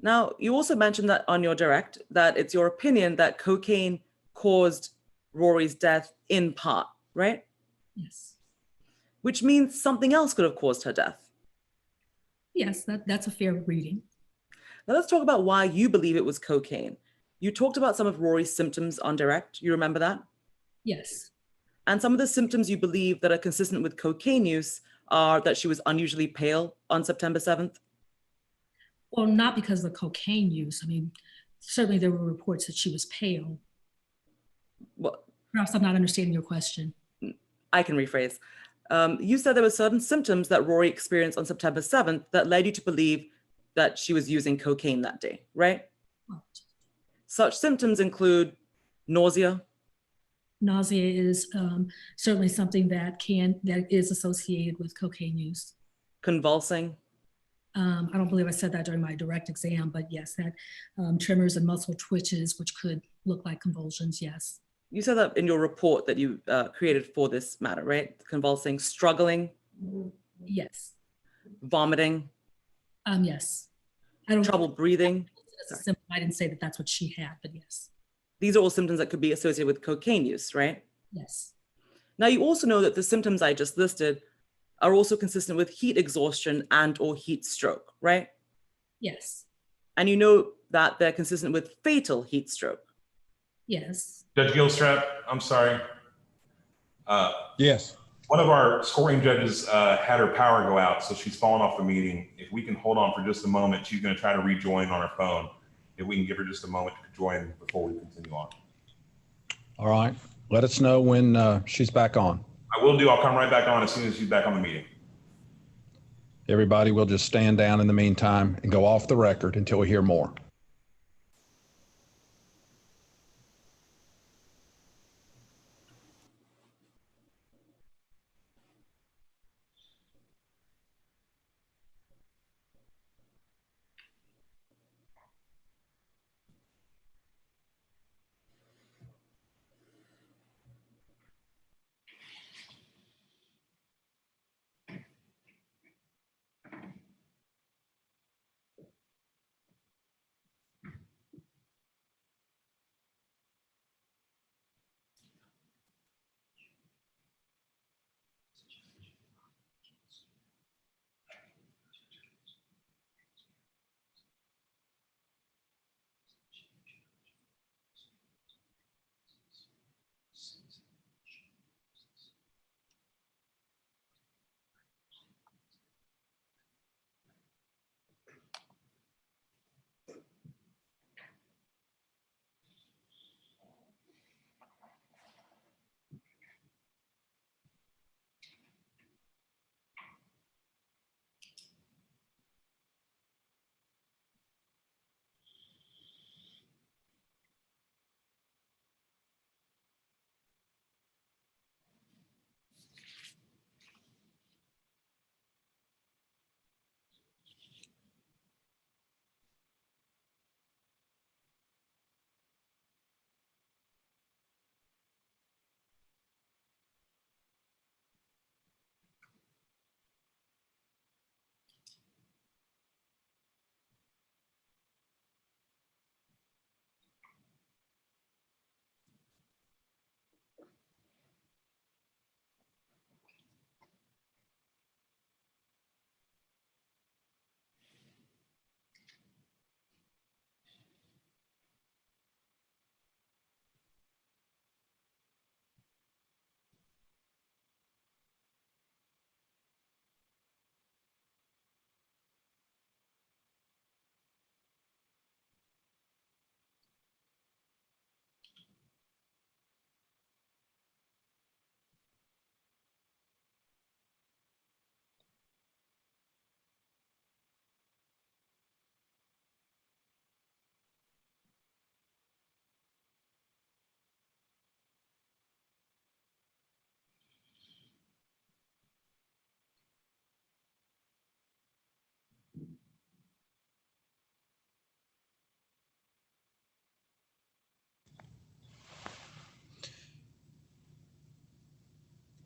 S9: Now, you also mentioned that on your direct that it's your opinion that cocaine caused Rory's death in part, right?
S13: Yes,
S9: Which means something else could have caused her death.
S13: yes, that's a fair reading.
S9: Now, let's talk about why you believe it was cocaine. You talked about some of Rory's symptoms on direct. You remember that?
S13: Yes,
S9: And some of the symptoms you believe that are consistent with cocaine use are that she was unusually pale on September 7th.
S13: well, not because of the cocaine use. I mean, certainly there were reports that she was pale.
S9: Well,
S13: Perhaps I'm not understanding your question.
S9: I can rephrase. You said there were certain symptoms that Rory experienced on September 7th that led you to believe that she was using cocaine that day, right?
S13: Right.
S9: Such symptoms include nausea.
S13: Nausea is certainly something that is associated with cocaine use.
S9: Convulsing.
S13: I don't believe I said that during my direct exam, but yes, that tremors and muscle twitches, which could look like convulsions, yes.
S9: You said that in your report that you created for this matter, right? Convulsing, struggling,
S13: Yes,
S9: vomiting,
S13: yes. I don't
S9: trouble breathing.
S13: As a symptom, I didn't say that that's what she had, but yes,
S9: These are all symptoms that could be associated with cocaine use, right?
S13: yes,
S9: Now, you also know that the symptoms I just listed are also consistent with heat exhaustion and or heat stroke, right?
S13: yes,
S9: And you know that they're consistent with fatal heat stroke.
S13: yes.
S2: Judge Gilstrap, I'm sorry.
S7: Yes.
S2: One of our scoring judges had her power go out, so she's fallen off the meeting. If we can hold on for just a moment, she's going to try to rejoin on her phone. If we can give her just a moment to join before we continue on.
S7: All right. Let us know when she's back on.
S2: I will do. I'll come right back on as soon as she's back on the meeting.
S7: Everybody will just stand down in the meantime and go off the record until we hear more.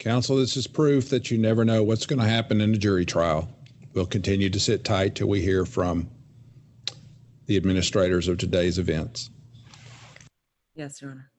S7: Counsel, this is proof that you never know what's going to happen in a jury trial. We'll continue to sit tight till we hear from the administrators of today's events.
S9: Yes, Your Honor.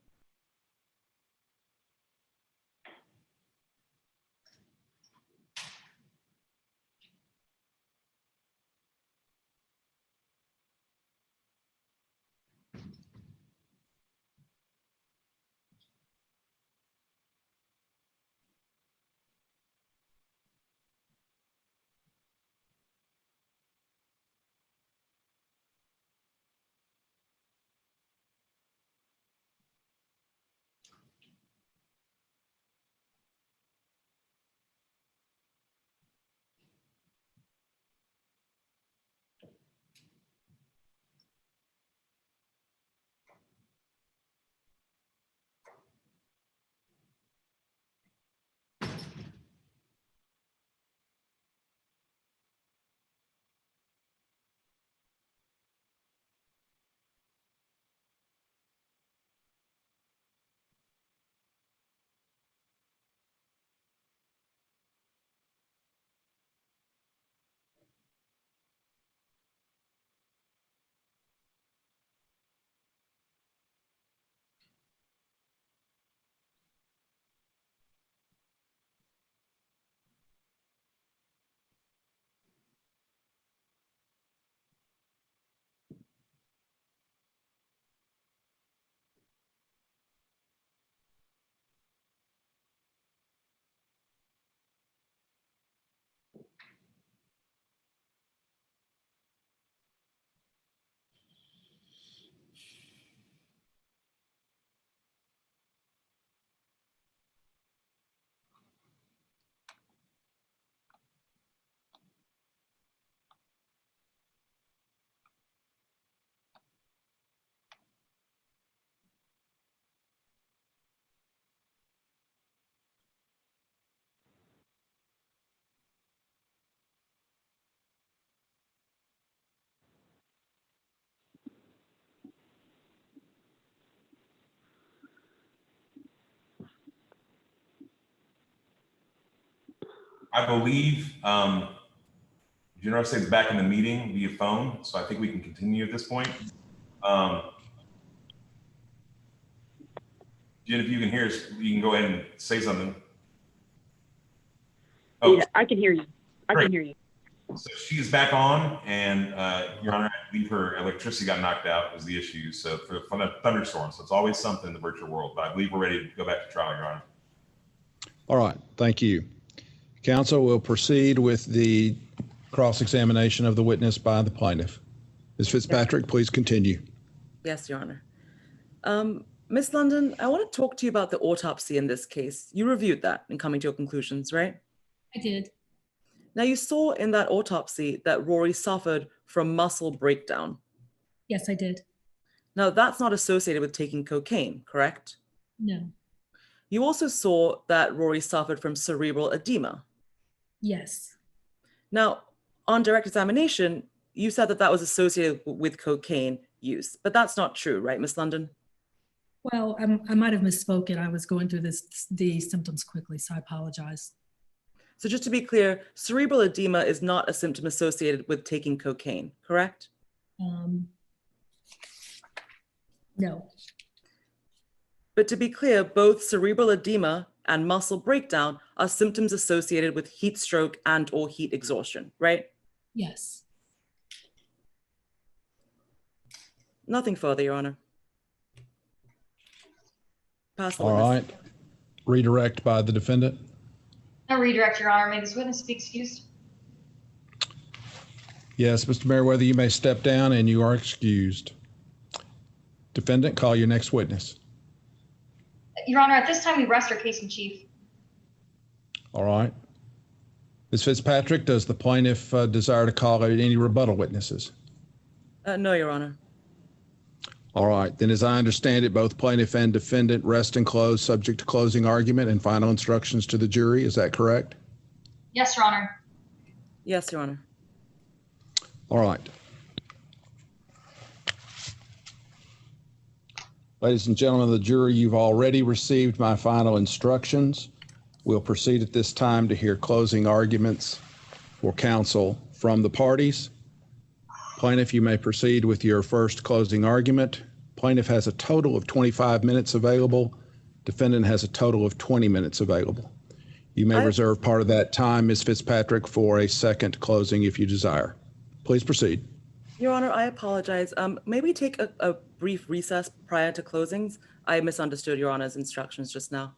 S2: I believe General State's back in the meeting via phone, so I think we can continue at this point. Jen, if you can hear us, you can go ahead and say something. Oh,
S6: Yeah, I can hear you. I
S2: great.
S6: can hear you.
S2: So she is back on, and Your Honor, I believe her electricity got knocked out was the issue. So for the thunderstorm, so it's always something in the virtual world. But I believe we're ready to go back to trial, Your Honor.
S7: All right, thank you. Counsel will proceed with the cross-examination of the witness by the plaintiff. Ms. Fitzpatrick, please continue.
S9: Yes, Your Honor. Ms. London, I want to talk to you about the autopsy in this case. You reviewed that in coming to your conclusions, right?
S13: I did.
S9: Now, you saw in that autopsy that Rory suffered from muscle breakdown.
S13: Yes, I did.
S9: Now, that's not associated with taking cocaine, correct?
S13: No.
S9: You also saw that Rory suffered from cerebral edema.
S13: Yes.
S9: Now, on direct examination, you said that that was associated with cocaine use, but that's not true, right, Ms. London?
S13: Well, I might have misspoken. I was going through the symptoms quickly, so I apologize.
S9: So just to be clear, cerebral edema is not a symptom associated with taking cocaine, correct?
S13: No.
S9: But to be clear, both cerebral edema and muscle breakdown are symptoms associated with heat stroke and or heat exhaustion, right?
S13: Yes.
S9: Nothing further, Your Honor. Pass the
S7: All
S9: witness.
S7: right. Redirect by the defendant.
S5: No redirect, Your Honor. May this witness be excused?
S7: Yes, Mr. Meriwether, you may step down and you are excused. Defendant, call your next witness.
S5: Your Honor, at this time, we rest our case in chief.
S7: All right. Ms. Fitzpatrick, does the plaintiff desire to call any rebuttal witnesses?
S9: No, Your Honor.
S7: All right. Then as I understand it, both plaintiff and defendant rest and close subject to closing argument and final instructions to the jury. Is that correct?
S5: Yes, Your Honor.
S9: Yes, Your Honor.
S7: All right. Ladies and gentlemen of the jury, you've already received my final instructions. We'll proceed at this time to hear closing arguments for counsel from the parties. Plaintiff, you may proceed with your first closing argument. Plaintiff has a total of 25 minutes available. Defendant has a total of 20 minutes available. You may reserve part of that time, Ms. Fitzpatrick, for a second closing if you desire. Please proceed.
S9: Your Honor, I apologize. May we take a brief recess prior to closings? I misunderstood Your Honor's instructions just now.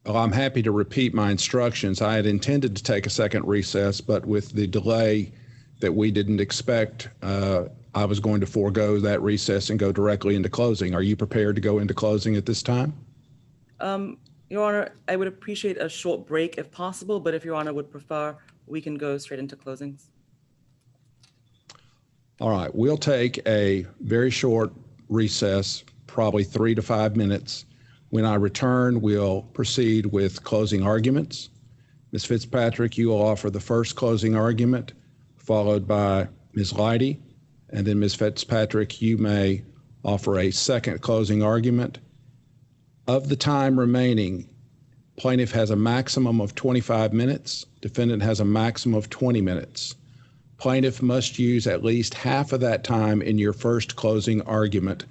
S7: Well, I'm happy to repeat my instructions. I had intended to take a second recess, but with the delay that we didn't expect, I was going to forego that recess and go directly into closing. Are you prepared to go into closing at this time?
S9: Your Honor, I would appreciate a short break if possible, but if Your Honor would prefer, we can go straight into closings.
S7: All right, we'll take a very short recess, probably 3 to 5 minutes. When I return, we'll proceed with closing arguments. Ms. Fitzpatrick, you will offer the first closing argument, followed by Ms. Leidy, and then Ms. Fitzpatrick, you may offer a second closing argument. Of the time remaining, plaintiff has a maximum of 25 minutes. Defendant has a maximum of 20 minutes. Plaintiff must use at least half of that time in your first closing argument.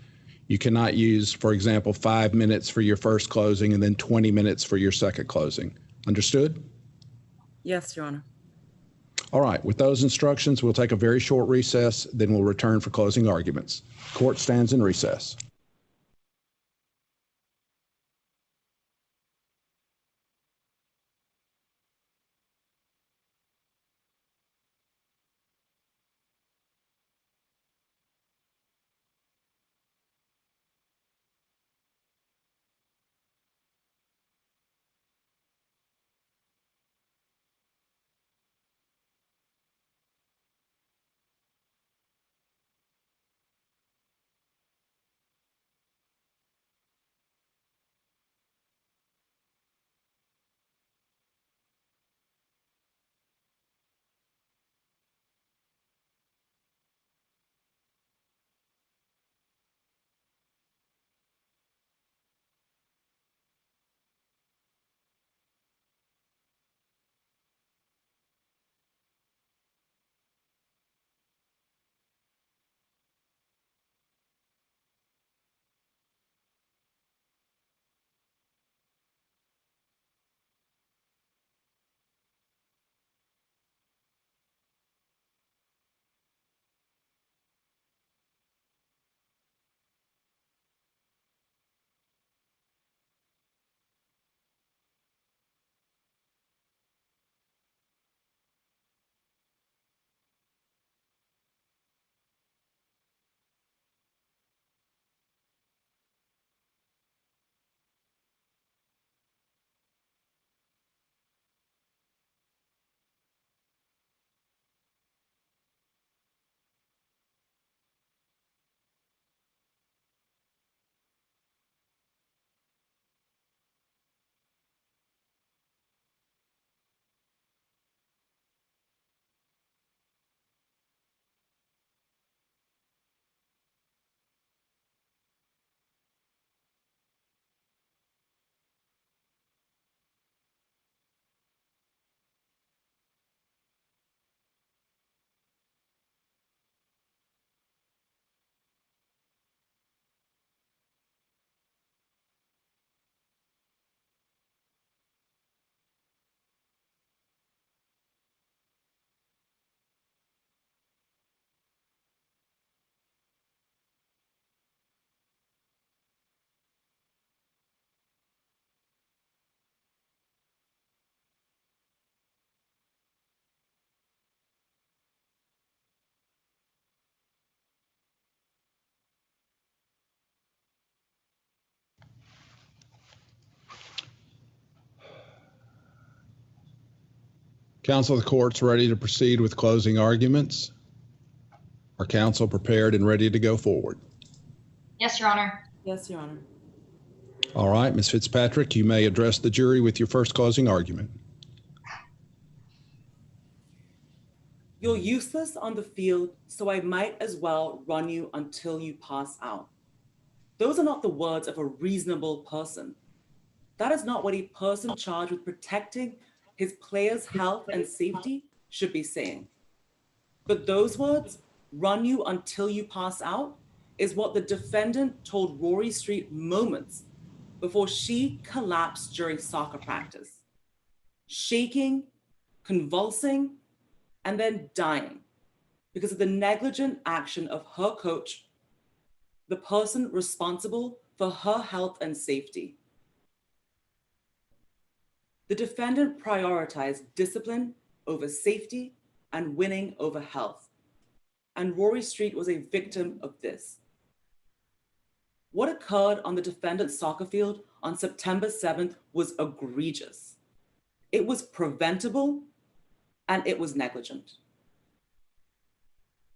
S7: You cannot use, for example, 5 minutes for your first closing and then 20 minutes for your second closing. Understood?
S9: Yes, Your Honor.
S7: All right, with those instructions, we'll take a very short recess, then we'll return for closing arguments. Court stands in recess. Counsel, the court's ready to proceed with closing arguments. Are counsel prepared and ready to go forward?
S5: Yes, Your Honor.
S9: Yes, Your Honor.
S7: All right, Ms. Fitzpatrick, you may address the jury with your first closing argument.
S9: You're useless on the field, so I might as well run you until you pass out. Those are not the words of a reasonable person. That is not what a person charged with protecting his players' health and safety should be saying. But those words, run you until you pass out, is what the defendant told Rory Street moments before she collapsed during soccer practice, shaking, convulsing, and then dying because of the negligent action of her coach, the person responsible for her health and safety. The defendant prioritized discipline over safety and winning over health. And Rory Street was a victim of this. What occurred on the defendant's soccer field on September 7th was egregious. It was preventable and it was negligent.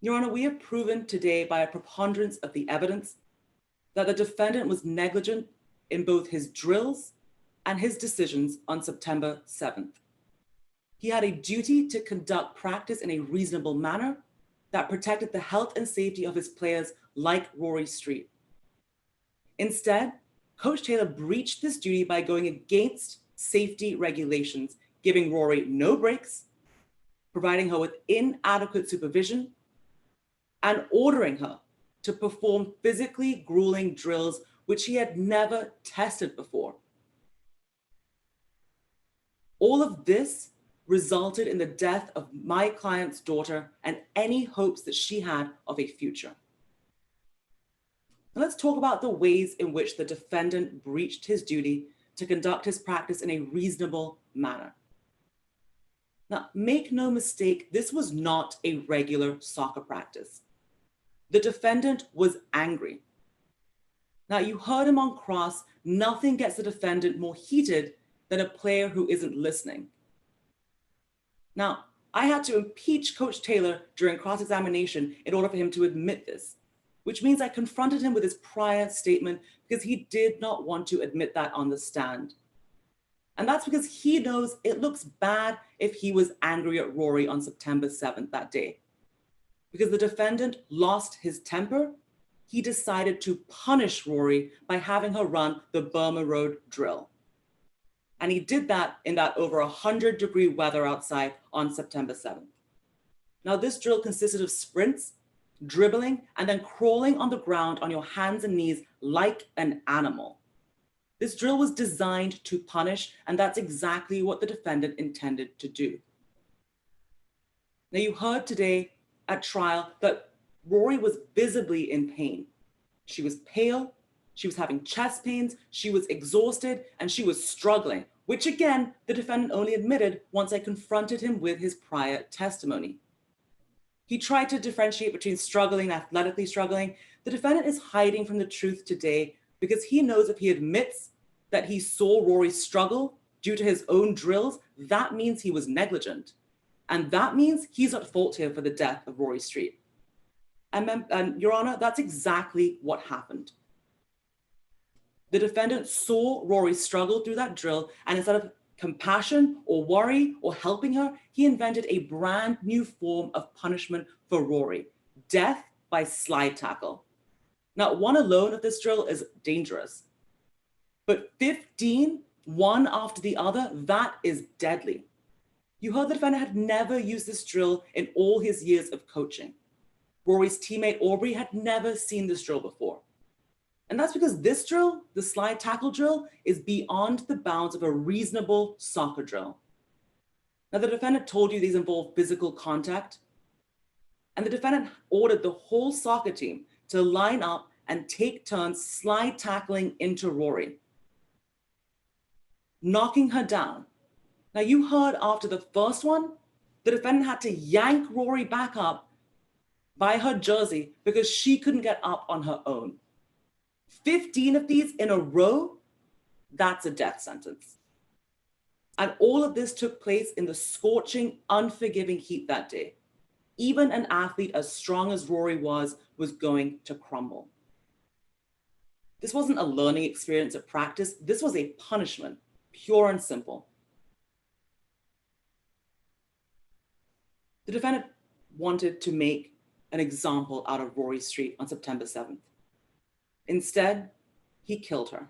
S9: Your Honor, we have proven today by a preponderance of the evidence that the defendant was negligent in both his drills and his decisions on September 7th. He had a duty to conduct practice in a reasonable manner that protected the health and safety of his players like Rory Street. Instead, Coach Taylor breached this duty by going against safety regulations, giving Rory no breaks, providing her with inadequate supervision, and ordering her to perform physically grueling drills which he had never tested before. All of this resulted in the death of my client's daughter and any hopes that she had of a future. Now let's talk about the ways in which the defendant breached his duty to conduct his practice in a reasonable manner. Now, make no mistake, this was not a regular soccer practice. The defendant was angry. Now, you heard him on cross, nothing gets the defendant more heated than a player who isn't listening. Now, I had to impeach Coach Taylor during cross-examination in order for him to admit this, which means I confronted him with his prior statement because he did not want to admit that on the stand. And that's because he knows it looks bad if he was angry at Rory on September 7th that day. Because the defendant lost his temper, he decided to punish Rory by having her run the Burma Road drill. And he did that in that over 100-degree weather outside on September 7th. Now, this drill consisted of sprints, dribbling, and then crawling on the ground on your hands and knees like an animal. This drill was designed to punish, and that's exactly what the defendant intended to do. Now, you heard today at trial that Rory was visibly in pain. She was pale, she was having chest pains, she was exhausted, and she was struggling, which again, the defendant only admitted once I confronted him with his prior testimony. He tried to differentiate between struggling and athletically struggling. The defendant is hiding from the truth today because he knows if he admits that he saw Rory struggle due to his own drills, that means he was negligent. And that means he's at fault here for the death of Rory Street. And Your Honor, that's exactly what happened. The defendant saw Rory struggle through that drill, and instead of compassion or worry or helping her, he invented a brand new form of punishment for Rory, death by slide tackle. Now, one alone of this drill is dangerous, but 15, one after the other, that is deadly. You heard the defendant had never used this drill in all his years of coaching. Rory's teammate Aubrey had never seen this drill before. And that's because this drill, the slide tackle drill, is beyond the bounds of a reasonable soccer drill. Now, the defendant told you these involve physical contact, and the defendant ordered the whole soccer team to line up and take turns slide tackling into Rory, knocking her down. Now, you heard after the first one, the defendant had to yank Rory back up by her jersey because she couldn't get up on her own. 15 of these in a row, that's a death sentence. And all of this took place in the scorching, unforgiving heat that day. Even an athlete as strong as Rory was going to crumble. This wasn't a learning experience at practice. This was a punishment, pure and simple. The defendant wanted to make an example out of Rory Street on September 7th. Instead, he killed her.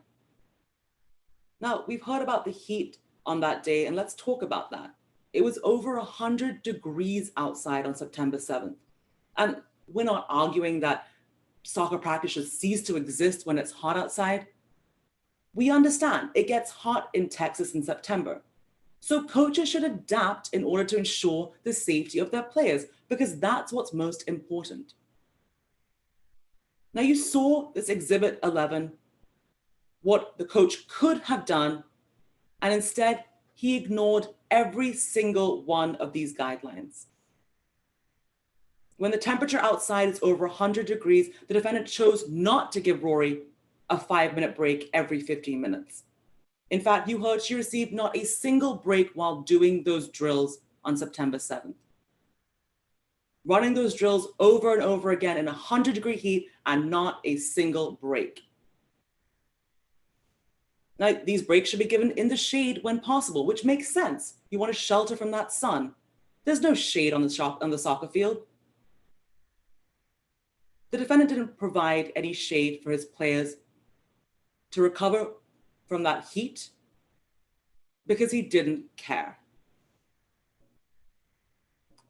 S9: Now, we've heard about the heat on that day, and let's talk about that. It was over 100 degrees outside on September 7th. And we're not arguing that soccer practice should cease to exist when it's hot outside. We understand it gets hot in Texas in September. So coaches should adapt in order to ensure the safety of their players, because that's what's most important. Now, you saw this Exhibit 11, what the coach could have done, and instead he ignored every single one of these guidelines. When the temperature outside is over 100 degrees, the defendant chose not to give Rory a 5-minute break every 15 minutes. In fact, you heard she received not a single break while doing those drills on September 7th. Running those drills over and over again in 100-degree heat and not a single break. Now, these breaks should be given in the shade when possible, which makes sense. You want to shelter from that sun. There's no shade on the soccer field. The defendant didn't provide any shade for his players to recover from that heat because he didn't care.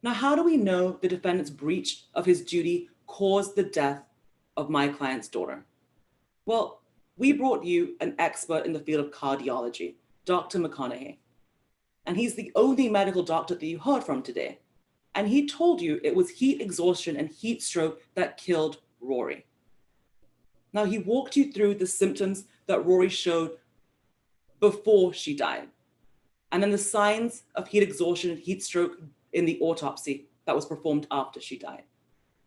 S9: Now, how do we know the defendant's breach of his duty caused the death of my client's daughter? Well, we brought you an expert in the field of cardiology, Dr. McConaughey. And he's the only medical doctor that you heard from today. And he told you it was heat exhaustion and heat stroke that killed Rory. Now, he walked you through the symptoms that Rory showed before she died, and then the signs of heat exhaustion and heat stroke in the autopsy that was performed after she died.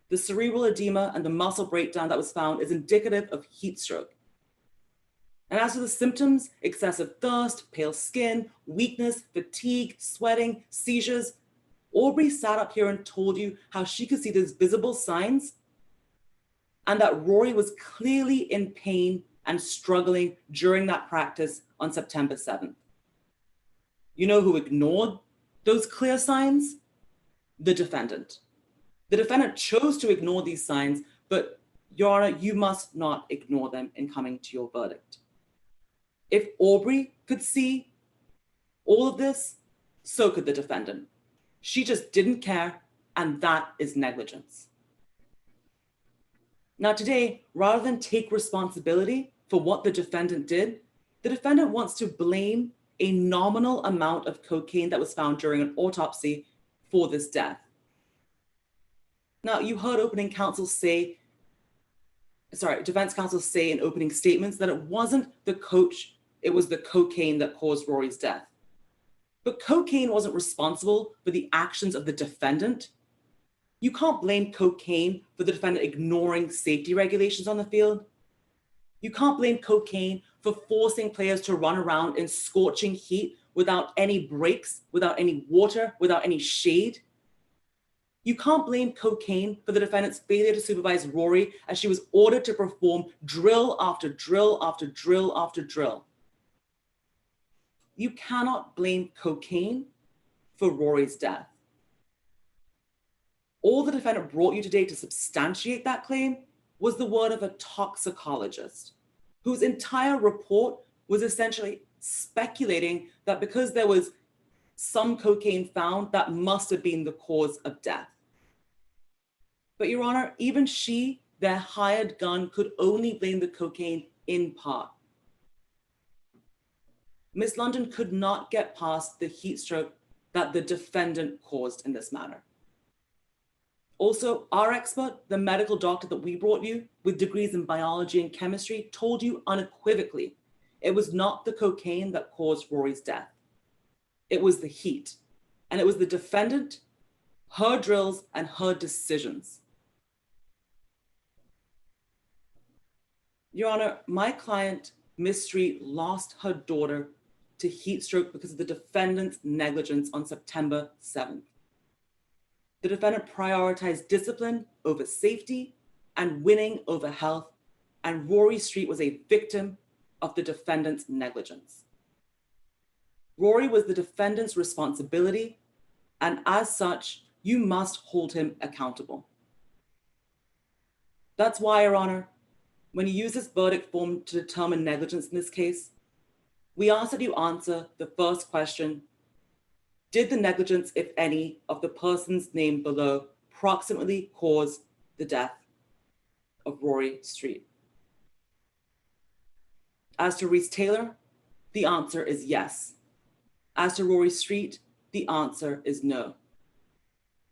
S9: The cerebral edema and the muscle breakdown that was found is indicative of heat stroke. And as for the symptoms, excessive thirst, pale skin, weakness, fatigue, sweating, seizures, Aubrey sat up here and told you how she could see these visible signs and that Rory was clearly in pain and struggling during that practice on September 7th. You know who ignored those clear signs? The defendant. The defendant chose to ignore these signs, but Your Honor, you must not ignore them in coming to your verdict. If Aubrey could see all of this, so could the defendant. She just didn't care, and that is negligence. Now today, rather than take responsibility for what the defendant did, the defendant wants to blame a nominal amount of cocaine that was found during an autopsy for this death. Now, you heard defense counsel say in opening statements that it wasn't the coach, it was the cocaine that caused Rory's death. But cocaine wasn't responsible for the actions of the defendant. You can't blame cocaine for the defendant ignoring safety regulations on the field. You can't blame cocaine for forcing players to run around in scorching heat without any breaks, without any water, without any shade. You can't blame cocaine for the defendant's failure to supervise Rory as she was ordered to perform drill after drill after drill after drill. You cannot blame cocaine for Rory's death. All the defendant brought you today to substantiate that claim was the word of a toxicologist whose entire report was essentially speculating that because there was some cocaine found, that must have been the cause of death. But Your Honor, even she, their hired gun, could only blame the cocaine in part. Ms. London could not get past the heat stroke that the defendant caused in this matter. Also, our expert, the medical doctor that we brought you with degrees in biology and chemistry, told you unequivocally it was not the cocaine that caused Rory's death. It was the heat. And it was the defendant, her drills, and her decisions. Your Honor, my client, Ms. Street, lost her daughter to heat stroke because of the defendant's negligence on September 7th. The defendant prioritized discipline over safety and winning over health, and Rory Street was a victim of the defendant's negligence. Rory was the defendant's responsibility, and as such, you must hold him accountable. That's why, Your Honor, When you use this verdict form to determine negligence in this case, we ask that you answer the first question: did the negligence, if any, of the persons named below proximately cause the death of Rory Street? As to Reese Taylor, the answer is yes. As to Rory Street, the answer is no.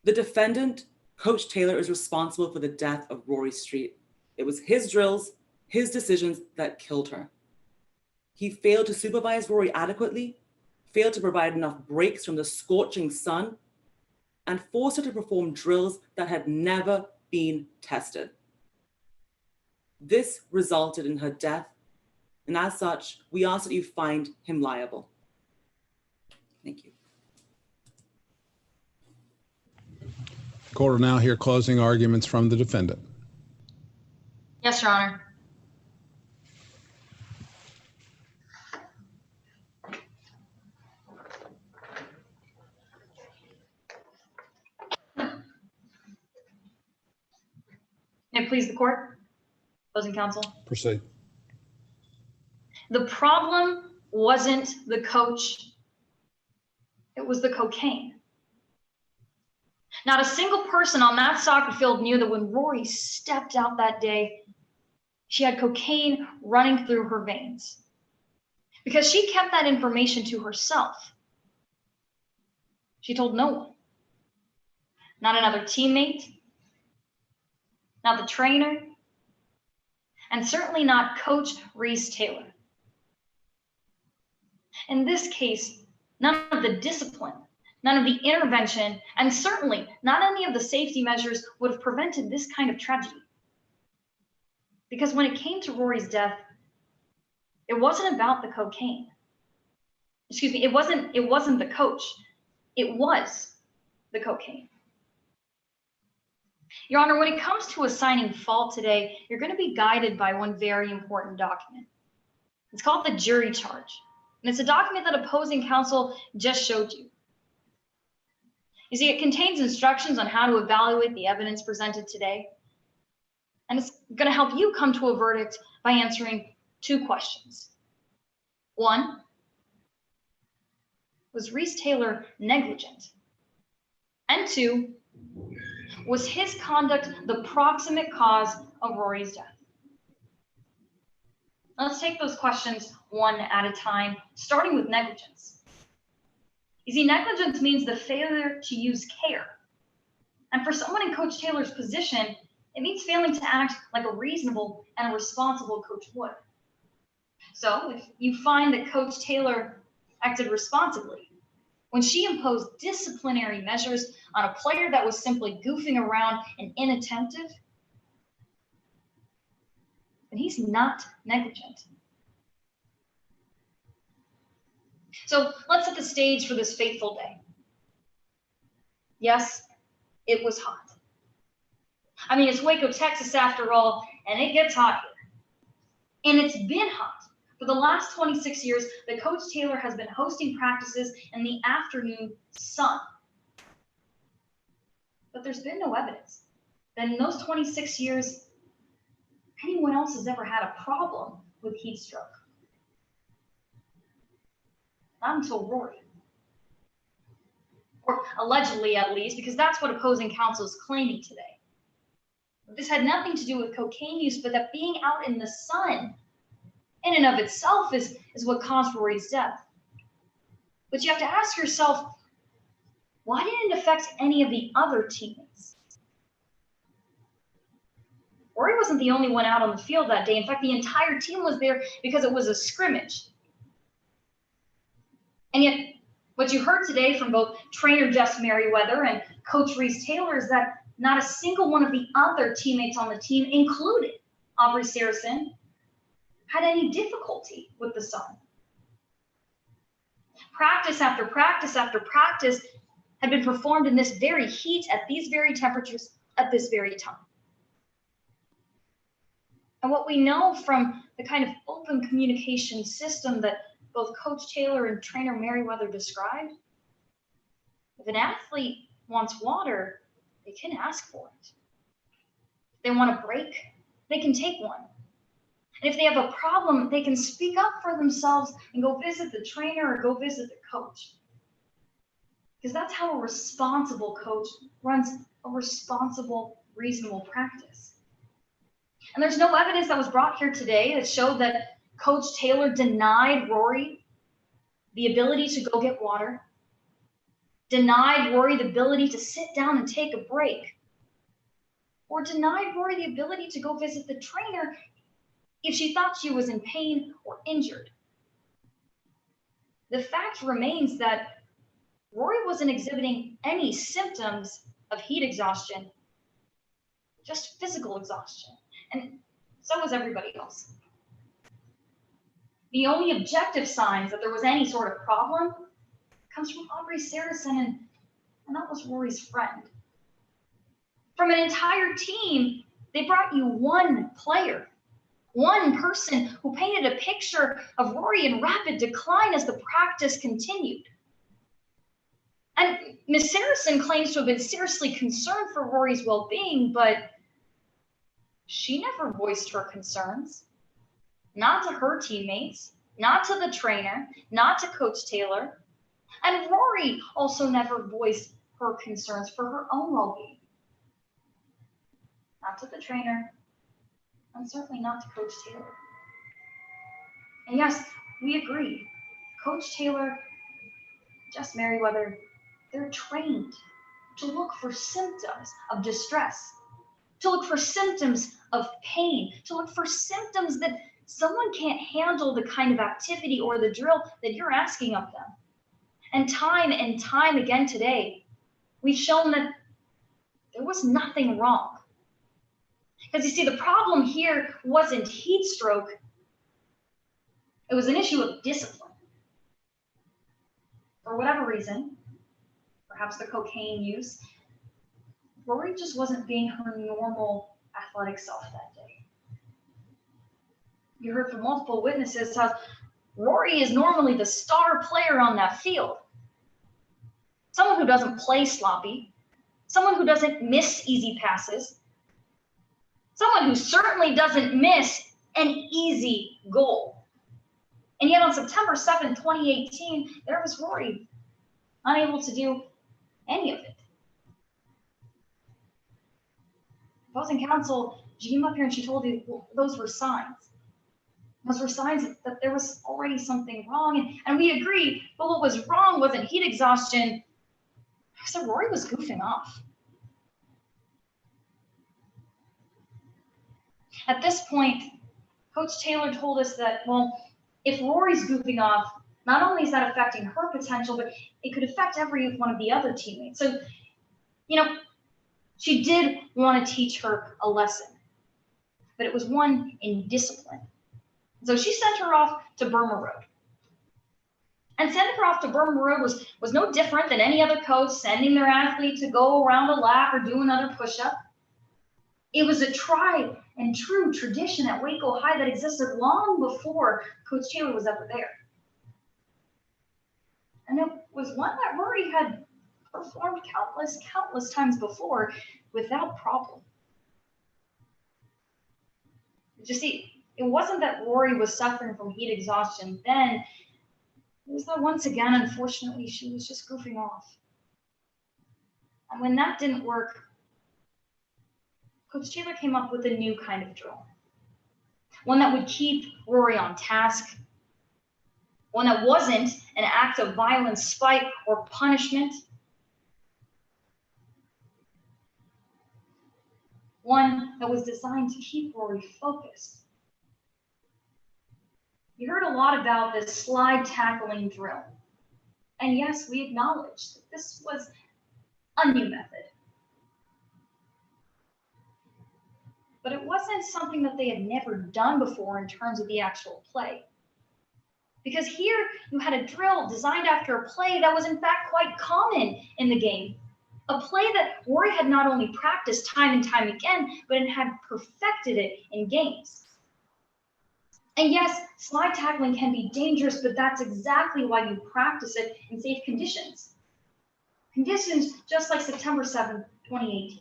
S9: The defendant, Coach Taylor, is responsible for the death of Rory Street. It was his drills, his decisions that killed her. He failed to supervise Rory adequately, failed to provide enough breaks from the scorching sun, and forced her to perform drills that had never been tested. This resulted in her death, and as such, we ask that you find him liable. Thank you.
S7: The court will now hear closing arguments from the defendant.
S5: Yes, Your Honor. May it please the court, opposing counsel.
S7: Proceed.
S5: The problem wasn't the coach, it was the cocaine. Not a single person on that soccer field knew that when Rory stepped out that day, she had cocaine running through her veins, because she kept that information to herself. She told no one, not another teammate, not the trainer, and certainly not Coach Reese Taylor. In this case, none of the discipline, none of the intervention, and certainly not any of the safety measures would have prevented this kind of tragedy. Because when it came to Rory's death, it wasn't about the cocaine. Excuse me, it wasn't the coach. It was the cocaine. Your Honor, when it comes to assigning fault today, you're going to be guided by one very important document. It's called the jury charge. And it's a document that opposing counsel just showed you. You see, it contains instructions on how to evaluate the evidence presented today. And it's going to help you come to a verdict by answering two questions. One, was Reese Taylor negligent? And two, was his conduct the proximate cause of Rory's death? Let's take those questions one at a time, starting with negligence. You see, negligence means the failure to use care. And for someone in Coach Taylor's position, it means failing to act like a reasonable and a responsible coach would. So if you find that Coach Taylor acted responsibly when she imposed disciplinary measures on a player that was simply goofing around and inattentive, then he's not negligent. So let's set the stage for this fateful day. Yes, it was hot. I mean, it's Waco, Texas after all, and it gets hot here. And it's been hot. For the last 26 years, that Coach Taylor has been hosting practices in the afternoon sun. But there's been no evidence that in those 26 years, anyone else has ever had a problem with heat stroke. Not until Rory. Or allegedly, at least, because that's what opposing counsel is claiming today. This had nothing to do with cocaine use, but that being out in the sun in and of itself is what caused Rory's death. But you have to ask yourself, why didn't it affect any of the other teammates? Rory wasn't the only one out on the field that day. In fact, the entire team was there because it was a scrimmage. And yet, what you heard today from both trainer Jess Merriweather and Coach Reese Taylor is that not a single one of the other teammates on the team, including Aubrey Saracen, had any difficulty with the sun. Practice after practice after practice had been performed in this very heat, at these very temperatures, at this very time. And what we know from the kind of open communication system that both Coach Taylor and trainer Merriweather described, if an athlete wants water, they can ask for it. If they want a break, they can take one. And if they have a problem, they can speak up for themselves and go visit the trainer or go visit the coach. Because that's how a responsible coach runs a responsible, reasonable practice. And there's no evidence that was brought here today that showed that Coach Taylor denied Rory the ability to go get water, denied Rory the ability to sit down and take a break, or denied Rory the ability to go visit the trainer if she thought she was in pain or injured. The fact remains that Rory wasn't exhibiting any symptoms of heat exhaustion, just physical exhaustion, and so was everybody else. The only objective signs that there was any sort of problem comes from Aubrey Saracen, and that was Rory's friend. From an entire team, they brought you one player, one person who painted a picture of Rory in rapid decline as the practice continued. And Ms. Saracen claims to have been seriously concerned for Rory's well-being, but she never voiced her concerns. Not to her teammates, not to the trainer, not to Coach Taylor. And Rory also never voiced her concerns for her own well-being. Not to the trainer, and certainly not to Coach Taylor. And yes, we agree. Coach Taylor, Jess Merriweather, they're trained to look for symptoms of distress, to look for symptoms of pain, to look for symptoms that someone can't handle the kind of activity or the drill that you're asking of them. And time again today, we've shown that there was nothing wrong. Because you see, the problem here wasn't heat stroke. It was an issue of discipline. For whatever reason, perhaps the cocaine use, Rory just wasn't being her normal athletic self that day. You heard from multiple witnesses how Rory is normally the star player on that field. Someone who doesn't play sloppy, someone who doesn't miss easy passes, someone who certainly doesn't miss an easy goal. And yet on September 7th, 2018, there was Rory, unable to do any of it. Opposing counsel, she came up here and she told you, well, those were signs. Those were signs that there was already something wrong. And we agree, but what was wrong wasn't heat exhaustion. So Rory was goofing off. At this point, Coach Taylor told us that, well, if Rory's goofing off, not only is that affecting her potential, but it could affect every one of the other teammates. So, she did want to teach her a lesson, but it was one in discipline. So she sent her off to Burma Road. And sending her off to Burma Road was no different than any other coach sending their athlete to go around a lap or do another push-up. It was a tried and true tradition at Waco High that existed long before Coach Taylor was ever there. And it was one that Rory had performed countless times before without problem. But you see, it wasn't that Rory was suffering from heat exhaustion then. It was that once again, unfortunately, she was just goofing off. And when that didn't work, Coach Taylor came up with a new kind of drill. One that would keep Rory on task. One that wasn't an act of violence, spite, or punishment. One that was designed to keep Rory focused. You heard a lot about this slide tackling drill. And yes, we acknowledge that this was a new method. But it wasn't something that they had never done before in terms of the actual play. Because here you had a drill designed after a play that was in fact quite common in the game. A play that Rory had not only practiced time and time again, but it had perfected it in games. And yes, slide tackling can be dangerous, but that's exactly why you practice it in safe conditions. Conditions just like September 7th, 2018.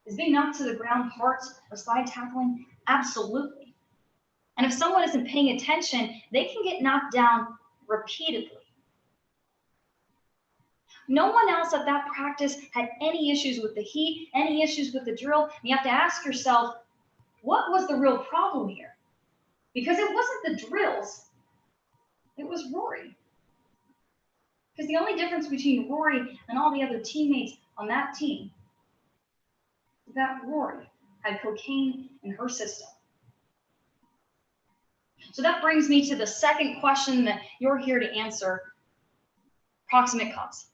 S5: Is being knocked to the ground hard or slide tackling? Absolutely. And if someone isn't paying attention, they can get knocked down repeatedly. No one else at that practice had any issues with the heat, any issues with the drill. And you have to ask yourself, what was the real problem here? Because it wasn't the drills, it was Rory. Because the only difference between Rory and all the other teammates on that team is that Rory had cocaine in her system. So that brings me to the second question that you're here to answer: proximate cause.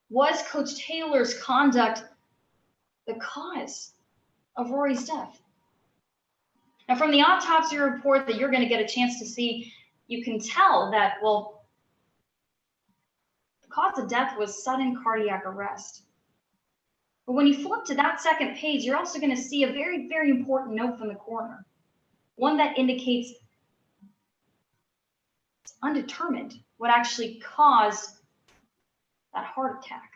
S5: Was Coach Taylor's conduct the cause of Rory's death? Now, from the autopsy report that you're going to get a chance to see, you can tell that, well, the cause of death was sudden cardiac arrest. But when you flip to that second page, you're also going to see a very, very important note from the coroner, one that indicates it's undetermined what actually caused that heart attack.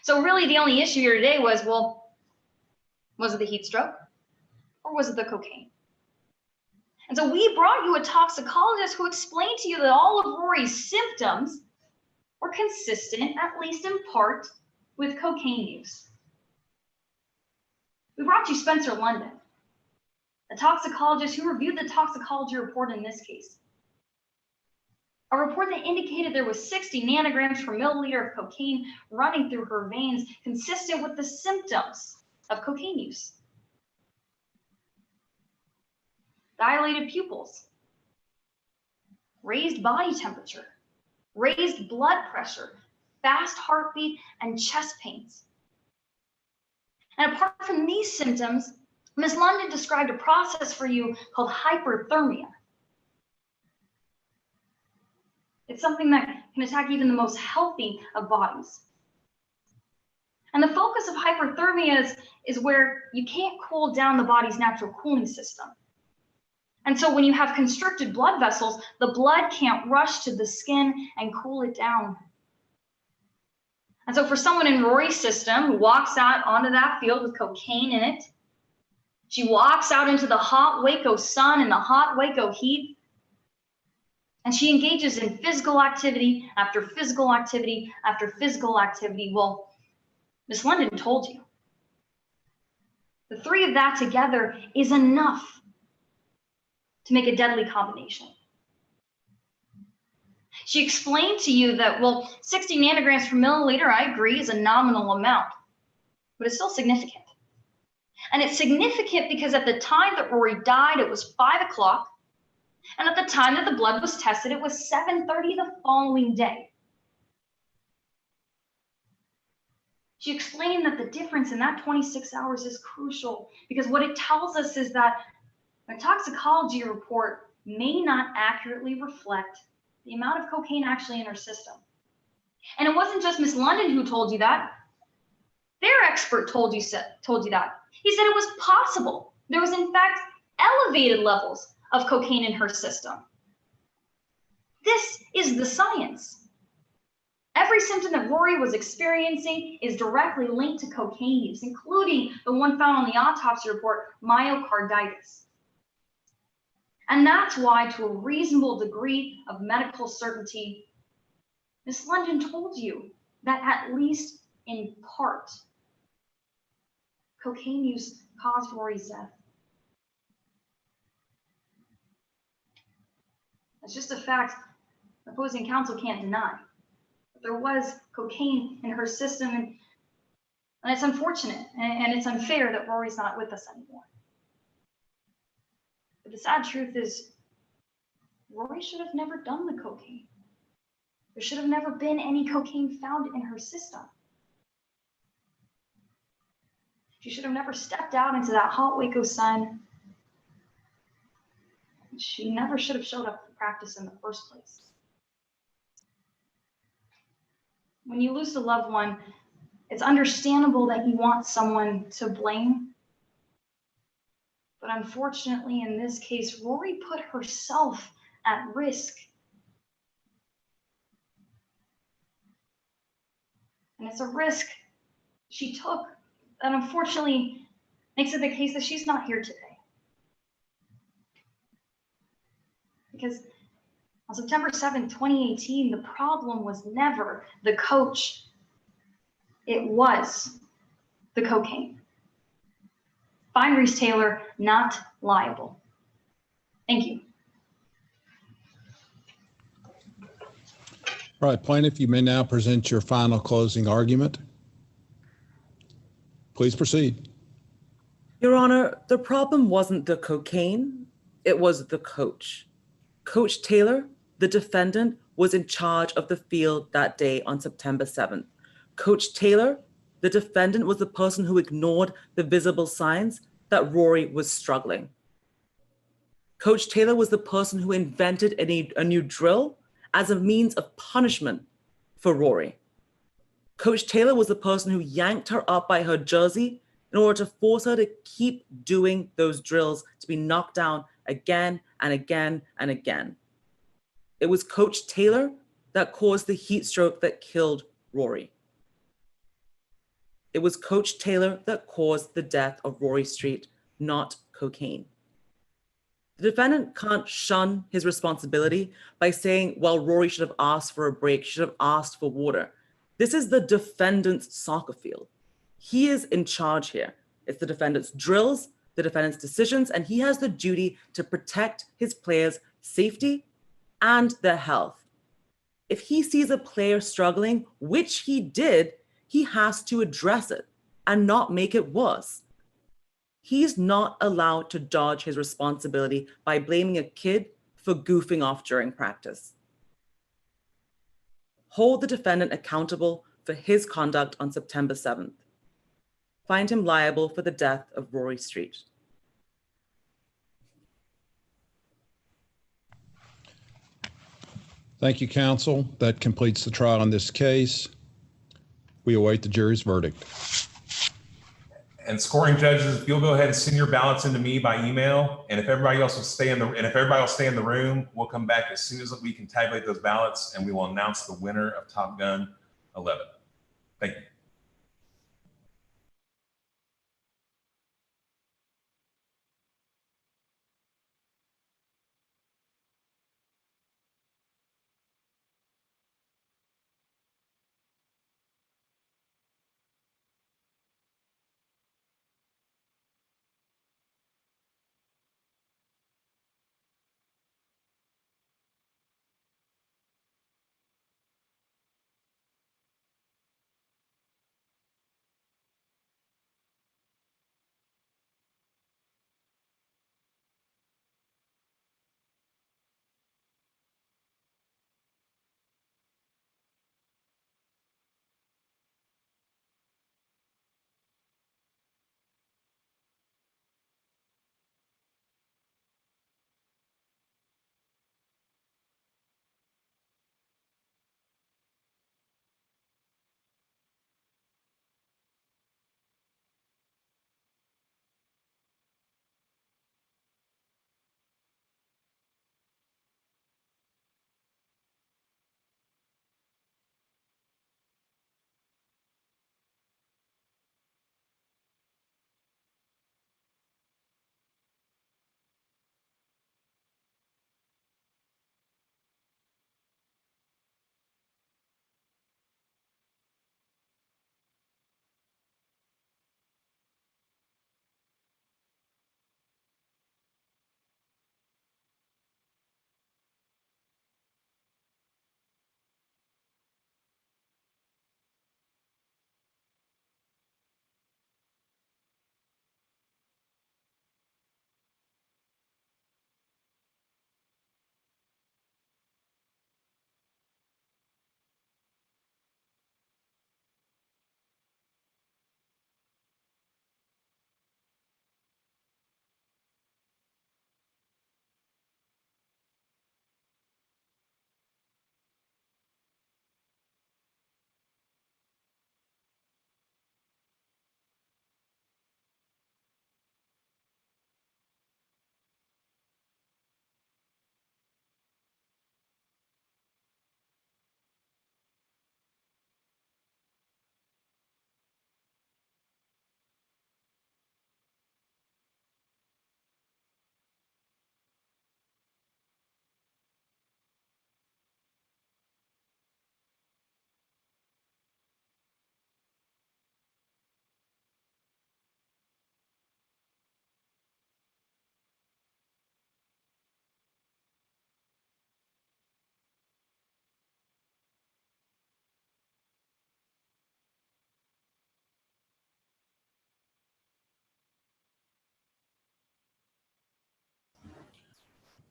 S5: So really the only issue here today was, well, was it the heat stroke or was it the cocaine? And so we brought you a toxicologist who explained to you that all of Rory's symptoms were consistent, at least in part, with cocaine use. We brought you Spencer London, a toxicologist who reviewed the toxicology report in this case. A report that indicated there was 60 nanograms per milliliter of cocaine running through her veins, consistent with the symptoms of cocaine use. Dilated pupils, raised body temperature, raised blood pressure, fast heartbeat, and chest pains. And apart from these symptoms, Ms. London described a process for you called hyperthermia. It's something that can attack even the most healthy of bodies. And the focus of hyperthermia is where you can't cool down the body's natural cooling system. And so when you have constricted blood vessels, the blood can't rush to the skin and cool it down. And so for someone in Rory's system who walks out onto that field with cocaine in it, she walks out into the hot Waco sun and the hot Waco heat, and she engages in physical activity after physical activity after physical activity. Well, Ms. London told you. The three of that together is enough to make a deadly combination. She explained to you that, well, 60 nanograms per milliliter, I agree, is a nominal amount, but it's still significant. And it's significant because at the time that Rory died, it was 5 o'clock. And at the time that the blood was tested, it was 7:30 the following day. She explained that the difference in that 26 hours is crucial because what it tells us is that a toxicology report may not accurately reflect the amount of cocaine actually in her system. And it wasn't just Ms. London who told you that. Their expert told you that. He said it was possible. There was, in fact, elevated levels of cocaine in her system. This is the science. Every symptom that Rory was experiencing is directly linked to cocaine use, including the one found on the autopsy report, myocarditis. And that's why, to a reasonable degree of medical certainty, Ms. London told you that at least in part, cocaine use caused Rory's death. It's just a fact opposing counsel can't deny. But there was cocaine in her system, and it's unfortunate, and it's unfair that Rory's not with us anymore. But the sad truth is, Rory should have never done the cocaine. There should have never been any cocaine found in her system. She should have never stepped out into that hot Waco sun. She never should have showed up to practice in the first place. When you lose a loved one, it's understandable that you want someone to blame. But unfortunately, in this case, Rory put herself at risk. And it's a risk she took that unfortunately makes it the case that she's not here today. Because on September 7th, 2018, the problem was never the coach. It was the cocaine. Find Reese Taylor not liable. Thank you.
S7: All right, plaintiff, you may now present your final closing argument. Please proceed.
S9: Your Honor, the problem wasn't the cocaine, it was the coach. Coach Taylor, the defendant, was in charge of the field that day on September 7th. Coach Taylor, the defendant, was the person who ignored the visible signs that Rory was struggling. Coach Taylor was the person who invented a new drill as a means of punishment for Rory. Coach Taylor was the person who yanked her up by her jersey in order to force her to keep doing those drills, to be knocked down again and again and again. It was Coach Taylor that caused the heat stroke that killed Rory. It was Coach Taylor that caused the death of Rory Street, not cocaine. The defendant can't shun his responsibility by saying, well, Rory should have asked for a break, should have asked for water. This is the defendant's soccer field. He is in charge here. It's the defendant's drills, the defendant's decisions, and he has the duty to protect his players' safety and their health. If he sees a player struggling, which he did, he has to address it and not make it worse. He's not allowed to dodge his responsibility by blaming a kid for goofing off during practice. Hold the defendant accountable for his conduct on September 7th. Find him liable for the death of Rory Street.
S7: Thank you, counsel. That completes the trial in this case. We await the jury's verdict.
S2: And scoring judges, if you'll go ahead and send your ballots into me by email, and if everybody else will stay in the room, we'll come back as soon as we can tabulate those ballots, and we will announce the winner of Top Gun 11. Thank you.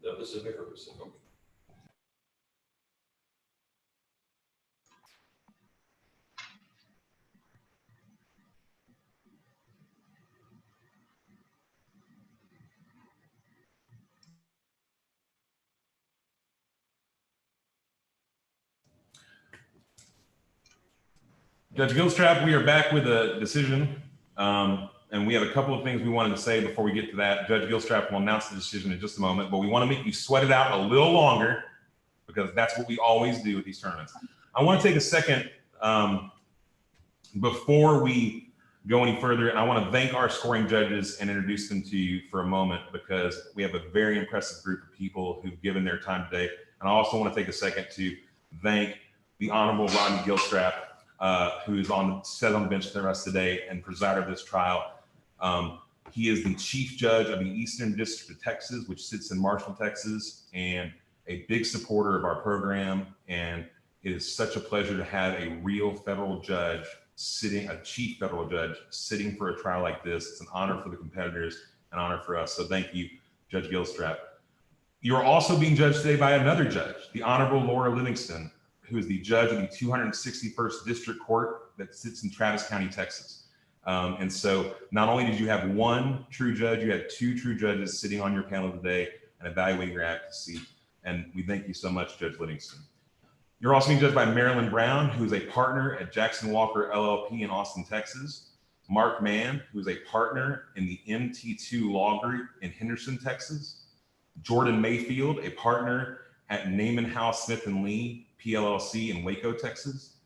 S14: The Pacific or Pacific?
S2: Judge Gilstrap, we are back with a decision. And we have a couple of things we wanted to say before we get to that. Judge Gilstrap will announce the decision in just a moment, but we want to make you sweat it out a little longer because that's what we always do with these tournaments. I want to take a second before we go any further, and I want to thank our scoring judges and introduce them to you for a moment because we have a very impressive group of people who've given their time today. And I also want to take a second to thank the Honorable Rodney Gilstrap, who is sat on the bench with us today and presided over this trial. He is the chief judge of the Eastern District of Texas, which sits in Marshall, Texas, and a big supporter of our program. And it is such a pleasure to have a real federal judge a chief federal judge sitting for a trial like this. It's an honor for the competitors, an honor for us. So thank you, Judge Gilstrap. You're also being judged today by another judge, the Honorable Laura Livingston, who is the judge of the 261st District Court that sits in Travis County, Texas. And so not only did you have one true judge, you had two true judges sitting on your panel today and evaluating your accuracy. And we thank you so much, Judge Livingston. You're also being judged by Marilyn Brown, who is a partner at Jackson Walker LLP in Austin, Texas. Mark Mann, who is a partner in the MT2 Law Group in Henderson, Texas. Jordan Mayfield, a partner at Naaman House Smith & Lee PLLC in Waco, Texas.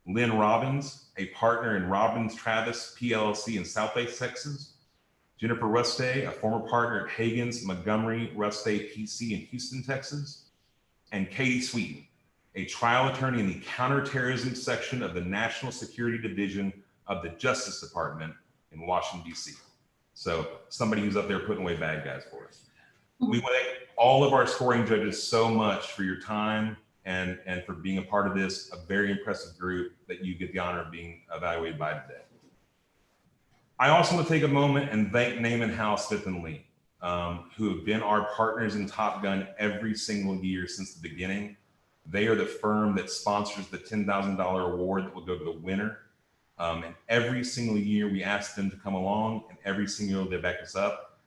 S2: Lynn Robbins, a partner in Robbins Travis PLLC in Southlake, Texas. Jennifer Rustay, a former partner at Hagen's Montgomery Rustay PC in Houston, Texas. And Katie Sweeten, a trial attorney in the counterterrorism section of the National Security Division of the Justice Department in Washington, D.C. So somebody who's up there putting away bad guys for us. We want to thank all of our scoring judges so much for your time and for being a part of this, a very impressive group that you get the honor of being evaluated by today. I also want to take a moment and thank Naaman House Smith & Lee, who have been our partners in Top Gun every single year since the beginning. They are the firm that sponsors the $10,000 award that will go to the winner. And every single year we ask them to come along, and every single year they back us up.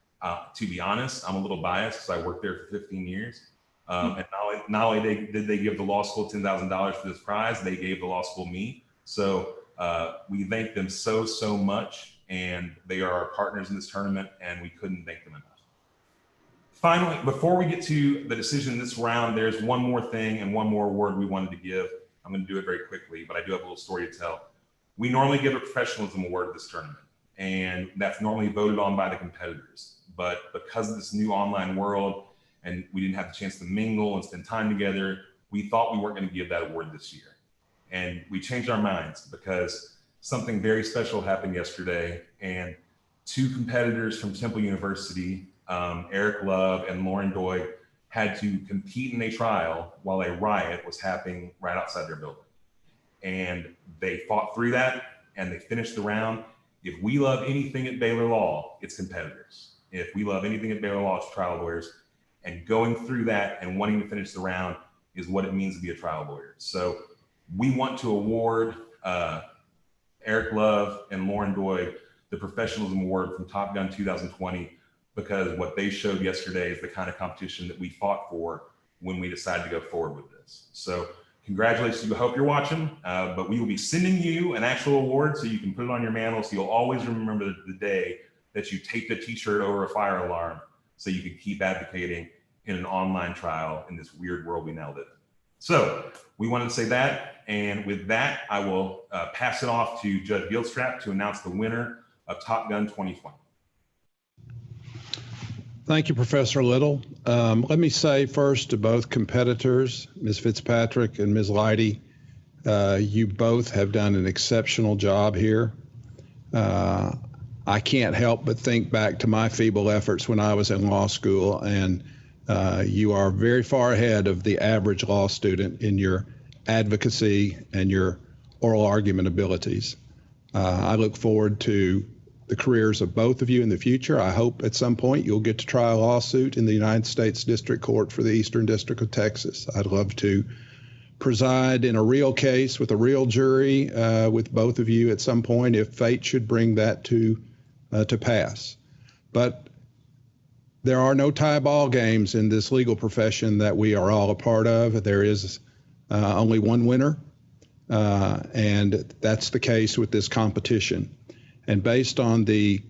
S2: To be honest, I'm a little biased because I worked there for 15 years. And not only did they give the law school $10,000 for this prize, they gave the law school me. So we thank them so, so much. And they are our partners in this tournament, and we couldn't thank them enough. Finally, before we get to the decision in this round, there's one more thing and one more award we wanted to give. I'm going to do it very quickly, but I do have a little story to tell. We normally give a professionalism award at this tournament, and that's normally voted on by the competitors. But because of this new online world, and we didn't have the chance to mingle and spend time together, we thought we weren't going to give that award this year. And we changed our minds because something very special happened yesterday, and two competitors from Temple University, Eric Love and Lauren Doig, had to compete in a trial while a riot was happening right outside their building. And they fought through that and they finished the round. If we love anything at Baylor Law, it's competitors. If we love anything at Baylor Law, it's trial lawyers. And going through that and wanting to finish the round is what it means to be a trial lawyer. So we want to award Eric Love and Lauren Doig the Professionalism Award from Top Gun 2020, because what they showed yesterday is the kind of competition that we fought for when we decided to go forward with this. So congratulations, I hope you're watching, but we will be sending you an actual award so you can put it on your mantle so you'll always remember the day that you taped a t-shirt over a fire alarm so you could keep advocating in an online trial in this weird world we now live in. So we wanted to say that, and with that, I will pass it off to Judge Gilstrap to announce the winner of Top Gun 2020.
S7: Thank you, Professor Little. Let me say first to both competitors, Ms. Fitzpatrick and Ms. Leidy, you both have done an exceptional job here. I can't help but think back to my feeble efforts when I was in law school, and you are very far ahead of the average law student in your advocacy and your oral argument abilities. I look forward to the careers of both of you in the future. I hope at some point you'll get to try a lawsuit in the United States District Court for the Eastern District of Texas. I'd love to preside in a real case with a real jury with both of you at some point if fate should bring that to pass. But there are no tie ball games in this legal profession that we are all a part of. There is only one winner, and that's the case with this competition. And based on the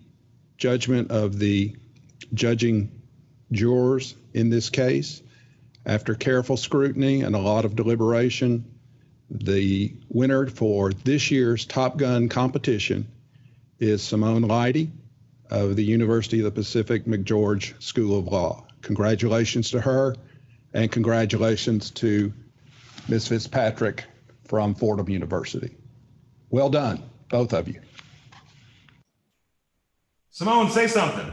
S7: judgment of the judging jurors in this case, after careful scrutiny and a lot of deliberation, the winner for this year's Top Gun competition is Simone Leidy of the University of the Pacific McGeorge School of Law. Congratulations to her, and congratulations to Ms. Fitzpatrick from Fordham University. Well done, both of you.
S2: Simone, say something.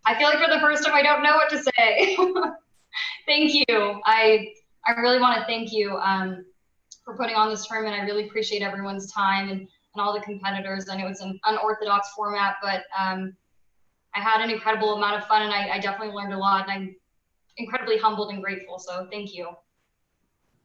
S5: I feel like for the first time, I don't know what to say. Thank you. I really want to thank you for putting on this tournament. I really appreciate everyone's time and all the competitors. I know it's an unorthodox format, but I had an incredible amount of fun, and I definitely learned a lot, and I'm incredibly humbled and grateful. So thank you.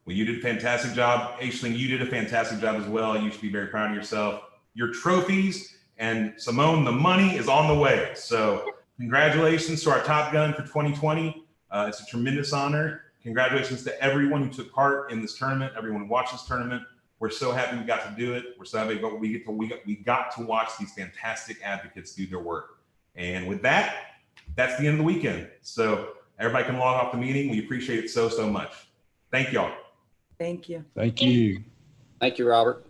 S2: Well, you did a fantastic job. Aisling, you did a fantastic job as well. You should be very proud of yourself. Your trophies and Simone, the money is on the way. So congratulations to our Top Gun for 2020. It's a tremendous honor. Congratulations to everyone who took part in this tournament, everyone who watched this tournament. We're so happy we got to do it. We're so happy we got to watch these fantastic advocates do their work. And with that, that's the end of the weekend. So everybody can log off the meeting. We appreciate it so, so much. Thank y'all.
S9: Thank you.
S7: Thank you.
S14: Thank you, Robert.